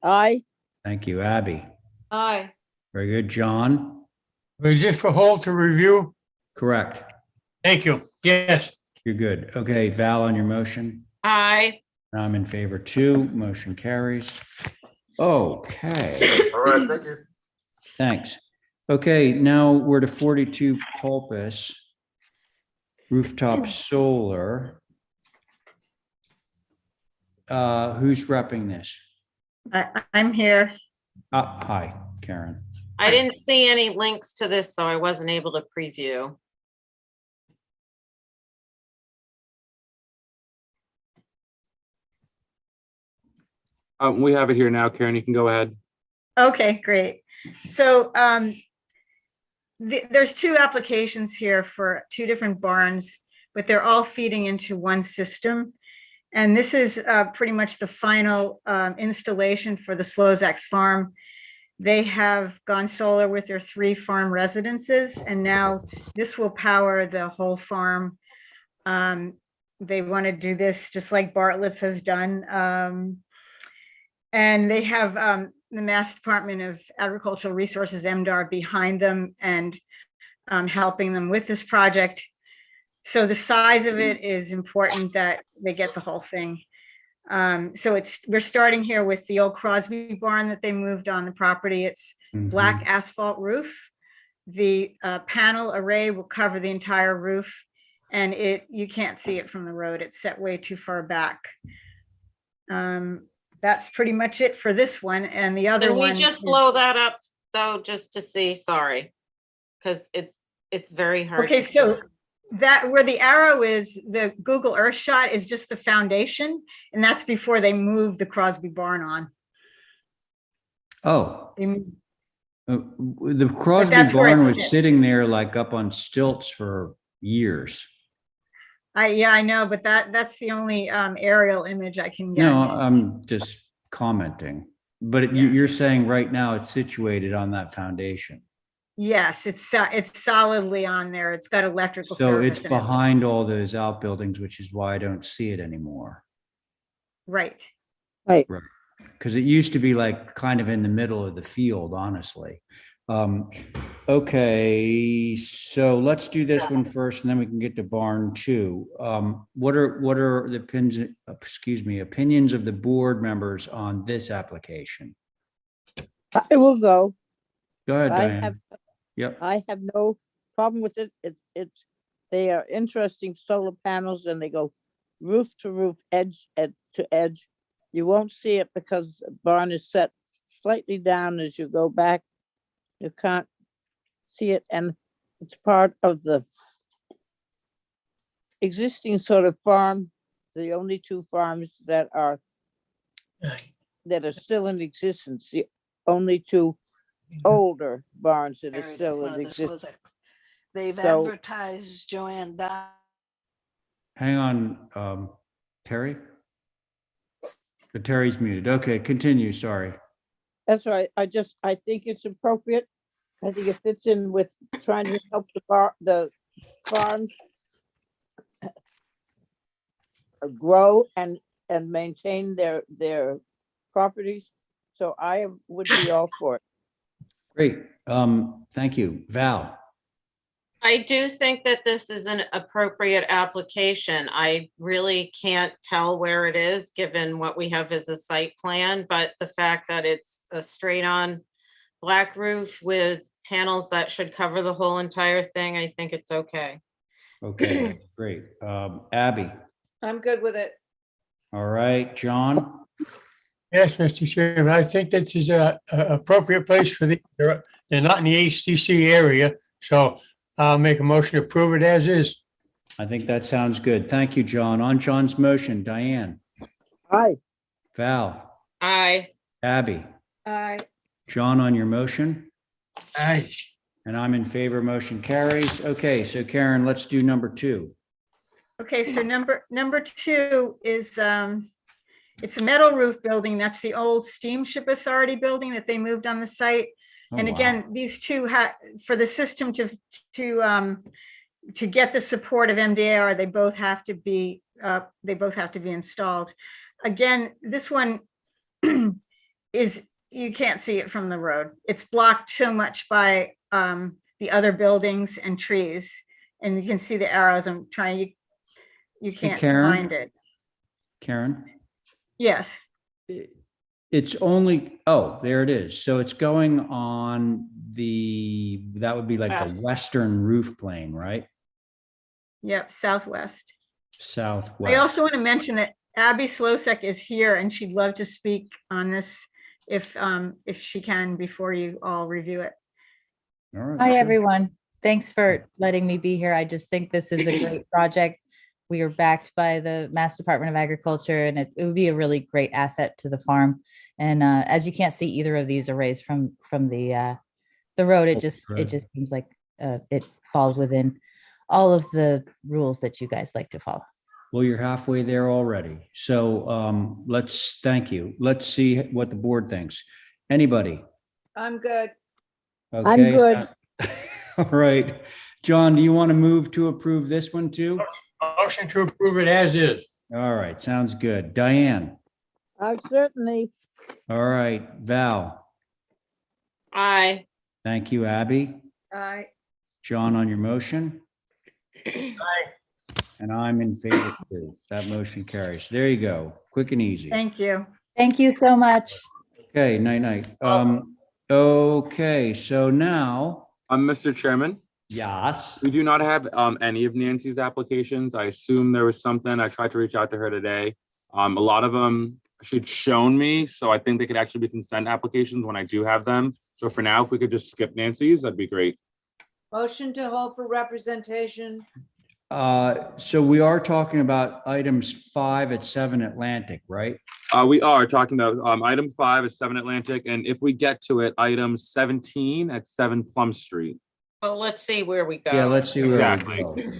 Aye. Thank you, Abby. Aye. Very good, John. Was this for hold to review? Correct. Thank you. Yes. You're good. Okay, Val, on your motion? Aye. I'm in favor too. Motion carries. Okay, All right, thank you. thanks. Okay, now we're to 42 Pulpus. Rooftop solar. Who's repping this? I'm here. Hi, Karen. I didn't see any links to this, so I wasn't able to preview. We have it here now, Karen. You can go ahead. Okay, great. So there's two applications here for two different barns, but they're all feeding into one system. And this is pretty much the final installation for the Slozak's farm. They have gone solar with their 3 farm residences, and now this will power the whole farm. They want to do this just like Bartlett's has done. And they have the Mass Department of Agricultural Resources, MDAR, behind them and helping them with this project. So the size of it is important that they get the whole thing. So we're starting here with the old Crosby barn that they moved on the property. It's black asphalt roof. The panel array will cover the entire roof, and you can't see it from the road. It's set way too far back. That's pretty much it for this one. And the other one. Can we just blow that up though, just to see? Sorry, because it's very hard. Okay, so that where the arrow is, the Google Earth shot is just the foundation, and that's before they move the Crosby barn on. Oh. The Crosby barn was sitting there like up on stilts for years. Yeah, I know, but that's the only aerial image I can get. No, I'm just commenting. But you're saying right now it's situated on that foundation. Yes, it's solidly on there. It's got electrical So service it's in it. behind all those outbuildings, which is why I don't see it anymore. Right. Right. Because it used to be like kind of in the middle of the field, honestly. Okay, so let's do this one first, and then we can get to barn 2. What are the opinions of the board members on this application? I will go. Go ahead, Diane. I have no problem with it. They are interesting solar panels, and they go roof to roof, edge to edge. You won't see it because the barn is set slightly down as you go back. You can't see it, and it's part of the existing sort of farm. The only 2 farms that are still in existence. The only 2 older barns that are still in existence. They've advertised Joanne Dow. Hang on, Terry? Terry's muted. Okay, continue, sorry. That's right. I think it's appropriate. I think it fits in with trying to help the farms grow and maintain their properties. So I would be all for it. Great. Thank you. Val. I do think that this is an appropriate application. I really can't tell where it is, given what we have as a site plan, but the fact that it's a straight on black roof with panels that should cover the whole entire thing, I think it's okay. Okay, great. Abby. I'm good with it. All right, John. Yes, Mr. Chairman, I think this is a appropriate place for they're not in the HTC area, so I'll make a motion to approve it as is. I think that sounds good. Thank you, John. On John's motion, Diane. Aye. Val. Aye. Abby. Aye. John, on your motion. Aye. And I'm in favor. Motion carries. Okay, so Karen, let's do number 2. Okay, so number 2 is it's a metal roof building. That's the old Steamship Authority building that they moved on the site. And again, these 2 for the system to get the support of MDR, they both have to be installed. Again, this one you can't see it from the road. It's blocked so much by the other buildings and trees. And you can see the arrows. I'm trying, you can't Karen? find it. Karen? Yes, It's only, oh, there it is. So it's going on that would be like the West. western roof plane, right? yep, southwest. Southwest. I also want to mention that Abby Slosek is here and she'd love to speak on this if she can before you all review it. All right, Hi, sure. everyone. Thanks for letting me be here. I just think this is a great project. We are backed by the Mass Department of Agriculture, and it would be a really great asset to the farm. And as you can't see either of these arrays from the road, it just seems like it falls within all of the rules that you guys like to follow. Well, you're halfway there already. So thank you. Let's see what the board thinks. Anybody? I'm good. Okay. I'm good. All right. John, do you want to move to approve this one too? Motion to approve it as is. All right, sounds good. Diane? Certainly. All right, Val? Aye. Thank you, Abby. Aye. John on your motion? Aye. And I'm in favor too. That motion carries. There you go. Quick and easy. Thank you. Thank you so much. Okay, night. Okay, so now, Mr. Chairman, yes. we do not have any of Nancy's applications. I assume there was something. I tried to reach out to her today. A lot of them she'd shown me, so I think they could actually be consent applications when I do have them. So for now, if we could just skip Nancy's, that'd be great. Motion to hold for representation. So we are talking about items 5 at 7 Atlantic, right? We are talking about item 5 at 7 Atlantic, and if we get to it, item 17 at 7 Plum Street. Well, let's see where we go. Yeah, let's see where Exactly. we go.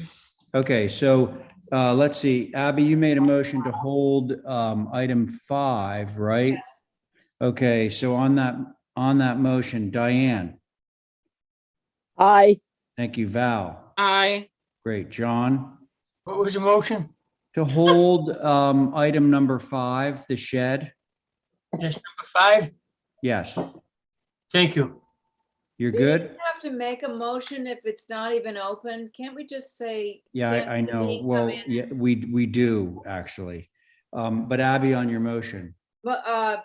Okay, so let's see. Abby, you made a motion to hold item 5, right? Yes. Okay, so on that motion, Diane. Aye. Thank you, Val. Aye. Great, John. What was the motion? To hold item number 5, the shed. Yes, number 5. Yes, Thank you. you're We good. don't have to make a motion if it's not even open. Can't we just say? Yeah, can I know. Denise come Well, in? yeah, we do actually. But Abby, on your motion, But,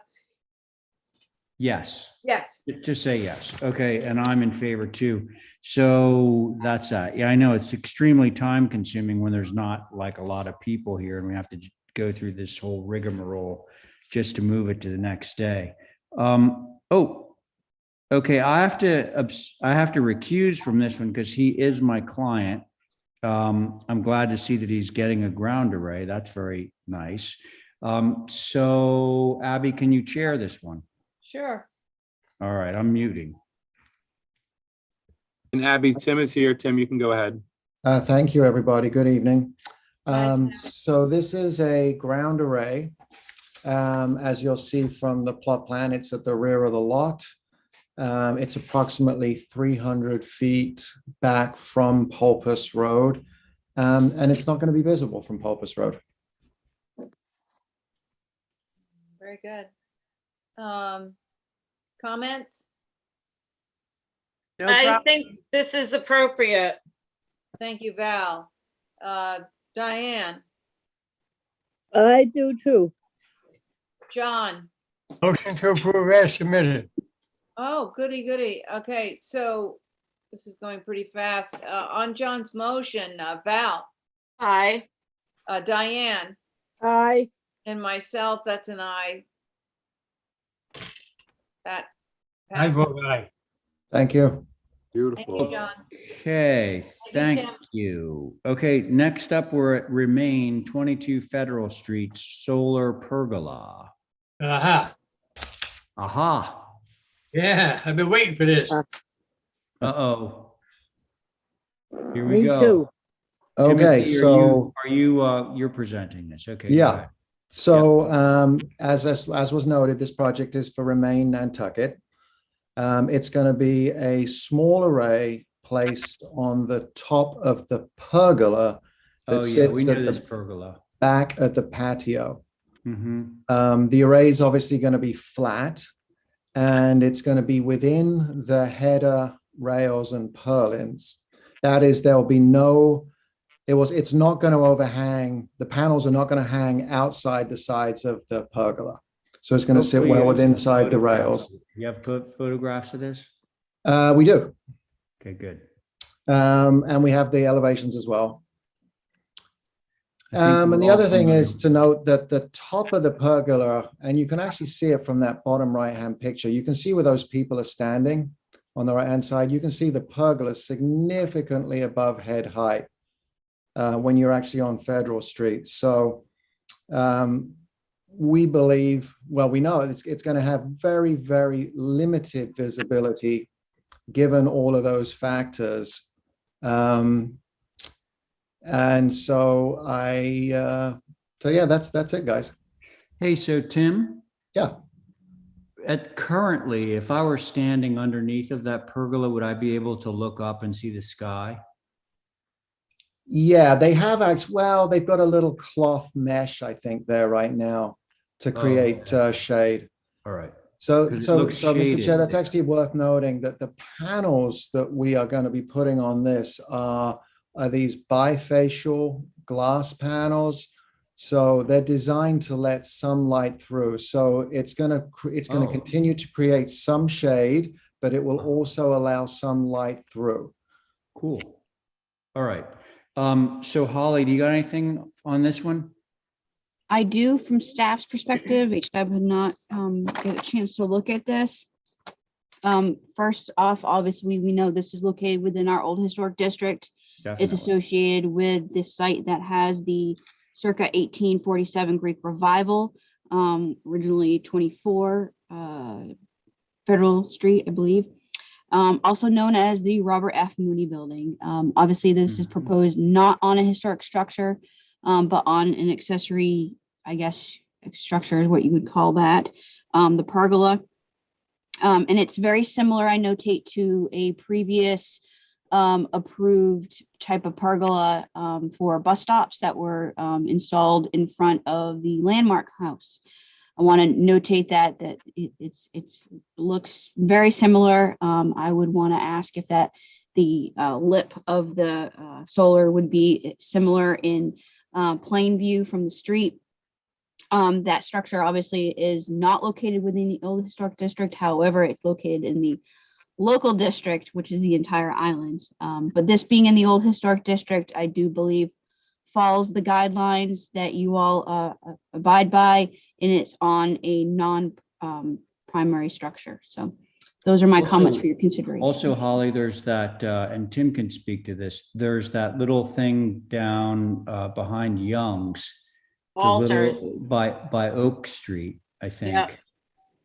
yes. yes, Just say yes. Okay, and I'm in favor too. So that's that. Yeah, I know it's extremely time consuming when there's not like a lot of people here and we have to go through this whole rigmarole just to move it to the next day. Okay, I have to recuse from this one because he is my client. I'm glad to see that he's getting a ground array. That's very nice. So Abby, can you chair this one? sure. All right, I'm muting. And Abby, Tim is here. Tim, you can go ahead. Thank you, everybody. Good evening. Hi, Tim. So this is a ground array. As you'll see from the plot plan, it's at the rear of the lot. It's approximately 300 feet back from Pulpus Road, and it's not going to be visible from Pulpus Road. Very good. Comments? I think this is appropriate. Thank you, Val. Diane, I do too. John. Motion to approve as submitted. Oh, goody, goody. Okay, so this is going pretty fast. On John's motion, Val, Aye. Diane, Aye. and myself, that's an aye. That I passes. vote aye. Thank you. Beautiful. Thank you, John. Okay, Thank thank you, Tim. you. Okay, next up, we're at Remain 22 Federal Street, Solar Pergola. Aha. Aha. Yeah, I've been waiting for this. Uh-oh. Here we Me go. too. Okay, Timothy, so you're presenting this. Okay. go yeah. ahead. So as was noted, this project is for Remain Nantucket. It's going to be a small array placed on the top of the pergola that Oh, yeah, we sits know at this the pergola. back of the patio. Mm-hmm. The array is obviously going to be flat, and it's going to be within the header rails and purlins. That is, there will be no, it's not going to overhang, the panels are not going to hang outside the sides of the pergola. So it's going to sit Hopefully well you have within inside the photographs. rails. You have photographs of this? We do. Okay, good. And we have the elevations as well. I think And we're the all other thing familiar. is to note that the top of the pergola, and you can actually see it from that bottom right-hand picture, you can see where those people are standing on the right-hand side. You can see the pergola significantly above head height when you're actually on Federal Street. So we believe, well, we know it's going to have very, very limited visibility given all of those factors. And so yeah, that's it, guys. Hey, so Tim? Yeah. Currently, if I were standing underneath of that pergola, would I be able to look up and see the sky? Yeah, they have actually, well, they've got a little cloth mesh, I think, there right now to create shade. All right. So, 'Cause it so, looks so, Mr. Chair, shaded. that's actually worth noting that the panels that we are going to be putting on this are these bifacial glass panels. So they're designed to let some light through. So it's going to continue to create some shade, but it will also allow some light through. Cool. All right. So Holly, do you got anything on this one? I do, from staff's perspective. HDAB had not get a chance to look at this. First off, obviously, we know this is located within our old historic district. Definitely. It's associated with this site that has the circa 1847 Greek revival, originally 24 Federal Street, I believe. Also known as the Robert F. Mooney Building. Obviously, this is proposed not on a historic structure, but on an accessory, I guess, structure is what you would call that, the pergola. And it's very similar, I notate, to a previous approved type of pergola for bus stops that were installed in front of the Landmark House. I want to notate that it looks very similar. I would want to ask if that the lip of the solar would be similar in plain view from the street. That structure obviously is not located within the old historic district. However, it's located in the local district, which is the entire island. But this being in the old historic district, I do believe follows the guidelines that you all abide by, and it's on a non-primary structure. So those are my comments for your consideration. Also, Holly, there's that, and Tim can speak to this, there's that little thing down behind Young's. Walters. By Oak Street, I think. Yep.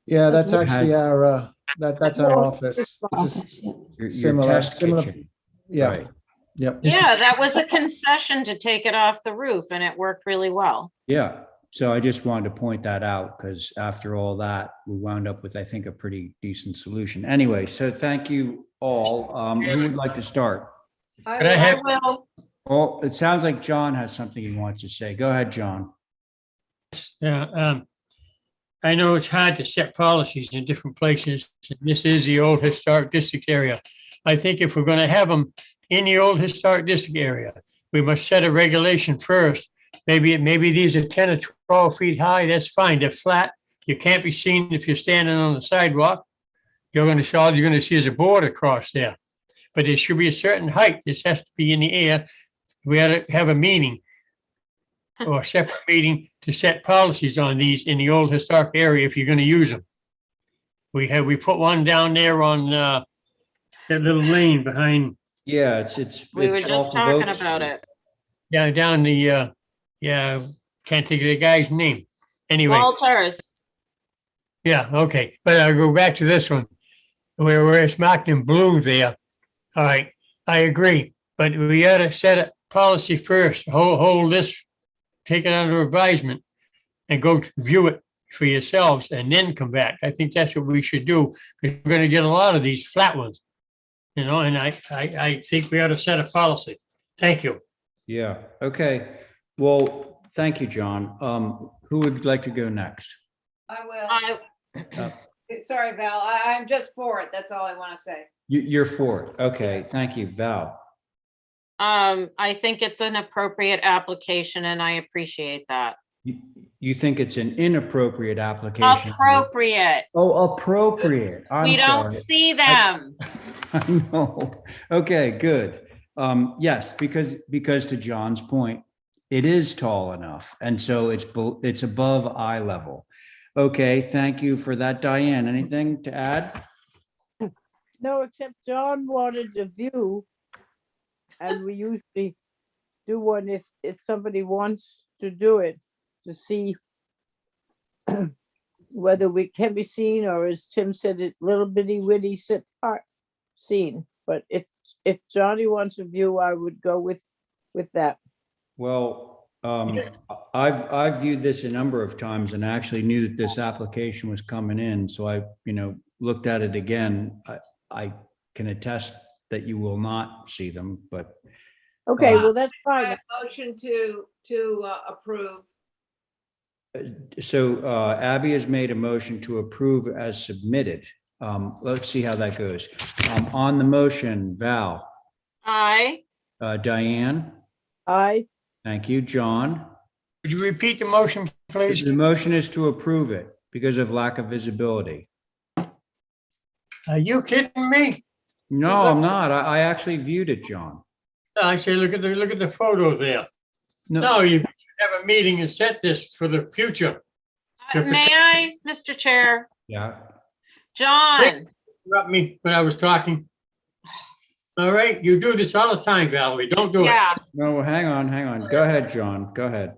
Yeah, that's actually our that's our office. Your Similar. kitchen. Yeah. Right. Yep. Yeah, that was a concession to take it off the roof, and it worked really well. Yeah. So I just wanted to point that out because after all that, we wound up with, I think, a pretty decent solution. Anyway, so thank you all. Who would like to start? I will. Oh, it sounds like John has something he wants to say. Go ahead, John. Yeah, I know it's hard to set policies in different places. This is the old historic district area. I think if we're going to have them in the old historic district area, we must set a regulation first. Maybe these are 10 or 12 feet high. That's fine. They're flat. You can't be seen if you're standing on the sidewalk. All you're going to see is a board across there. But there should be a certain height. This has to be in the air. We ought to have a meeting or a separate meeting to set policies on these in the old historic area if you're going to use them. We put one down there on that little lane behind. Yeah, it's We were just talking about it. Yeah, down the can't think of the guy's name. Anyway. Walters. Yeah, okay. But I'll go back to this one where it's marked in blue there. All right, I agree. But we ought to set a policy first, hold this, take it under advisement and go to view it for yourselves and then come back. I think that's what we should do because we're going to get a lot of these flat ones, and I think we ought to set a policy. Thank you. Yeah, okay. Well, thank you, John. Who would like to go next? I will. Sorry, Val. I'm just for it. That's all I want to say. You're for it. Okay, thank you, Val. I think it's an appropriate application and I appreciate that. You think it's an inappropriate application? Appropriate. Oh, appropriate. I'm We don't sorry. see them. I know. Okay, good. Yes, because to John's point, it is tall enough. And so it's above eye level. Okay, thank you for that. Diane, anything to add? No, except John wanted a view. And we usually do one if somebody wants to do it, to see whether we can be seen, or as Tim said, it little bitty witty sit part seen. But if Johnny wants a view, I would go with that. Well, I've viewed this a number of times and actually knew that this application was coming in. So I, looked at it again. I can attest that you will not see them, but. Okay, well, that's fine. Motion to approve. So Abby has made a motion to approve as submitted. Let's see how that goes. On the motion, Val. Aye. Diane. Aye. Thank you. John. Could you repeat the motion, please? The motion is to approve it because of lack of visibility. Are you kidding me? No, I'm not. I actually viewed it, John. I say, look at the photo there. No, you should have a meeting and set this for the future. May I, Mr. Chair? Yeah. John. Interrupt me when I was talking. All right, you do this all the time, Valerie. Don't do it. Yeah. No, hang on. Go ahead, John. Go ahead.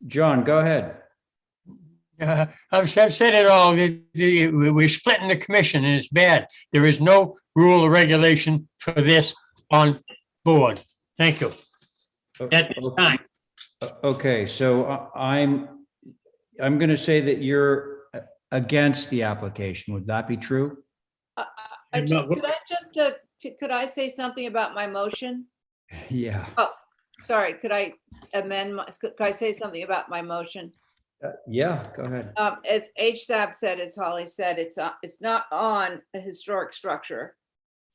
John, go ahead. I've said it all. We're splitting the commission and it's bad. There is no rule or regulation for this on board. Thank you. At this time. Okay, so I'm going to say that you're against the application. Would that be true? Could I say something about my motion? Yeah. Oh, sorry. Could I could I say something about my motion? Yeah, go ahead. As HSAB said, as Holly said, it's not on a historic structure.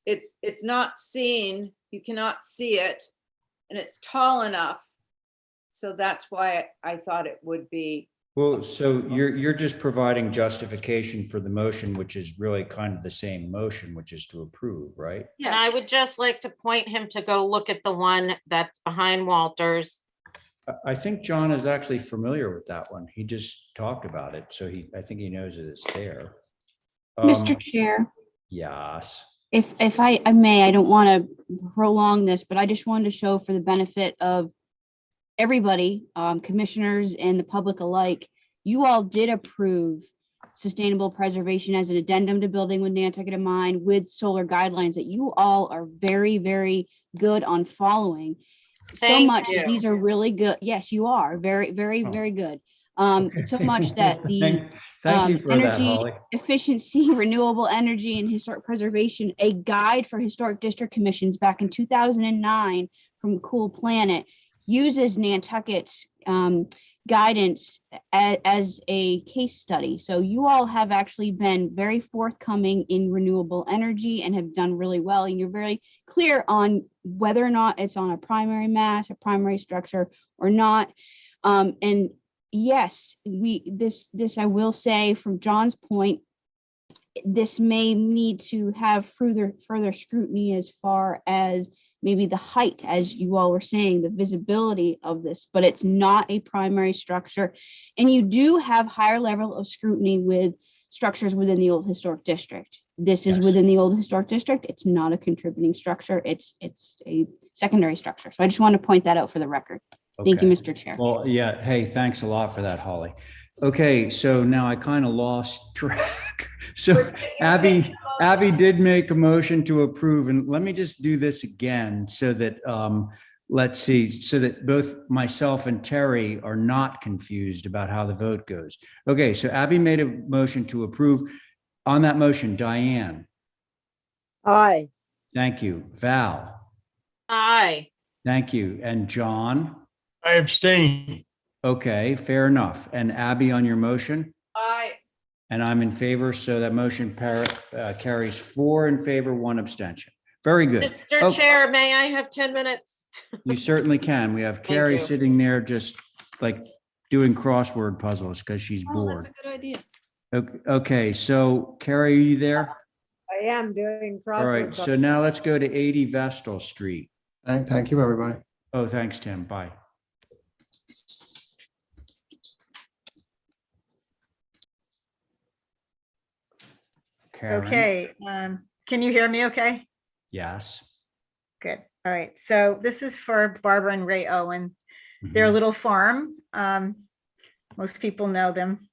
It's not seen. You cannot see it, and it's tall enough. So that's why I thought it would be. Well, so you're just providing justification for the motion, which is really kind of the same motion, which is to approve, right? Yes. And I would just like to point him to go look at the one that's behind Walters. I think John is actually familiar with that one. He just talked about it. So I think he knows that it's there. Mr. Chair. Yes. If I may, I don't want to prolong this, but I just wanted to show for the benefit of everybody, commissioners and the public alike, you all did approve sustainable preservation as an addendum to building with Nantucket in mind with solar guidelines that you all are very, very good on following. So much that these are really good. Yes, you are very, very, very good. So much that the Thank you for energy that, Holly. efficiency, renewable energy, and historic preservation, a guide for historic district commissions back in 2009 from Cool Planet, uses Nantucket's guidance as a case study. So you all have actually been very forthcoming in renewable energy and have done really well. And you're very clear on whether or not it's on a primary mass, a primary structure or not. And yes, this I will say from John's point, this may need to have further scrutiny as far as maybe the height, as you all were saying, the visibility of this, but it's not a primary structure. And you do have higher level of scrutiny with structures within the old historic district. This is within the old historic district. It's not a contributing structure. It's a secondary structure. So I just want to point that out for the record. Thank you, Mr. Chair. Well, yeah. Hey, thanks a lot for that, Holly. Okay, so now I kind of lost track. So Abby did make a motion to approve, and let me just do this again so that let's see, so that both myself and Terry are not confused about how the vote goes. Okay, so Abby made a motion to approve. On that motion, Diane. Aye. Thank you. Val. Aye. Thank you. And John. I abstain. Okay, fair enough. And Abby on your motion? Aye. And I'm in favor, so that motion carries 4 in favor, 1 abstention. Very good. Mr. Oh, Chair, may I have 10 minutes? you certainly can. We have Carrie you. sitting there just like doing crossword puzzles because she's Oh, bored. that's a good idea. Okay, so Carrie, are you there? I am doing All right, crossword. so now let's go to 80 Vestal Street. Thank you, everybody. Oh, thanks, Tim. Bye. Karen? Okay, can you hear me okay? Yes. Good. All right. So this is for Barbara and Ray Owen. They're a little farm. Most people know them.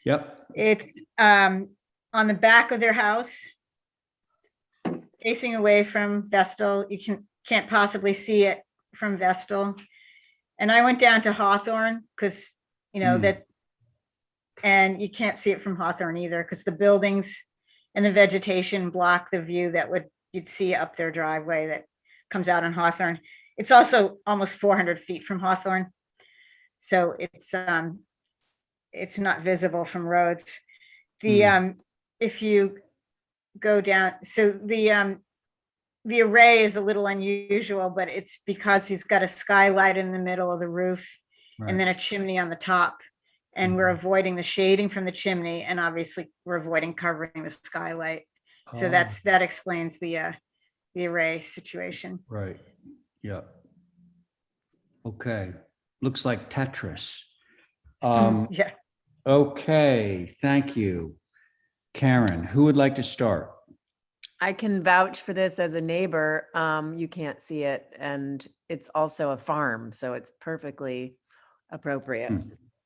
Yep. It's on the back of their house, facing away from Vestal. You can't possibly see it from Vestal. And I went down to Hawthorne because, you know, and you can't see it from Hawthorne either because the buildings and the vegetation block the view that you'd see up their driveway that comes out on Hawthorne. It's also almost 400 feet from Hawthorne. So it's not visible from roads. If you go down, so the array is a little unusual, but it's because he's got a skylight in the middle of the roof and then a chimney on the top. And we're avoiding the shading from the chimney, and obviously we're avoiding covering the skylight. So that explains the array situation. Right. Yeah. Okay. Looks like Tetris. Yeah. Okay. Thank you. Karen, who would like to start? I can vouch for this as a neighbor. You can't see it, and it's also a farm, so it's perfectly appropriate.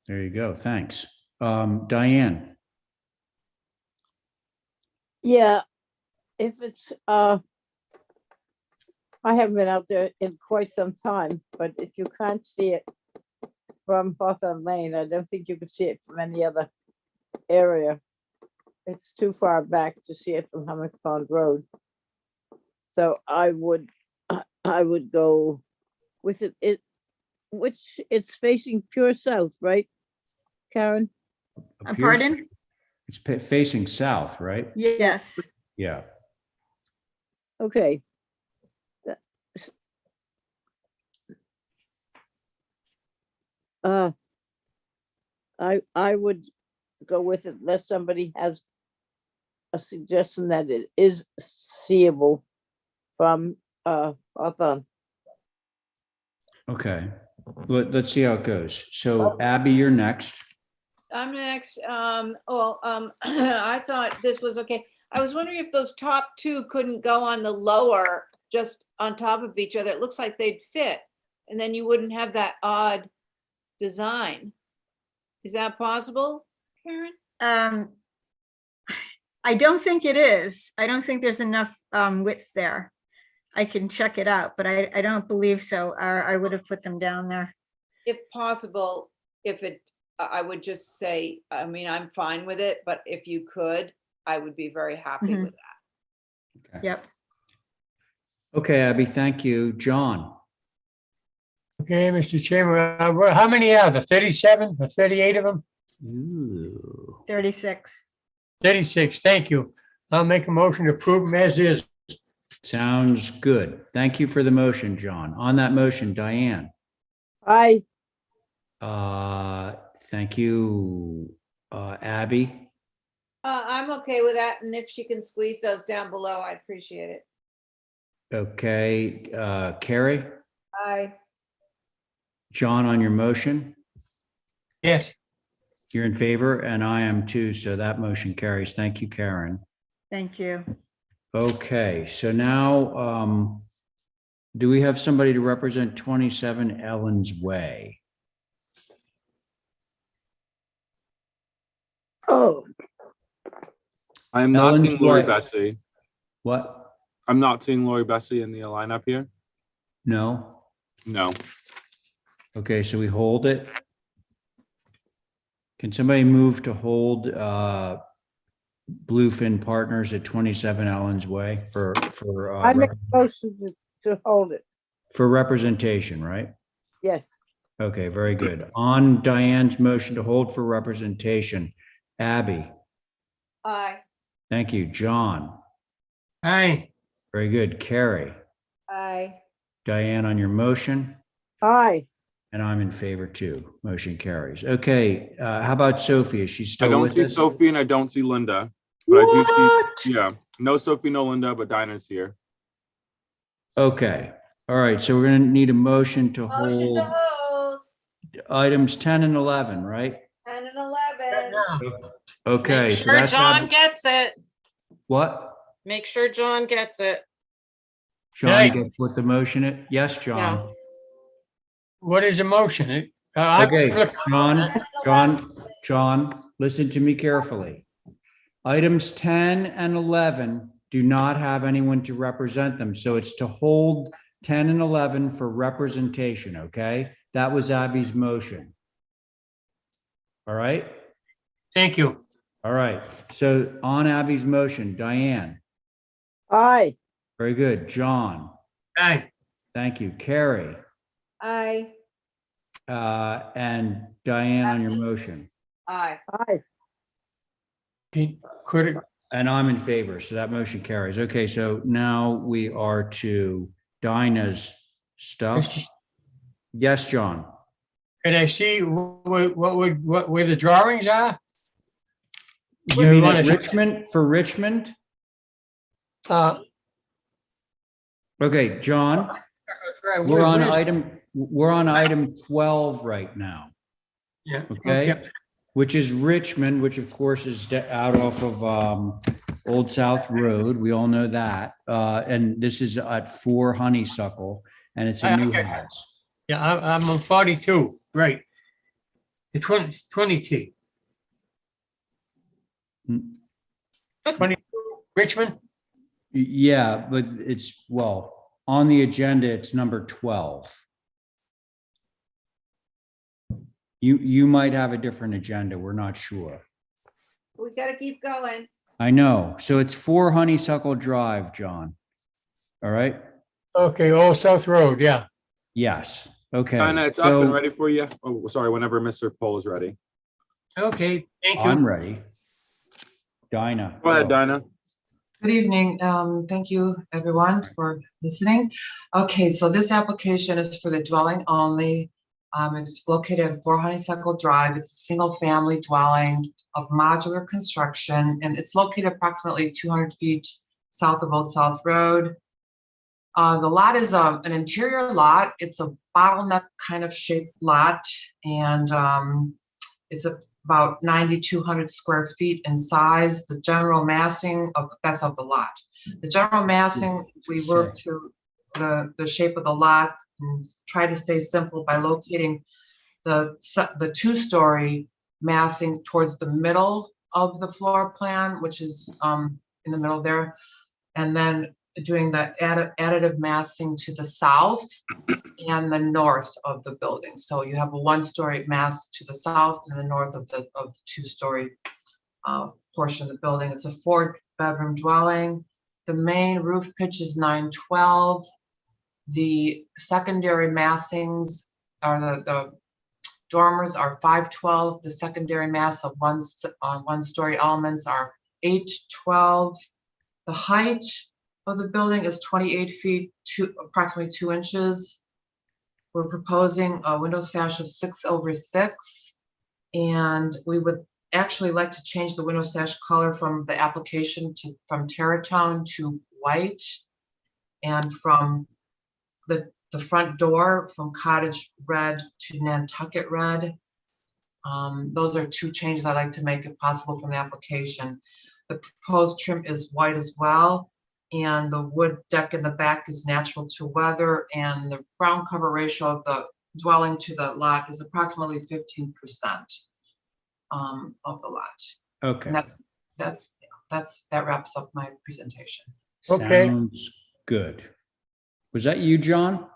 There you go. Thanks. Diane. Yeah, if it's, I haven't been out there in quite some time, but if you can't see it from Hawthorne Lane, I don't think you could see it from any other area. It's too far back to see it from Hammock Pond Road. So I would go with it, which it's facing pure south, right, Karen? Pardon? It's facing south, right? Yes. Yeah. Okay. I would go with it unless somebody has a suggestion that it is seeable from Hawthorne. Okay. Let's see how it goes. So Abby, you're next. I'm next. I thought this was okay. I was wondering if those top two couldn't go on the lower, just on top of each other. It looks like they'd fit, and then you wouldn't have that odd design. Is that possible, Karen? I don't think it is. I don't think there's enough width there. I can check it out, but I don't believe so. I would have put them down there. If possible, I would just say, I mean, I'm fine with it, but if you could, I would be very happy with that. Okay. Yep. Okay, Abby, thank you. John. Okay, Mr. Chairman, how many are there? 37 or 38 of them? Ooh. 36. 36, thank you. I'll make a motion to approve them as is. Sounds good. Thank you for the motion, John. On that motion, Diane. Aye. Thank you, Abby. I'm okay with that, and if she can squeeze those down below, I appreciate it. Okay, Carrie, Aye. John, on your motion, Yes. you're in favor, and I am too, so that motion carries. Thank you, Karen. Thank you. Okay, so now, do we have somebody to represent 27 Ellen's Way? Oh, I'm not Ellen's seeing Lori Way. Bessie. What? I'm not seeing Lori Bessie in the lineup here. No? No. Okay, so we hold it. Can somebody move to hold Bluefin Partners at 27 Ellen's Way I make a motion to hold it. for representation, right? Yes. Okay, very good. On Diane's motion to hold for representation, Abby, Aye. thank you. John, Aye. Very good. Carrie, Aye. Diane on your motion, Aye. and I'm in favor too. Motion carries. Okay, how about Sophie? Is she I still don't with see us? Sophie and I don't see Linda. But I do see, yeah, no Sophie, no Linda, but Dinah's here. Okay, all right, so we're gonna need a motion to Motion to hold hold items 10 and 11, right? 10 and 11. Okay, Make so sure that's John gets it. what? Make sure John gets it. John Right. gets what the motion is? Yes, John. What is the motion? Okay, John, listen to me carefully. Items 10 and 11 do not have anyone to represent them, so it's to hold 10 and 11 for representation, okay? That was Abby's motion. All right? Thank you. All right, so on Abby's motion, Diane. Aye. Very good. John. Aye. Thank you. Carrie. Aye. And Diane on your motion. Aye. Aye. Could it, And I'm in favor, so that motion carries. Okay, so now we are to Dinah's stuff. Yes, John. can I see where the drawings are? You mean at Richmond, for Richmond? Okay, John, we're on item 12 right now. Yeah. Okay, which is Richmond, which of course is out off of Old South Road. We all know that. And this is at 4 Honeysuckle, and it's a new house. Yeah, I'm on 42, right. It's 22. 22, Richmond? Yeah, but it's, well, on the agenda, it's number 12. You might have a different agenda. We're not sure. We gotta keep going. I know. So it's 4 Honeysuckle Drive, John. All right? Okay, Old South Road, yeah. Yes. Okay. Dinah, it's up and ready for you. Oh, sorry, whenever Mr. Pohl is ready. Okay, thank you. I'm ready. Dinah. Go ahead, Dinah. Good evening. Thank you everyone for listening. Okay, so this application is for the dwelling only. It's located at 4 Honeysuckle Drive. It's a single family dwelling of modular construction, and it's located approximately 200 feet south of Old South Road. The lot is an interior lot. It's a bottleneck kind of shaped lot, and it's about 9,200 square feet in size. The general massing that's of the lot. The general massing, we work to the shape of the lot and try to stay simple by locating the 2-story massing towards the middle of the floor plan, which is in the middle there, and then doing the additive massing to the south and the north of the building. So you have a 1-story mass to the south and the north of the 2-story portion of the building. It's a 4-bedroom dwelling. The main roof pitch is 912. The secondary massings are the dormers are 512. The secondary mass of 1-story elements are 812. The height of the building is 28 feet, approximately 2 inches. We're proposing a window sash of 6/6, and we would actually like to change the window sash color from the application from Terratone to white, and from the front door from Cottage Red to Nantucket Red. Those are 2 changes I'd like to make if possible from the application. The proposed trim is white as well, and the wood deck in the back is natural to weather, and the ground cover ratio of the dwelling to the lot is approximately 15% of the lot. Okay. And that wraps up my presentation. Okay. Sounds good. Was that you, John?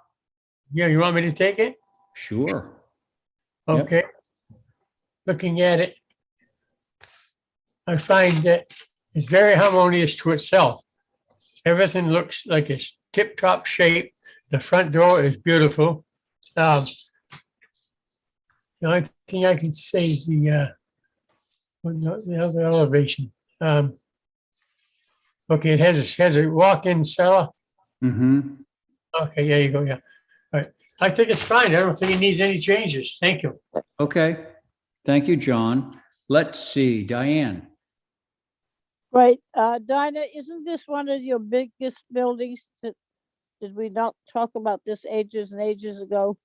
Yeah, you want me to take it? Sure. Okay. Looking at it, I find that it's very harmonious to itself. Everything looks like it's tip-top shape. The front door is beautiful. The only thing I can say is the other elevation. Okay, it has a walk-in cellar. Mm-hmm. Okay, there you go, yeah. All right. I think it's fine. I don't think it needs any changes. Thank you. Okay. Thank you, John. Let's see, Diane. Right, Dinah, isn't this one of your biggest buildings? Did we not talk about this ages and ages ago?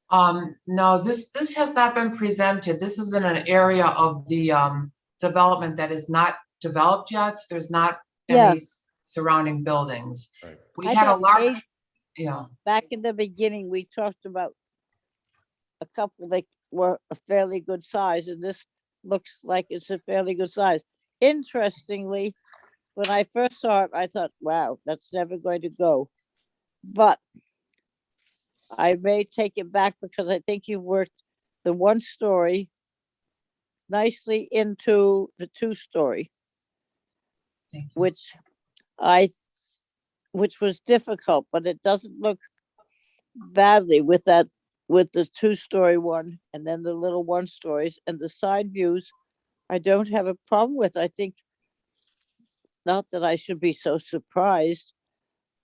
No, this has not been presented. This is in an area of the development that is not developed yet. There's not Yeah. any surrounding buildings. We I had a thought large, yeah. Back in the beginning, we talked about a couple that were a fairly good size, and this looks like it's a fairly good size. Interestingly, when I first saw it, I thought, wow, that's never going to go. But I may take it back because I think you've worked the 1-story nicely into the 2-story, which was difficult, but it doesn't look badly with the 2-story one and then the little 1-stories and the side views. I don't have a problem with. I think, not that I should be so surprised,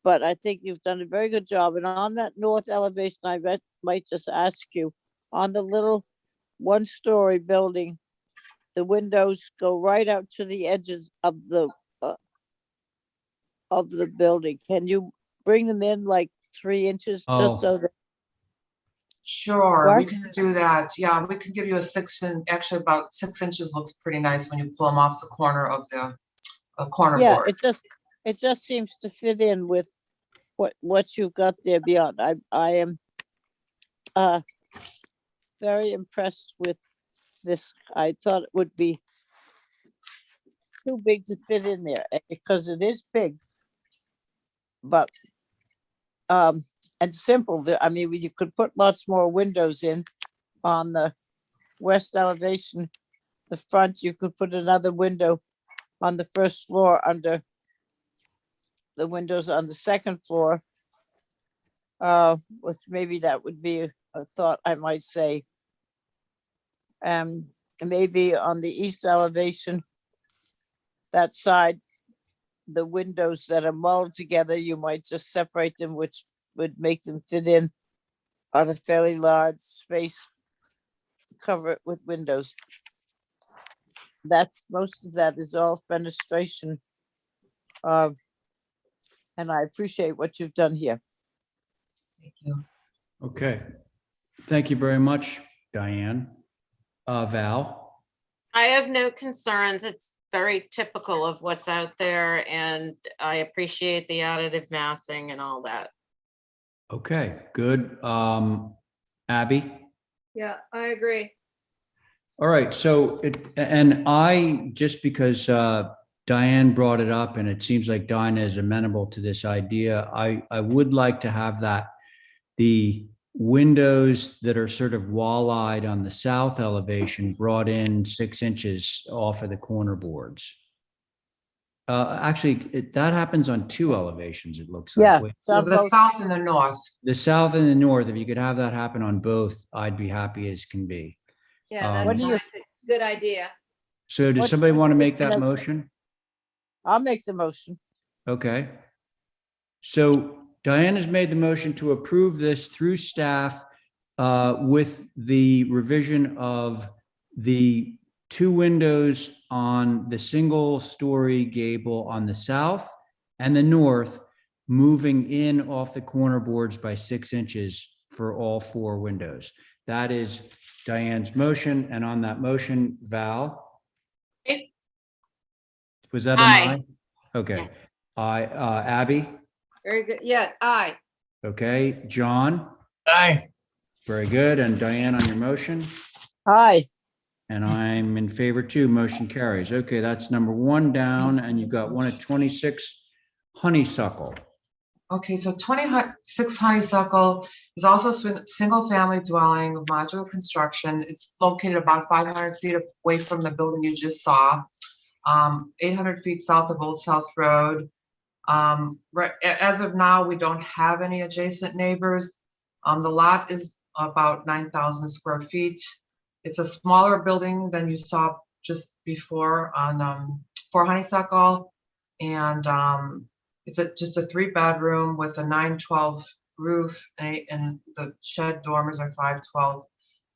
but I think you've done a very good job. And on that north elevation, I might just ask you, on the little 1-story building, the windows go right out to the edges of the building. Can you bring them in like 3 inches just so that? Sure, we What? can do that. Yeah, we can give you a 6-inch, actually about 6 inches looks pretty nice when you pull them off the corner of the corner Yeah, board. it just seems to fit in with what you've got there beyond. I am very impressed with this. I thought it would be too big to fit in there because it is big, but and simple. I mean, you could put lots more windows in on the west elevation. The front, you could put another window on the first floor under the windows on the second floor, which maybe that would be a thought I might say. Maybe on the east elevation, that side, the windows that are mulled together, you might just separate them, which would make them fit in on a fairly large space, cover it with windows. Most of that is all fenestration. And I appreciate what you've done here. Thank you. Okay. Thank you very much, Diane. Val? I have no concerns. It's very typical of what's out there, and I appreciate the additive massing and all that. Okay, good. Abby? Yeah, I agree. All right, so just because Diane brought it up and it seems like Diane is amenable to this idea, I would like to have the windows that are sort of wall-eyed on the south elevation brought in 6 inches off of the corner boards. Actually, that happens on 2 elevations, it looks like. Yeah. So the south and the north. The south and the north, if you could have that happen on both, I'd be happy as can be. Yeah, What that's do a good idea. So does somebody want to make that motion? I'll make the motion. Okay. So Diane has made the motion to approve this through staff with the revision of the 2 windows on the single-story gable on the south and the north, moving in off the corner boards by 6 inches for all 4 windows. That is Diane's motion, and on that motion, Val? Was that an Aye. aye? Okay. Abby? Very good. Yeah, aye. Okay. John? Aye. Very good. And Diane on your motion? Aye. And I'm in favor too. Motion carries. Okay, that's number 1 down, and you've got one at 26 Honeysuckle. Okay, so 26 Honeysuckle is also a single-family dwelling of modular construction. It's located about 500 feet away from the building you just saw, 800 feet south of Old South Road. Right, as of now, we don't have any adjacent neighbors. The lot is about 9,000 square feet. It's a smaller building than you saw just before on for Honeysuckle. And it's just a 3-bedroom with a 912 roof, and the shed dormers are 512.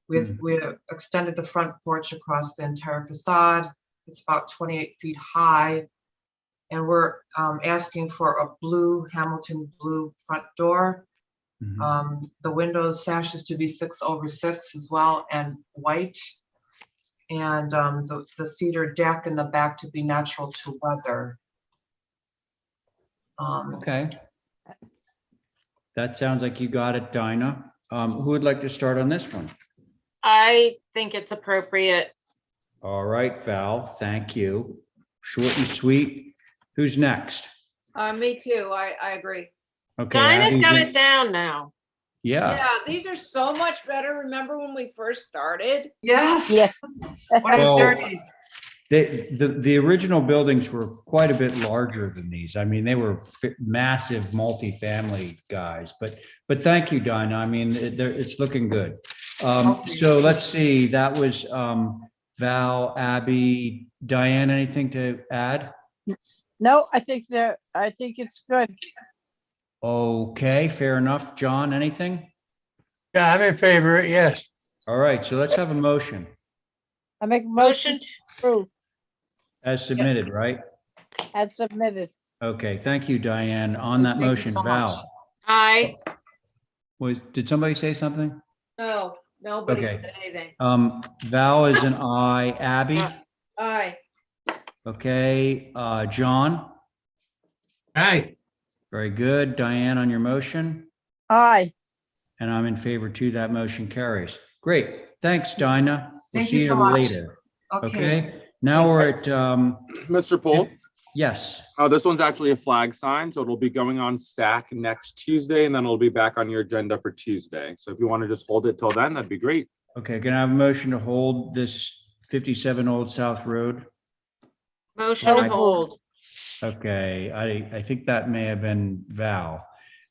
We extended the front porch across the entire facade. It's about 28 feet high. And we're asking for a blue, Hamilton blue front door. The window sashes to be 6/6 as well, and white. And the cedar deck in the back to be natural to weather. Okay. That sounds like you got it, Dinah. Who would like to start on this one? I think it's appropriate. All right, Val, thank you. Short and sweet. Who's next? Me too. I agree. Okay. Dinah's Abby's got in- it down now. Yeah. Yeah, these are so much better. Remember when we first started? Yes. Yeah. What a Well, journey. The original buildings were quite a bit larger than these. I mean, they were massive multifamily guys, but thank you, Dinah. I mean, it's looking good. So let's see, that was Val, Abby, Diane, anything to add? No, I think it's good. Okay, fair enough. John, anything? Yeah, I'm in favor, yes. All right, so let's have a motion I make a motion to approve as submitted, right? as submitted. Okay, thank you, Diane. On that Thank you motion, so much. Val, Aye. did somebody say something? No, nobody Okay. said anything. Val is an aye. Abby? Aye. Okay, John? Aye. Very good. Diane on your motion? Aye. And I'm in favor too. That motion carries. Great. Thanks, Dinah. We'll Thank see you you so much. later. Okay. Okay, now we're at, Mr. Poole? yes. Oh, this one's actually a flag sign, so it'll be going on SAC next Tuesday, and then it'll be back on your agenda for Tuesday. So if you want to just hold it till then, that'd be great. Okay, can I have a motion to hold this 57 Old South Road? Motion to hold. Okay, I think that may have been Val.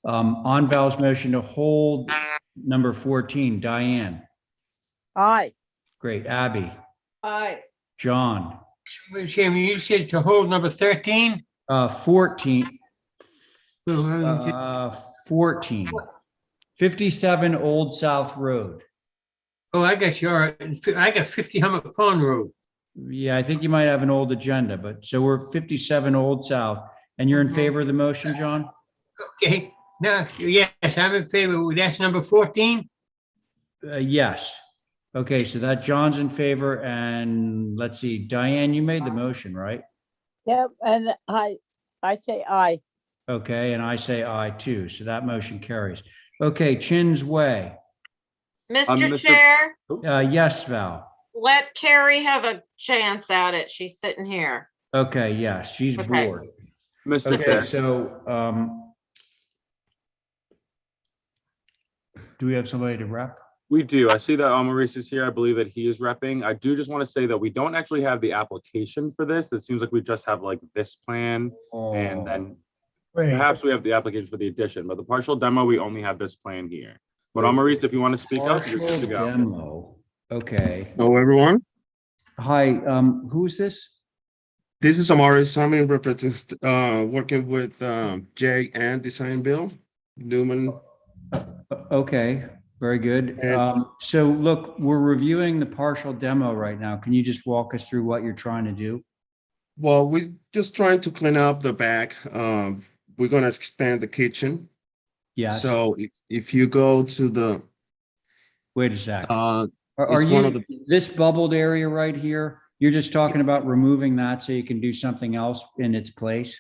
On Val's motion to hold number 14, Diane. Aye. Great. Abby, Aye. John, Mr. Chairman, you said to hold number 13? 14. 14. 57 Old South Road. Oh, I got your, I got 50 Hummock Pond Road. Yeah, I think you might have an old agenda, but so we're 57 Old South, and you're in favor of the motion, John? Okay, now, yes, I'm in favor. That's number 14? Yes. Okay, so that John's in favor, and let's see, Diane, you made the motion, right? Yep, and I say aye. Okay, and I say aye too, so that motion carries. Okay, Chin's Way. Mr. Chair, Yes, Val. let Carrie have a chance at it. She's sitting here. Okay, yes, she's Okay. bored. Mr. Okay, Chair. so, do we have somebody to rep? We do. I see that Maurice is here. I believe that he is repping. I do just want to say that we don't actually have the application for this. It seems like we just have like this plan, and then perhaps we have the application for the addition, but the partial demo, we only have this plan here. But Maurice, if you want to speak up, you're good to go. Demo. Okay. Hello, everyone. Hi, who's this? This is Amaris. I'm in working with Jay and Design Bill Newman. Okay, very good. And- So look, we're reviewing the partial demo right now. Can you just walk us through what you're trying to do? Well, we're just trying to clean up the back. We're gonna expand the kitchen. Yes. So if you go to the, Wait a sec. uh, Are it's one you, of the, this bubbled area right here, you're just talking about removing that so you can do something else in its place?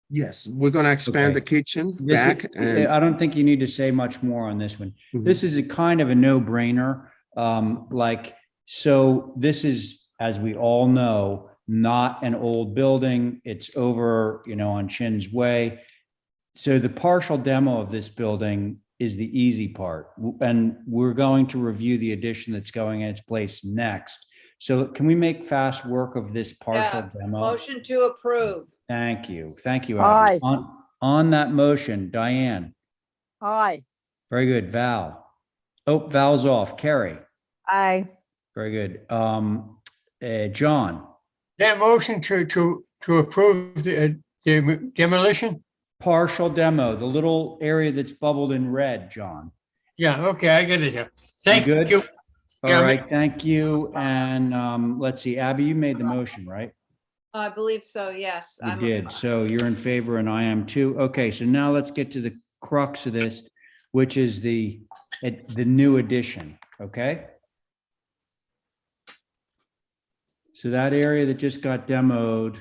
yes, we're gonna expand Okay. the kitchen This is- back and. I don't think you need to say much more on this one. Mhm. This is a kind of a no-brainer. So this is, as we all know, not an old building. It's over, on Chin's Way. So the partial demo of this building is the easy part. And we're going to review the addition that's going in its place next. So can we make fast work of this partial demo? Motion to approve. Thank you. Thank you. Aye. Abby. On that motion, Diane. Aye. Very good. Val. Oh, Val's off. Carrie. Aye. Very good. John. That motion to approve demolition? Partial demo, the little area that's bubbled in red, John. Yeah, okay, I get it here. You Thank good? you. All Yeah, right, thank you. And let's see, Abby, you made the motion, right? I believe so, yes. You did. So you're in favor and I am too. Okay, so now let's get to the crux of this, which is the new addition, okay? So that area that just got demoed,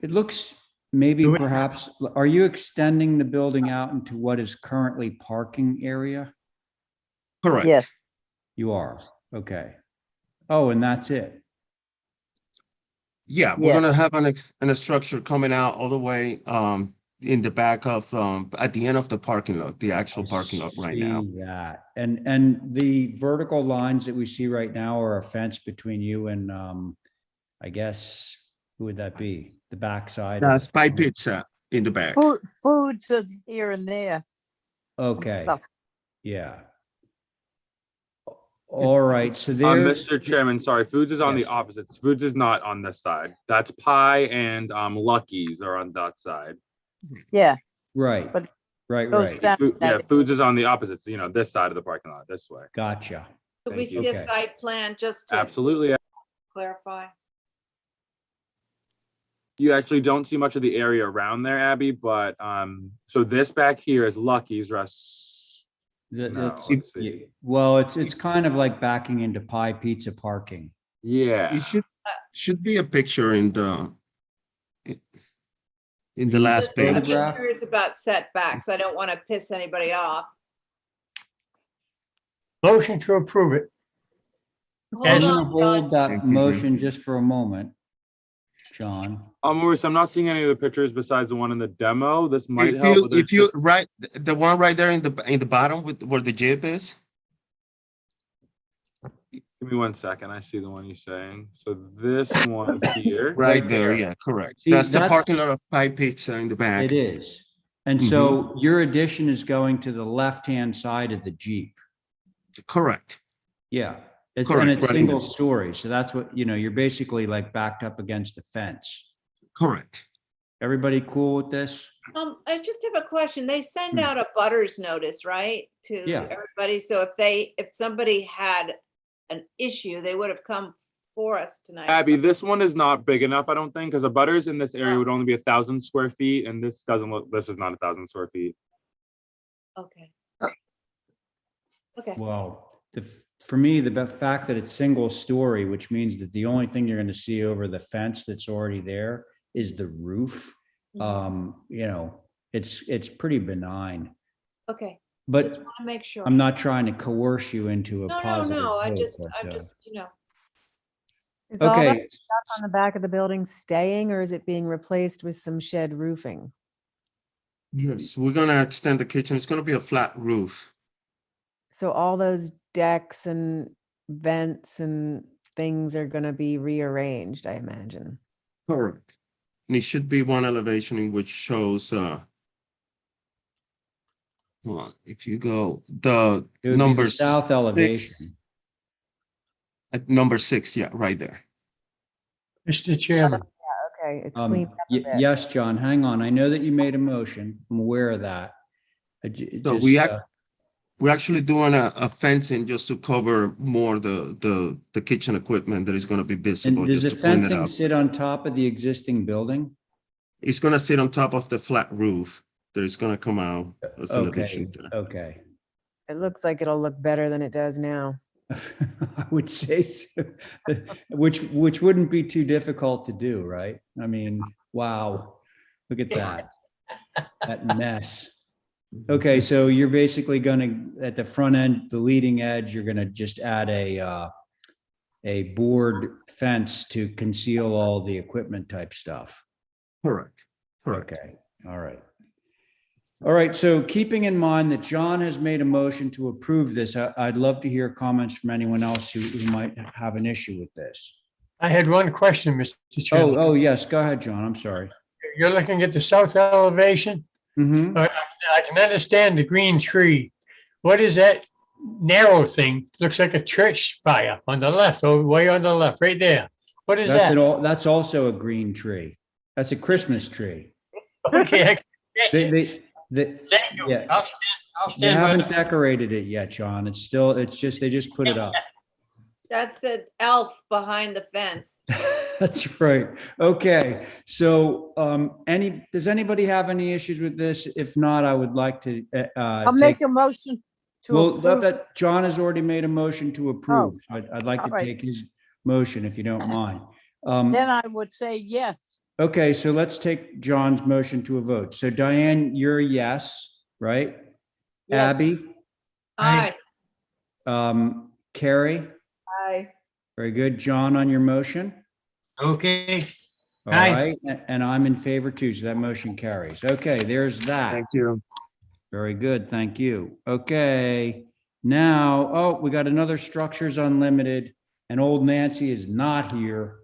it looks maybe perhaps, are you extending the building out into what is currently parking area? Correct. Yes. You are, okay. Oh, and that's it. Yeah, we're gonna have an structure coming out all the way in the back of at the end of the parking lot, the actual parking lot right now. See that. And the vertical lines that we see right now are a fence between you and I guess, who would that be? The backside? of That's the Pie farm? Pizza in the back. Foods here and there. Okay, stuff. yeah. All right, so there's, Mr. Chairman, sorry, Foods is on the Yes. opposites. Foods is not on this side. That's Pie and Lucky's are on that side. Yeah. right, But right, goes right. down Yeah, that- Foods is on the opposites, this side of the parking lot, this way. Gotcha. Could we Thank you. see a Okay. site plan just to Absolutely. clarify? You actually don't see much of the area around there, Abby, but so this back here is Lucky's rest. No, let's see. Well, it's kind of like backing into Pie Pizza parking. Yeah. It should be a picture in the last I'm page. just curious about setbacks. I don't want to piss anybody off. Motion to approve it. Hold I'm on, gonna hold John. that Thank you, Jim. motion just for a moment, John. Maurice, I'm not seeing any of the pictures besides the one in the demo. This might If help. you but there's if you just- right the one right there in the bottom with where the Jeep is. Give me 1 second. I see the one you're saying. So this one here. Right there, yeah, correct. See, That's the that's- parking lot of Pie Pizza in the back. It is. And Mm-hmm. so your addition is going to the left-hand side of the Jeep. Correct. Yeah. It's, Correct, and it's right in the- single story. So that's what, you're basically like backed up against the fence. Correct. Everybody cool with this? I just have a question. They send out a butters notice, right? To Yeah. everybody. So if somebody had an issue, they would have come for us tonight. Abby, this one is not big enough, I don't think, because a butters in this area Oh. would only be 1,000 square feet, and this doesn't look. This is not 1,000 square feet. Okay. Okay. Well, for me, the fact that it's single story, which means that the only thing you're going to see over the fence that's already there is the roof. It's pretty benign. Okay. But Just want to make sure. I'm not trying to coerce you into a No, positive. no. I'm vote, just, but, Is all that okay. stuff on the back of the building staying, or is it being replaced with some shed roofing? Yes, we're gonna extend the kitchen. It's gonna be a flat roof. So all those decks and vents and things are gonna be rearranged, I imagine. Correct. And it should be one elevation in which shows hold on, if you go the It would be the number south 6 elevation. at number 6, yeah, right there. Mr. Chairman, Okay, it's cleaned up a bit. Yes, John, hang on. I know that you made a motion. I'm aware of that. So we're actually doing a fencing just to cover more the kitchen equipment that is gonna be visible, And does just the to clean it fencing up. sit on top of the existing building? It's gonna sit on top of the flat roof that is gonna come out as an addition. Okay. It looks like it'll look better than it does now. I would say so, which wouldn't be too difficult to do, right? I mean, wow, look at that, that mess. Okay, so you're basically gonna, at the front end, the leading edge, you're gonna just add a board fence to conceal all the equipment type stuff. Correct. Correct. Okay, all right. All right, so keeping in mind that John has made a motion to approve this, I'd love to hear comments from anyone else who might have an issue with this. I had one question, Mr. Chairman. Oh, yes, go ahead, John, I'm sorry. You're looking at the south elevation? Mm-hmm. I can understand the green tree. What is that narrow thing? Looks like a church spire on the left, way on the left, right there. What is That's that? that's also a green tree. That's a Christmas tree. Okay. They, Thank you. yeah. I'll They stand by. haven't decorated it yet, John. It's just, they just put it up. That's an elf behind the fence. That's right. Okay, so does anybody have any issues with this? If not, I would like to I'll make a motion to well, approve. that John has already made a motion to approve. So I'd like to all right. take his motion if you don't mind. Then I would say yes. Okay, so let's take John's motion to a vote. So Diane, you're a yes, right? Yes. Abby, Aye. Carrie, Aye. very good. John on your motion. Okay. All Aye. right, and I'm in favor too, so that motion carries. Okay, there's that. Thank you. Very good, thank you. Okay, now, oh, we got another Structures Unlimited, and old Nancy is not here.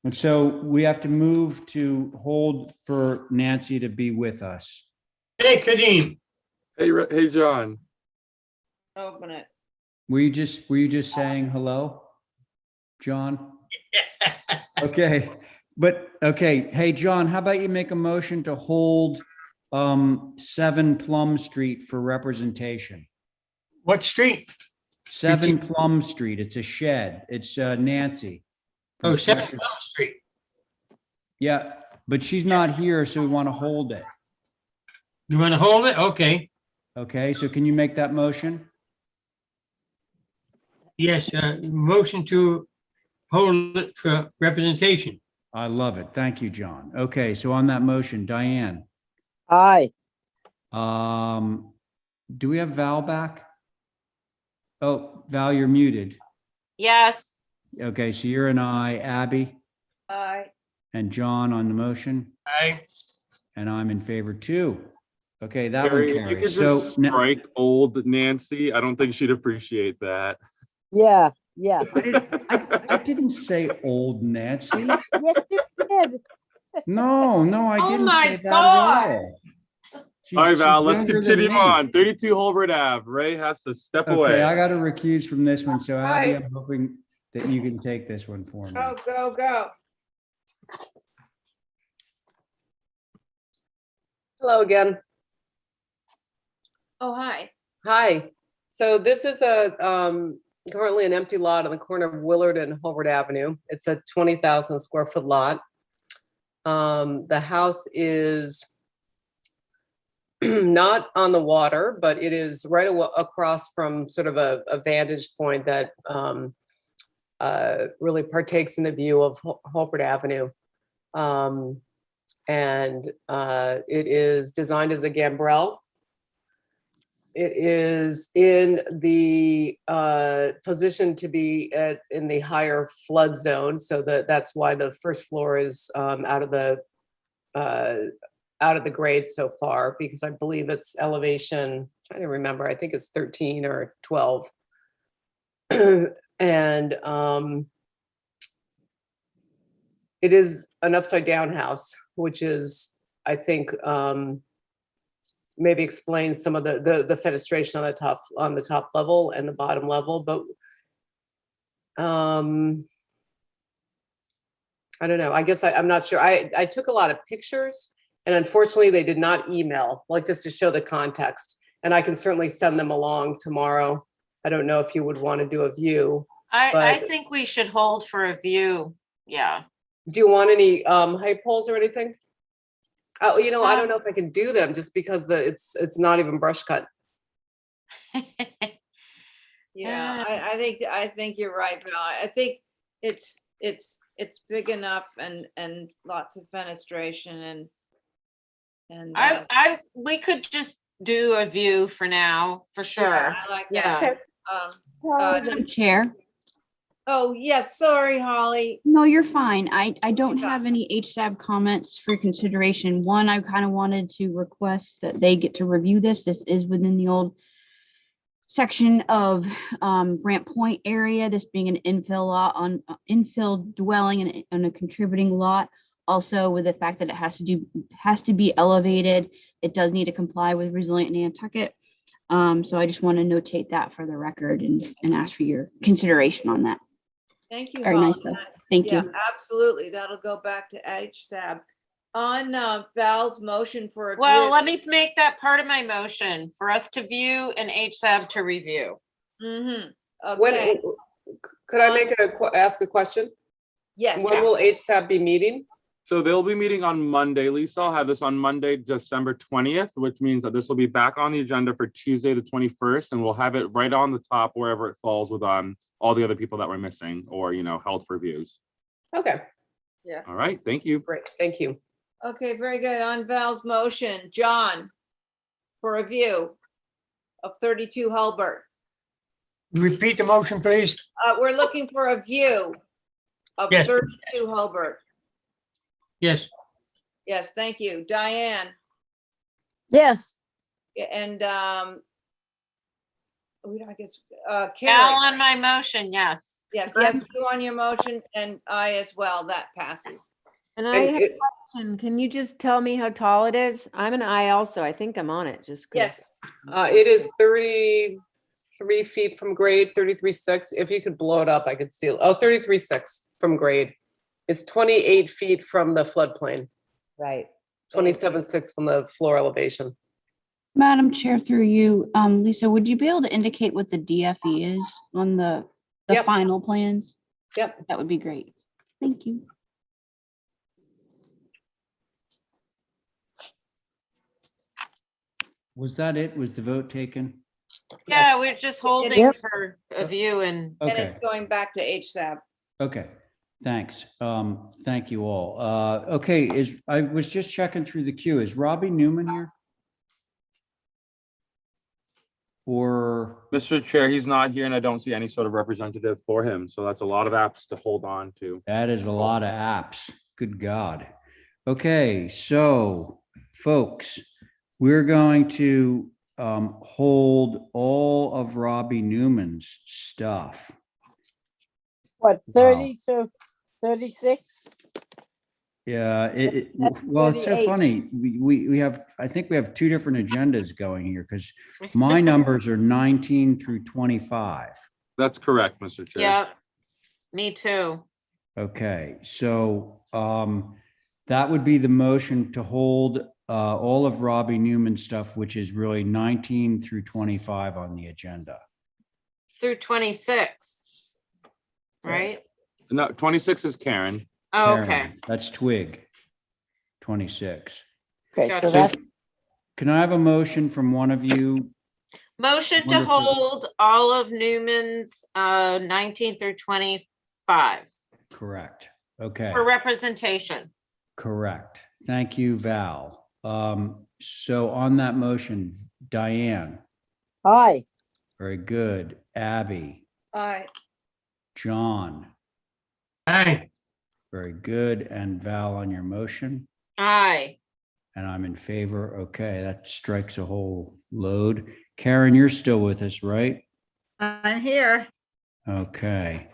And so we have to move to hold for Nancy to be with us. Hey, Kadeem. Hey, John. Open it. Were you just saying hello, John? Okay, but, okay, hey, John, how about you make a motion to hold 7 Plum Street for representation? What street? 7 Plum Street, it's a shed, it's Nancy. Oh, 7 Plum Street. Yeah, but she's not here, so we want to hold it. You want to hold it? Okay. Okay, so can you make that motion? Yes, motion to hold it for representation. I love it. Thank you, John. Okay, so on that motion, Diane, Aye. do we have Val back? Oh, Val, you're muted. Yes. Okay, so you're an aye. Abby Aye. and John on the motion, Aye. and I'm in favor too. Okay, that Barry, one if you carries. could So just strike old Nancy, I don't think she'd appreciate that. Yeah, yeah. I didn't say old Nancy. Yes, you did. No, I Oh didn't my say that God. at all. All right, She's Val, let's younger than continue me. on. 32 Holbrook Ave. Ray has to step Okay, away. I got to recuse from this one. So Abby, Right. I'm hoping that you can take this one for me. Go, go, go. Hello again. Oh, hi. Hi. So this is currently an empty lot on the corner of Willard and Hobart Avenue. It's a 20,000 square foot lot. The house is not on the water, but it is right across from sort of a vantage point that really partakes in the view of Hobart Avenue. And it is designed as a gambrel. It is in the position to be in the higher flood zone, so that's why the first floor is out of the grade so far, because I believe it's elevation, trying to remember, I think it's 13 or 12. And it is an upside down house, which is, I think, maybe explains some of the fenestration on the top level and the bottom level, but I don't know. I guess I'm not sure. I took a lot of pictures, and unfortunately they did not email, like just to show the context. And I can certainly send them along tomorrow. I don't know if you would want to do a view. I think we should hold for a view. Yeah. Do you want any height poles or anything? Oh, I don't know if I can do them just because it's not even brush cut. Yeah, I think you're right, Bill. I think it's big enough and lots of fenestration and we could just do a view for now, for sure. Yeah, I like that. Madam Chair. Oh, yes, sorry, Holly. No, you're fine. I don't have any HSAB comments for consideration. One, I kind of wanted to request that they get to review this. This is within the old section of Grant Point area, this being an infill lot on infill dwelling and a contributing lot. Also, with the fact that it has to be elevated, it does need to comply with Resilient Nantucket. So I just want to notate that for the record and ask for your consideration on that. Thank you, Very Holly. nice, though. That's- Thank yeah, you. absolutely. That'll go back to HSAB. On Val's motion for. Well, let me make that part of my motion for us to view and HSAB to review. Mm-hmm. When, Okay. could I ask a question? Yes. When will HSAB be meeting? So they'll be meeting on Monday. Lisa, I'll have this on Monday, December 20th, which means that this will be back on the agenda for Tuesday, the 21st, and we'll have it right on the top wherever it falls with all the other people that we're missing or, held for views. Okay. Yeah. All right. Thank you. Great. Thank you. Okay, very good. On Val's motion, John, for a view of 32 Hulbert. Repeat the motion, please. We're looking for a view of Yes. 32 Hulbert. Yes. Yes, thank you. Diane. Yes. Yeah, and I guess Val Carrie. on my motion, yes. Yes, yes, you on your motion and I as well. That passes. And I have a question. Can you just tell me how tall it is? I'm an I also. I think I'm on it just 'cause. Yes. It is 33 feet from grade, 33.6. If you could blow it up, I could see it. Oh, 33.6 from grade. It's 28 feet from the floodplain, Right. 27.6 from the floor elevation. Madam Chair, through you, Lisa, would you be able to indicate what the DFE is on the Yep. final plans? Yep. That would be great. Thank you. Was that it? Was the vote taken? Yeah, we're just holding Yep. for a view and. And Okay. it's going back to HSAB. Okay, thanks. Thank you all. Okay, I was just checking through the queue. Is Robbie Newman here? Or, Mr. Chair, he's not here and I don't see any sort of representative for him. So that's a lot of apps to hold on to. that is a lot of apps. Good God. Okay, so folks, we're going to hold all of Robbie Newman's stuff. What, Wow. 30 to 36? Yeah, That's well, it's so 38. funny. We have, I think we have two different agendas going here because my numbers are 19 through 25. That's correct, Mr. Chair. Yeah, me too. Okay, so that would be the motion to hold all of Robbie Newman's stuff, which is really 19 through 25 on the agenda. Through 26. Right? No, 26 is Karen. Oh, okay. Karen, that's Twig, 26. Okay, Gotcha. so that's, Can I have a motion from one of you? Motion to Wonderful. hold all of Newman's 19 through 25 Correct. Okay. for representation. Correct. Thank you, Val. So on that motion, Diane, aye. very good. Abby, Aye. John, Aye. very good. And Val on your motion, Aye. and I'm in favor. Okay, that strikes a whole load. Karen, you're still with us, right? I'm here. Okay.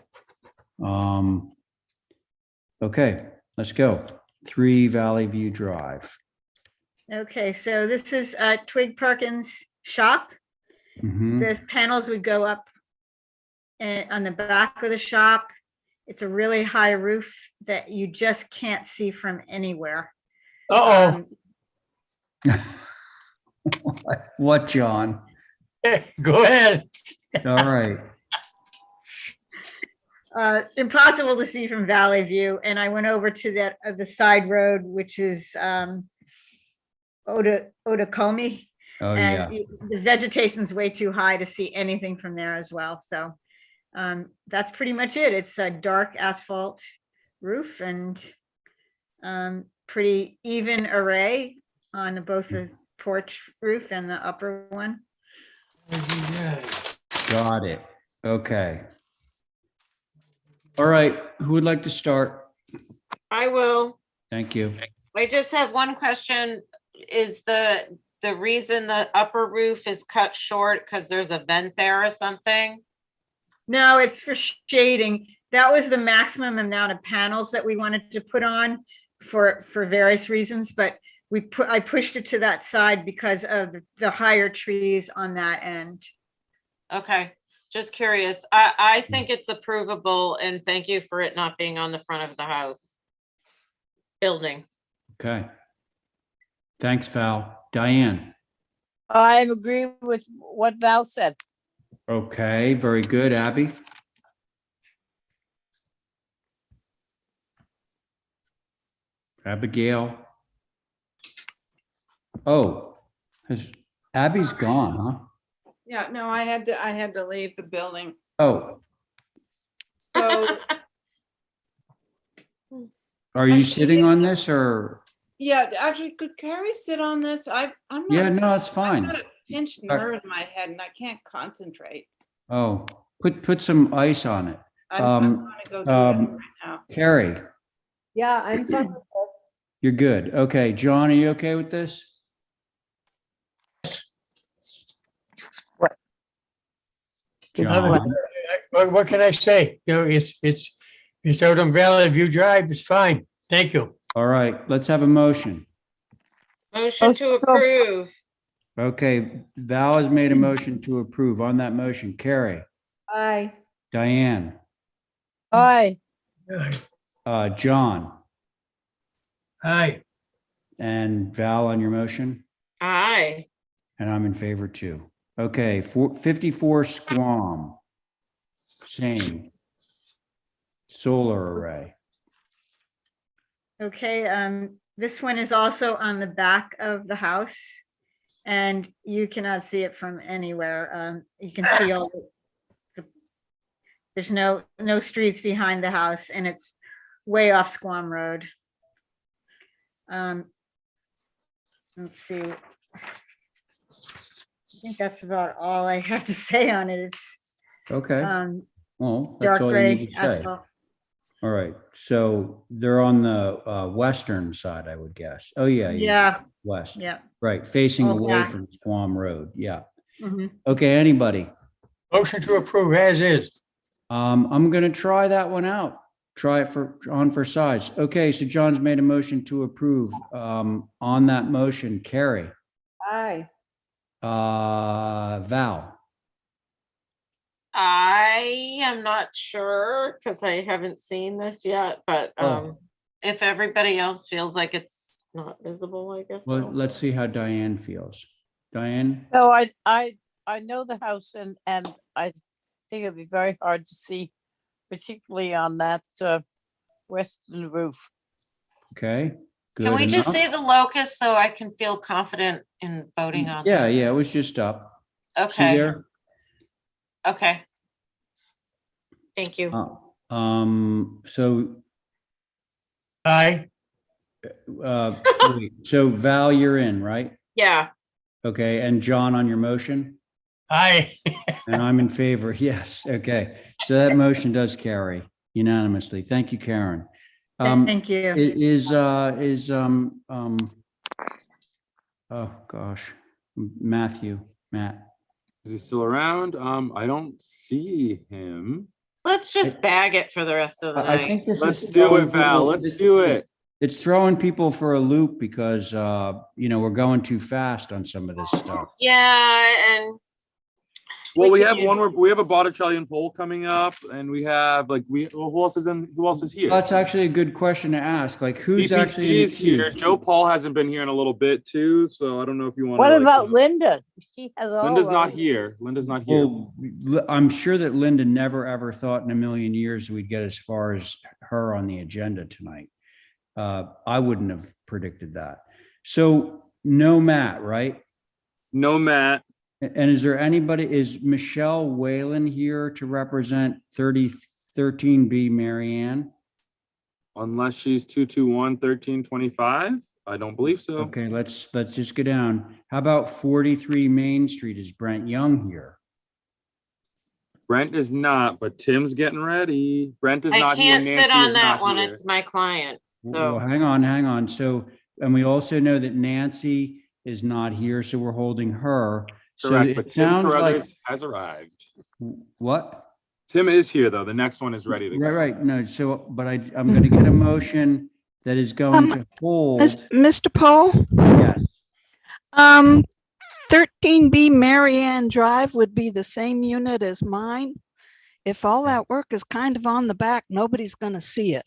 Okay, let's go. 3 Valley View Drive. Okay, so this is Twig Perkins' shop. Mhm. The panels would go up on the back of the shop. It's a really high roof that you just can't see from anywhere. Uh-oh. What, John? Go ahead. All right. Impossible to see from Valley View. And I went over to that the side road, which is Otokomi. Oh, And yeah. the vegetation's way too high to see anything from there as well. So that's pretty much it. It's a dark asphalt roof and pretty even array on both the porch roof and the upper one. Got it. Okay. All right. Who would like to start? I will. Thank you. I just have one question. Is the reason the upper roof is cut short because there's a vent there or something? No, it's for shading. That was the maximum amount of panels that we wanted to put on for various reasons, but I pushed it to that side because of the higher trees on that end. Okay. Just curious. I think it's approvable and thank you for it not being on the front of the house. Building. Okay. Thanks, Val. Diane? I agree with what Val said. Okay, very good. Abby? Abigail? Oh, Abby's gone, huh? Yeah, no, I had to leave the building. Oh, So, are you sitting on this or? yeah, actually, could Carrie sit on this? I'm not. Yeah, no, it's I've fine. got a pinched nerve in my head and I can't concentrate. Oh, put some ice on it. I'm gonna go do that right now. Carrie, Yeah, I'm fine with this. you're good. Okay, John, are you okay with this? John, What can I say? You know, it's out on Valley View Drive. It's fine. Thank you. all right, let's have a motion. Motion to approve. Okay, Val has made a motion to approve. On that motion, Carrie, Aye. Diane, Aye. John, Aye. and Val on your motion, Aye. and I'm in favor too. Okay, 54 Squam, same. Solar array. Okay, this one is also on the back of the house. And you cannot see it from anywhere. You can see all there's no streets behind the house and it's way off Squam Road. Let's see. I think that's about all I have to say on it. It's Okay. Well, that's dark all you gray need to say. asphalt. All right, so they're on the western side, I would guess. Oh, yeah. Yeah. West. Yeah. Right, facing All away back. from Squam Road, yeah. Mhm. Okay, anybody? Motion to approve as is. I'm gonna try that one out. Try it for size. Okay, so John's made a motion to approve. On that motion, Carrie, Aye. Val, I am not sure because I haven't seen this yet, but Oh. if everybody else feels like it's not visible, I guess. well, I'll- let's see how Diane feels. Diane? So I know the house and I think it'd be very hard to see, particularly on that western roof. Okay, good Can we just enough. say the locus so I can feel confident in voting on? Yeah, yeah, it was just up. See Okay. there? Okay. Thank you. So, Aye. wait, so Val, you're in, right? Yeah. Okay, and John on your motion? Aye. And I'm in favor, yes, okay. So that motion does carry unanimously. Thank you, Karen. Thank you. Oh, gosh, Matt. Is he still around? I don't see him. Let's just bag it for the rest of the I night. think this Let's is. do it, throwing Val. people- Let's do it. It's throwing people for a loop because, we're going too fast on some of this stuff. Yeah, and Well, we could have use- one. We have a Botticellian poll coming up, and we have who else is in? Who else is here? That's actually a good question to ask. Like, who's actually in BPC the is here. queue? Joe Paul hasn't been here in a little bit too, so I don't know if you want. What about Linda? She has all. Linda's not of- here. Linda's not here. Well, I'm sure that Linda never, ever thought in a million years we'd get as far as her on the agenda tonight. I wouldn't have predicted that. So no Matt, right? No Matt. And is there is Michelle Whalen here to represent 3013B Marianne? Unless she's 221-1325. I don't believe so. Okay, let's just go down. How about 43 Main Street? Is Brent Young here? Brent is not, but Tim's getting ready. Brent is I not here. can't sit Nancy on is that not one. here. It's my client. Well, So hang on. So, and we also know that Nancy is not here, so we're holding her. So Correct, but it Tim sounds like, Carruthers has arrived. what? Tim is here, though. The next one is ready to go. Right. No, so, but I'm going to get a motion that is going to hold. Mr. Pohl, Yes. 13B Marianne Drive would be the same unit as mine. If all that work is kind of on the back, nobody's gonna see it.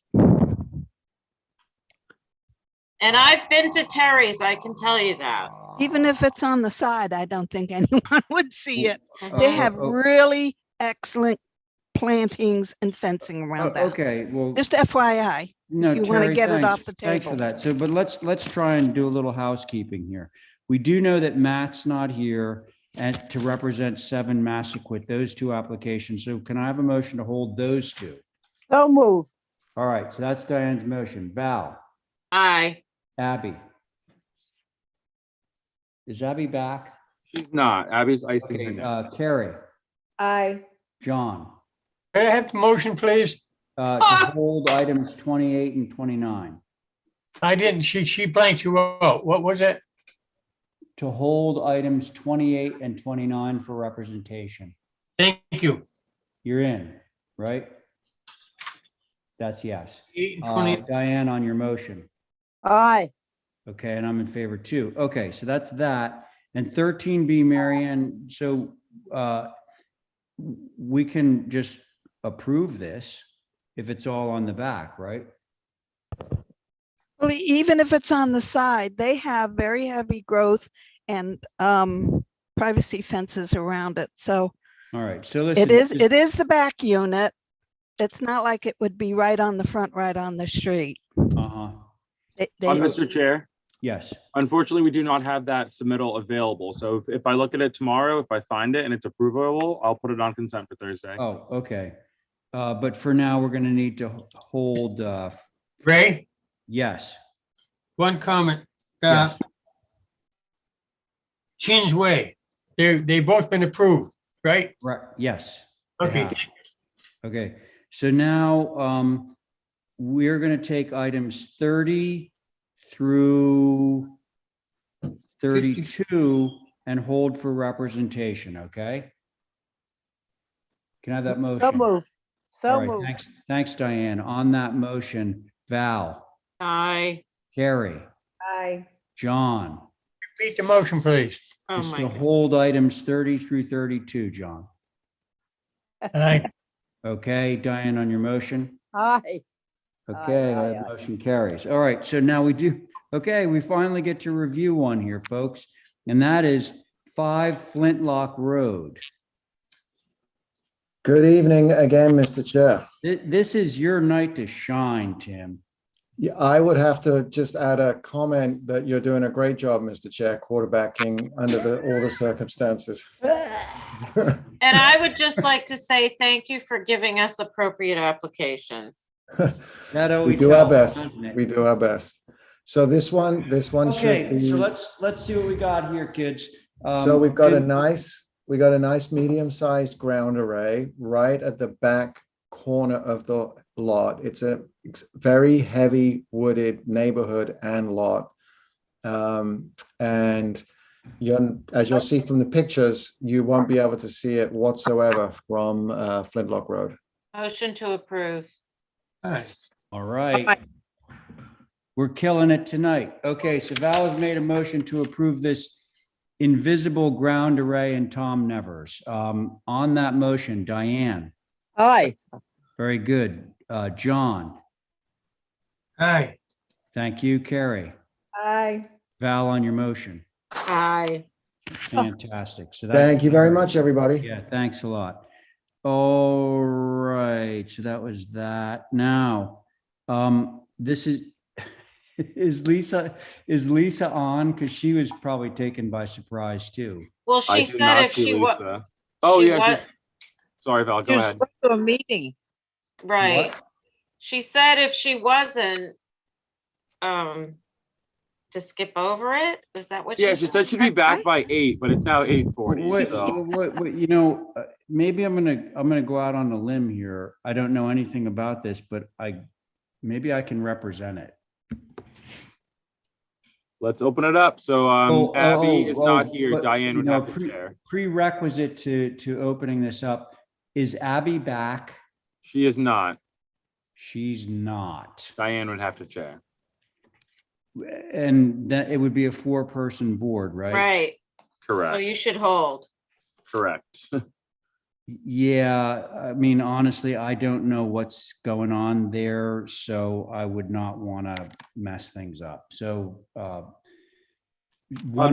And I've been to Terry's, I can tell you that. Even if it's on the side, I don't think anyone would see it. They Oh, have oh. really excellent plantings and fencing around that. Okay, well. Just FYI, No, if you want to Terry, get it thanks. off the Thanks for table. that. So, but let's try and do a little housekeeping here. We do know that Matt's not here and to represent 7 Massaquoi, those 2 applications. So can I have a motion to hold those 2? So move. All right, so that's Diane's motion. Val, Aye. Abby. Is Abby back? She's not. Abby's icing her Okay, neck. Carrie, Aye. John, Can I have the motion, please? to hold items 28 and 29. I didn't, she blanked you out. What was it? To hold items 28 and 29 for representation. Thank you. You're in, right? That's yes. 8 and 20. Diane, on your motion. Aye. Okay, and I'm in favor too. Okay, so that's that. And 13B, Marianne, so we can just approve this if it's all on the back, right? Well, even if it's on the side, they have very heavy growth and privacy fences around it. So All right, so listen. it is the back unit. It's not like it would be right on the front, right on the street. Uh-huh. Mr. Chair, Yes. unfortunately, we do not have that submittal available. So if I look at it tomorrow, if I find it and it's approvable, I'll put it on consent for Thursday. Oh, okay. But for now, we're gonna need to hold, Ray, yes. one comment. Yes. Chin's Way, they both been approved, right? Right, yes. they Okay. have. Okay, so now, we're gonna take items 30 through 32 and hold for representation, okay? Can I have that motion? So move. So All right, move. thanks, Diane. On that motion, Val, Aye. Carrie, Aye. John, Repeat the motion, please. Oh it's my to God. hold items 30 through 32, John. Aye. Okay, Diane, on your motion? Aye. Okay, Aye, aye, that aye. motion carries. All right, so now we finally get to review one here, folks. And that is 5 Flintlock Road. Good evening again, Mr. Chair. This is your night to shine, Tim. Yeah, I would have to just add a comment that you're doing a great job, Mr. Chair, quarterbacking under all the circumstances. And I would just like to say thank you for giving us appropriate applications. That We always do our helps, best. doesn't it? We do our best. So this one should Okay, so be, let's see what we got here, kids. so we've got a Tim- nice medium-sized ground array right at the back corner of the lot. It's a very heavy wooded neighborhood and lot. And as you'll see from the pictures, you won't be able to see it whatsoever from Flintlock Road. Motion to approve. All right. We're killing it tonight. Okay, so Val has made a motion to approve this invisible ground array and Tom Nevers. On that motion, Diane. Aye. Very good. John. Aye. Thank you, Carrie. Aye. Val, on your motion. Aye. Fantastic. So Thank you very much, everybody. Yeah, thanks a lot. All right, so that was that. Now, this is Lisa on? Because she was probably taken by surprise too. Well, I she do said not if see she was, Lisa. Oh, she yeah. was- Sorry, Val, go Just ahead. went to a meeting. right. What? She said if she wasn't, to skip over it. Is that what? Yeah, she said she'd be back by 8, but it's now 8:40. Wait, So. maybe I'm gonna go out on a limb here. I don't know anything about this, but maybe I can represent it. Let's open it up. So Abby is not here. but, Diane would have to chair. Prerequisite to opening this up, is Abby back? She is not. She's not. Diane would have to chair. And that it would be a 4-person board, right? Right. So you should hold. Correct. Yeah, I mean, honestly, I don't know what's going on there, so I would not want to mess things up. So, one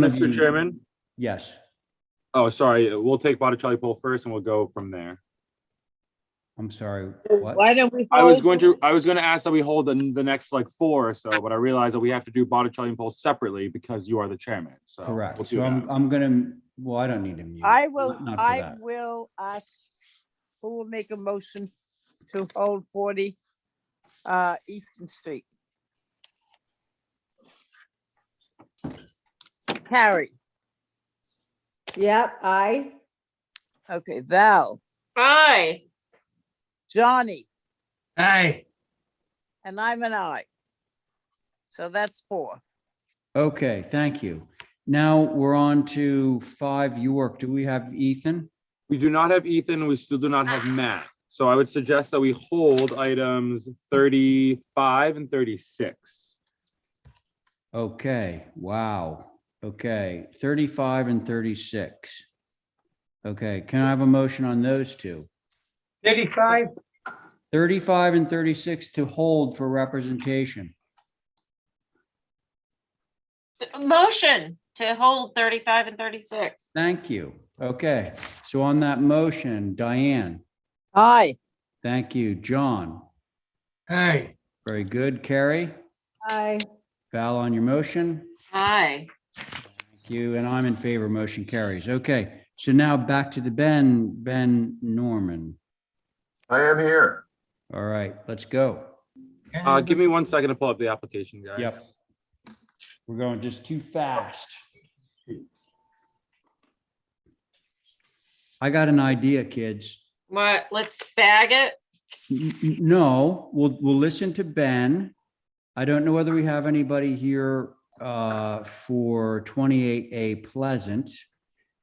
of Mr. you, Chairman? yes. Oh, sorry. We'll take Botticelli Pole first and we'll go from there. I'm sorry, what? Why don't we I was hold? going to ask that we hold the next like 4 or so, but I realized that we have to do Botticelli and Pole separately because you are the chairman. So Correct. we'll do So that. I'm gonna, well, I don't need to mute. I will, Not for I that. will ask, who will make a motion to hold 40 Easton Street? Carrie. Yep, I. Okay, Val, Aye. Johnny, Aye. and I'm an I. So that's 4. Okay, thank you. Now we're on to 5 York. Do we have Ethan? We do not have Ethan. We still do not have Matt. So I would suggest that we hold items 35 and 36. Okay, wow. Okay, 35 and 36. Okay, can I have a motion on those two? 35. 35 and 36 to hold for representation. Motion to hold 35 and 36. Thank you. Okay, so on that motion, Diane. Aye. Thank you. John. Aye. Very good. Carrie. I. Val on your motion. Aye. Thank you. And I'm in favor. Motion carries. Okay, so now back to the Ben Norman. I am here. All right, let's go. Give me 1 second to pull up the application, guys. Yep. We're going just too fast. I got an idea, kids. What? Let's bag it. No, we'll listen to Ben. I don't know whether we have anybody here for 28A Pleasant.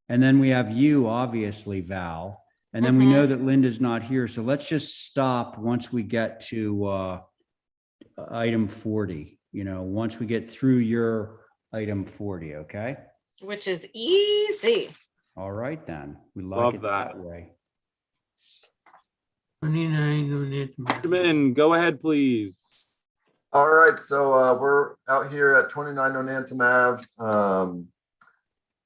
And then we have you, obviously, Val. And then we know that Linda's not here. So let's just stop once we get to item 40. You know, once we get through your item 40, okay? Which is easy. All right, then. We like Love it that. that way. 29. Benjamin, go ahead, please. All right, so we're out here at 29 Nonantum Ave.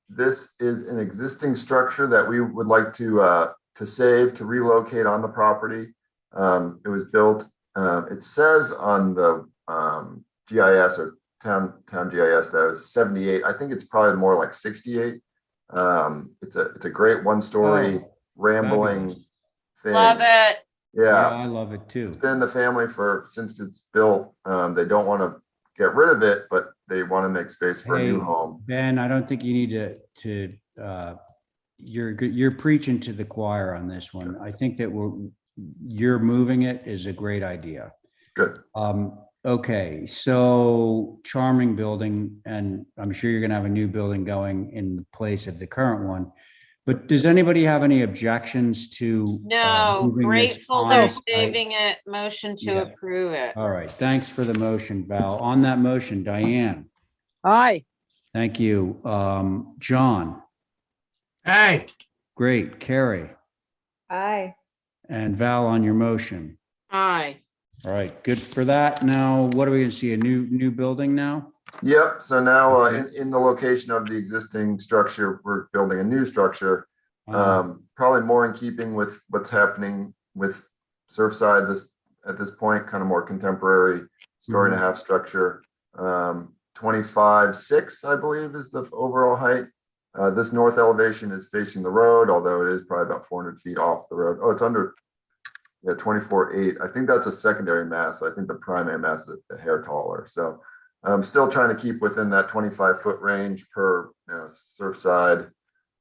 This is an existing structure that we would like to save, to relocate on the property. It was built, it says on the GIS or town GIS that it was 78. I think it's probably more like 68. It's a great 1-story rambling thing. Love it. Yeah, I love it too. it's been in the family since it's built. They don't want to get rid of it, but they want to make space for a new home. Ben, I don't think you need to you're preaching to the choir on this one. I think that you're moving it is a great idea. Good. Okay, so charming building, and I'm sure you're gonna have a new building going in place of the current one. But does anybody have any objections to? No, moving this grateful on they're site? saving it. Motion to Yeah. approve it. All right, thanks for the motion, Val. On that motion, Diane. Aye. Thank you. John. Aye. Great. Carrie. I. And Val on your motion. Aye. All right, good for that. Now, what are we gonna see? A new building now? Yep, so now in the location of the existing structure, we're building a new structure. Probably more in keeping with what's happening with Surfside at this point, kind of more contemporary story and a half structure. 25.6, I believe, is the overall height. This north elevation is facing the road, although it is probably about 400 feet off the road. Oh, it's under, 24.8. I think that's a secondary mass. I think the primary mass is a hair taller. So I'm still trying to keep within that 25-foot range per Surfside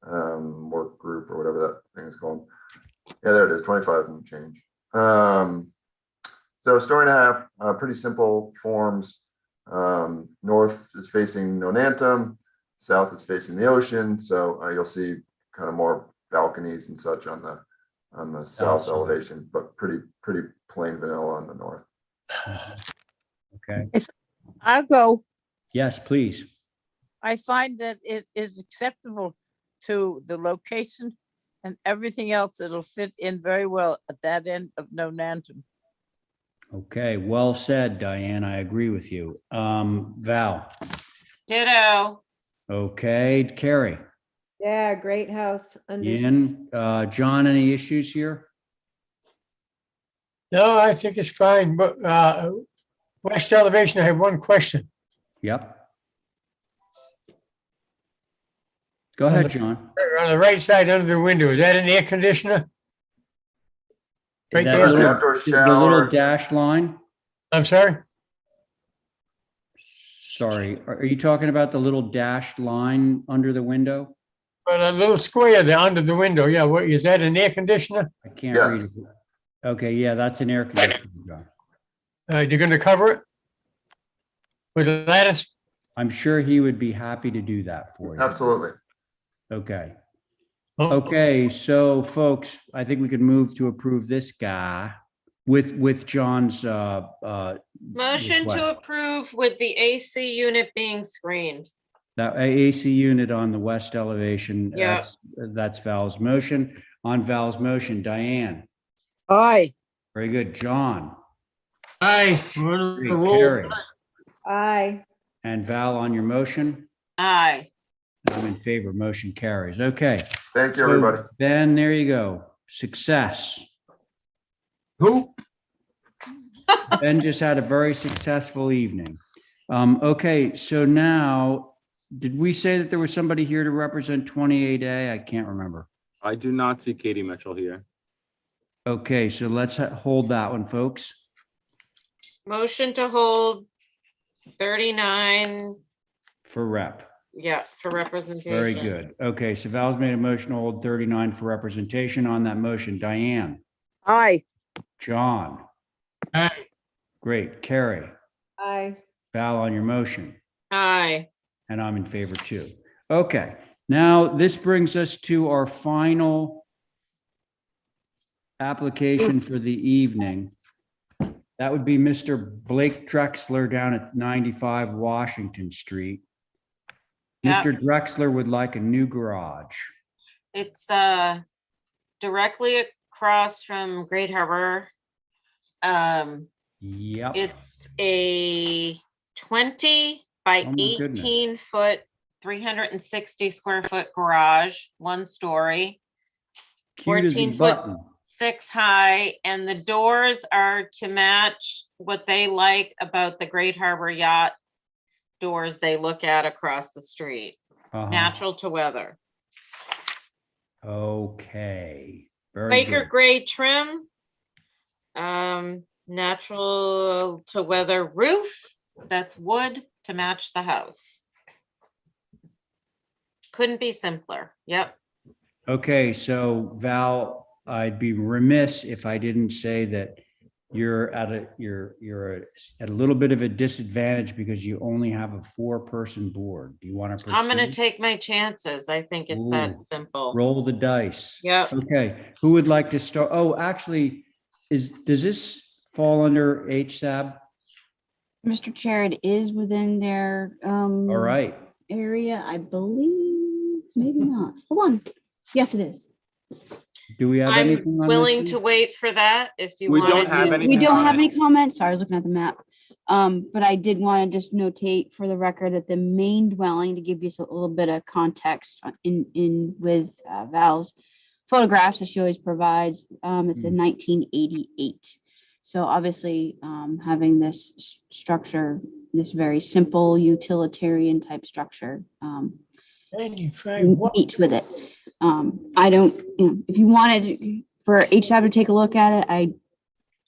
work group or whatever that thing is called. Yeah, there it is, 25 and change. So story and a half, pretty simple forms. North is facing Nonantum, south is facing the ocean. So you'll see kind of more balconies and such on the south elevation, but pretty plain vanilla on the north. Okay. I'll go. Yes, please. I find that it is acceptable to the location and everything else. It'll fit in very well at that end of Nantucket. Okay, well said, Diane. I agree with you. Val. Ditto. Okay, Carrie. Yeah, great house. Ian, John, any issues here? No, I think it's fine, but west elevation, I have one question. Yep. Go ahead, John. On the right side under the window, is that an air conditioner? Right That there? the little dash line? I'm sorry? Sorry, are you talking about the little dashed line under the window? But a little square there under the window, yeah, what, is that an air conditioner? I can't read it. Okay, yeah, that's an air conditioner, John. You're gonna cover it? With a lattice? I'm sure he would be happy to do that for you. Absolutely. Okay. Okay, so folks, I think we could move to approve this guy with John's Motion request. to approve with the AC unit being screened. That AC unit on the west elevation. Yeah. That's Val's motion. On Val's motion, Diane. Aye. Very good. John. Aye. Great. Carrie. Aye. And Val on your motion. Aye. I'm in favor. Motion carries. Okay. Thank you, everybody. Ben, there you go. Success. Who? Ben just had a very successful evening. Okay, so now, did we say that there was somebody here to represent 28A? I can't remember. I do not see Katie Mitchell here. Okay, so let's hold that one, folks. Motion to hold 39. For rep. Yeah, for representation. Very good. Okay, so Val's made a motion to hold 39 for representation. On that motion, Diane. Aye. John. Aye. Great. Carrie. Aye. Val on your motion. Aye. And I'm in favor too. Okay, now this brings us to our final application for the evening. That would be Mr. Blake Drexler down at 95 Washington Street. Yep. Mr. Drexler would like a new garage. It's directly across from Great Harbor. Yep. It's a 20 by Oh my goodness. 18 foot, 360 square foot garage, 1 story, Cute as a 14 foot button. 6 high, and the doors are to match what they like about the Great Harbor yacht doors they look at across the street. Uh-huh. Natural to weather. Okay. Very Quaker good. gray trim. Natural to weather roof. That's wood to match the house. Couldn't be simpler. Yep. Okay, so Val, I'd be remiss if I didn't say that you're at a little bit of a disadvantage because you only have a 4-person board. Do you want to proceed? I'm gonna take my chances. I think it's that Ooh, simple. roll the dice. Yep. Okay, who would like to start? Oh, actually, does this fall under HSAB? Mr. Chair, it is within their All right. area, I believe, maybe not. Hold on. Yes, it is. Do we have I'm anything on willing this to one? wait for that if you We want. don't have any. We don't have any comments. Sorry, I was looking at the map. But I did want to just notate for the record that the main dwelling, to give you a little bit of context with Val's photographs that she always provides, it's in 1988. So obviously, having this structure, this very simple utilitarian type structure, meets with it. I don't, if you wanted for HSAB to take a look at it, I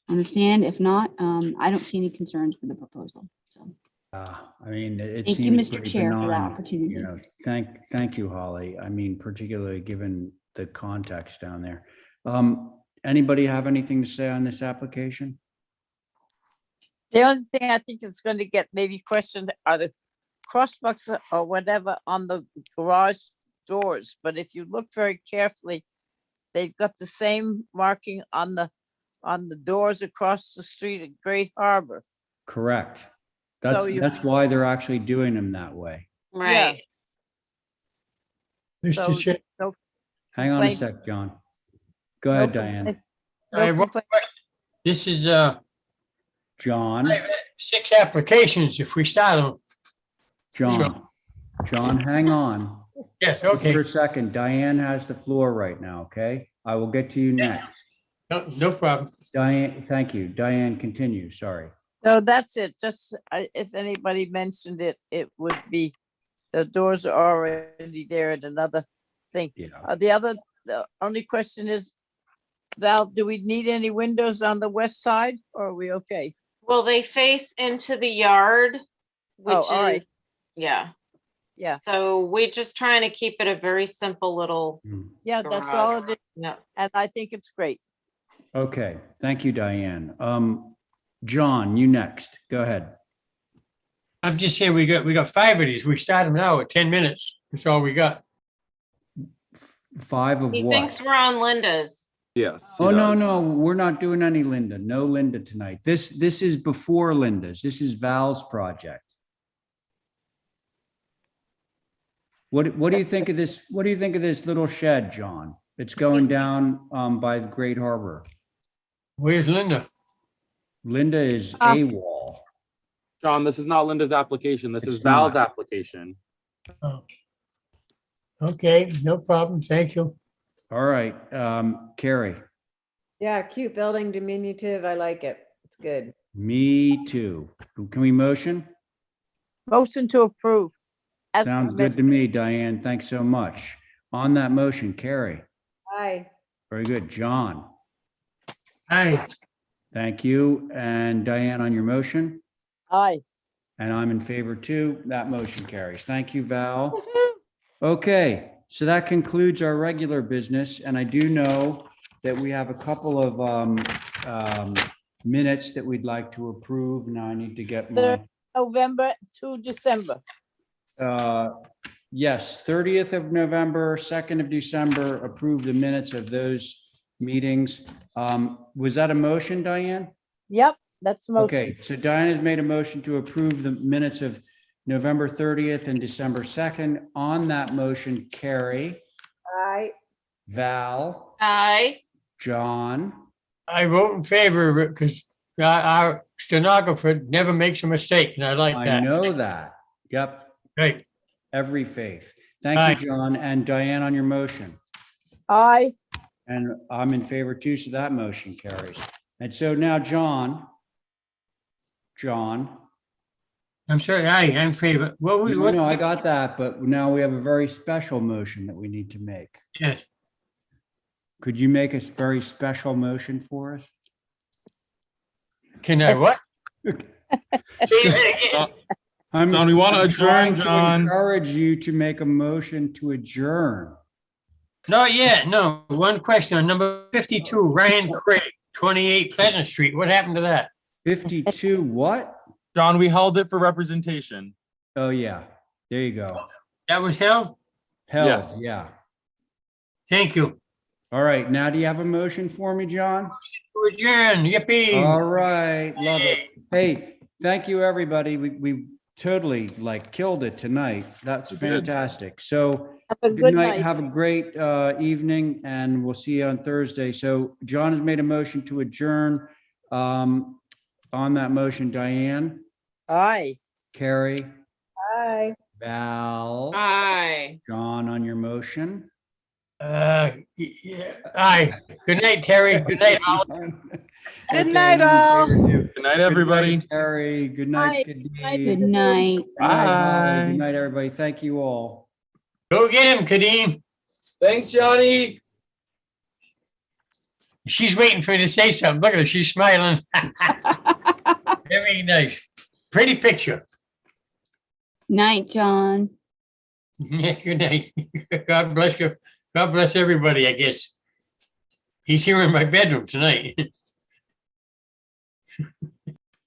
understand. If not, I don't see any concerns with the proposal. So I mean, it thank you, seems Mr. pretty Chair, for that benign, opportunity. you know. Thank you, Holly. I mean, particularly given the context down there. Anybody have anything to say on this application? The only thing I think is going to get maybe questioned are the crossbucks or whatever on the garage doors. But if you look very carefully, they've got the same marking on the doors across the street at Great Harbor. Correct. So That's why they're actually doing them that way. Right. Mr. Chair. No Hang on a complaints. sec, John. Go ahead, No Diane. complaint- I have no one complaint- question. This is, John, 6 applications if we start them. John, hang on. Yes, Just okay. for a second, Diane has the floor right now, okay? I will get to you next. No problem. Diane, thank you. Diane, continue, sorry. No, that's it. Just if anybody mentioned it, it would be, the doors are already there and another thing. Yeah. The only question is, Val, do we need any windows on the west side or are we okay? Well, they face into the yard, which Oh, all right. is, yeah. Yeah. So we're just trying to keep it a very simple little. Yeah, that's all it is. No. And I think it's great. Okay, thank you, Diane. John, you next. Go ahead. I'm just saying, we got 5 of these. We start them now at 10 minutes. That's all we got. 5 of He what? thinks we're on Linda's. Yes. Oh, no, we're not doing any Linda. No Linda tonight. This is before Linda's. This is Val's project. What do you think of this? What do you think of this little shed, John? It's going down by the Great Harbor. Where's Linda? Linda is AWOL. John, this is not Linda's application. This is It's Val's not. application. Oh. Okay, no problem. Thank you. All right, Carrie. Yeah, cute building, diminutive. I like it. It's good. Me too. Can we motion? Motion to approve. As Sounds good to me, Diane. Thanks so much. On that motion, Carrie. Aye. Very good. John. Aye. Thank you. And Diane, on your motion? Aye. And I'm in favor too. That motion carries. Thank you, Val. Okay, so that concludes our regular business. And I do know that we have a couple of minutes that we'd like to approve. Now I need to get my, November to December. yes, 30th of November, 2nd of December, approve the minutes of those meetings. Was that a motion, Diane? Yep, that's the motion. Okay, so Diane has made a motion to approve the minutes of November 30th and December 2nd. On that motion, Carrie, Aye. Val, Aye. John, I vote in favor of it because our stenographer never makes a mistake, and I like I that. know that. Yep, Right. every faith. Thank Aye. you, John. And Diane on your motion. Aye. And I'm in favor too, so that motion carries. And so now, John. I'm sorry, aye, I'm in favor. No, I got that, but now we have a very special motion that we need to make. Yes. Could you make a very special motion for us? Can I what? John, we want to adjourn, trying to John. encourage you to make a motion to adjourn. Not yet, no. One question on number 52, Ryan Craig, 28 Pleasant Street. What happened to that? 52 what? John, we held it for representation. Oh, yeah. There you go. That was held? Hell, Yes. yeah. Thank you. All right, now do you have a motion for me, John? To adjourn, yippee. All right, love it. Hey, thank you, everybody. We totally killed it tonight. That's fantastic. So Have a good night. Have a great evening, and we'll see you on Thursday. So John has made a motion to adjourn. On that motion, Diane, Aye. Carrie, Aye. Val, Aye. John on your motion. Yeah, aye. Good night, Terry. Good night, all. Good night, all. Good night, everybody. Good night, Terry. Good night. Good night. Bye. Good night, everybody. Thank you all. Go get him, Kadeem. Thanks, Johnny. She's waiting for me to say something. Look at her, she's smiling. Very nice. Pretty picture. Night, John. Yeah, good night. God bless you. God bless everybody, I guess. He's here in my bedroom tonight.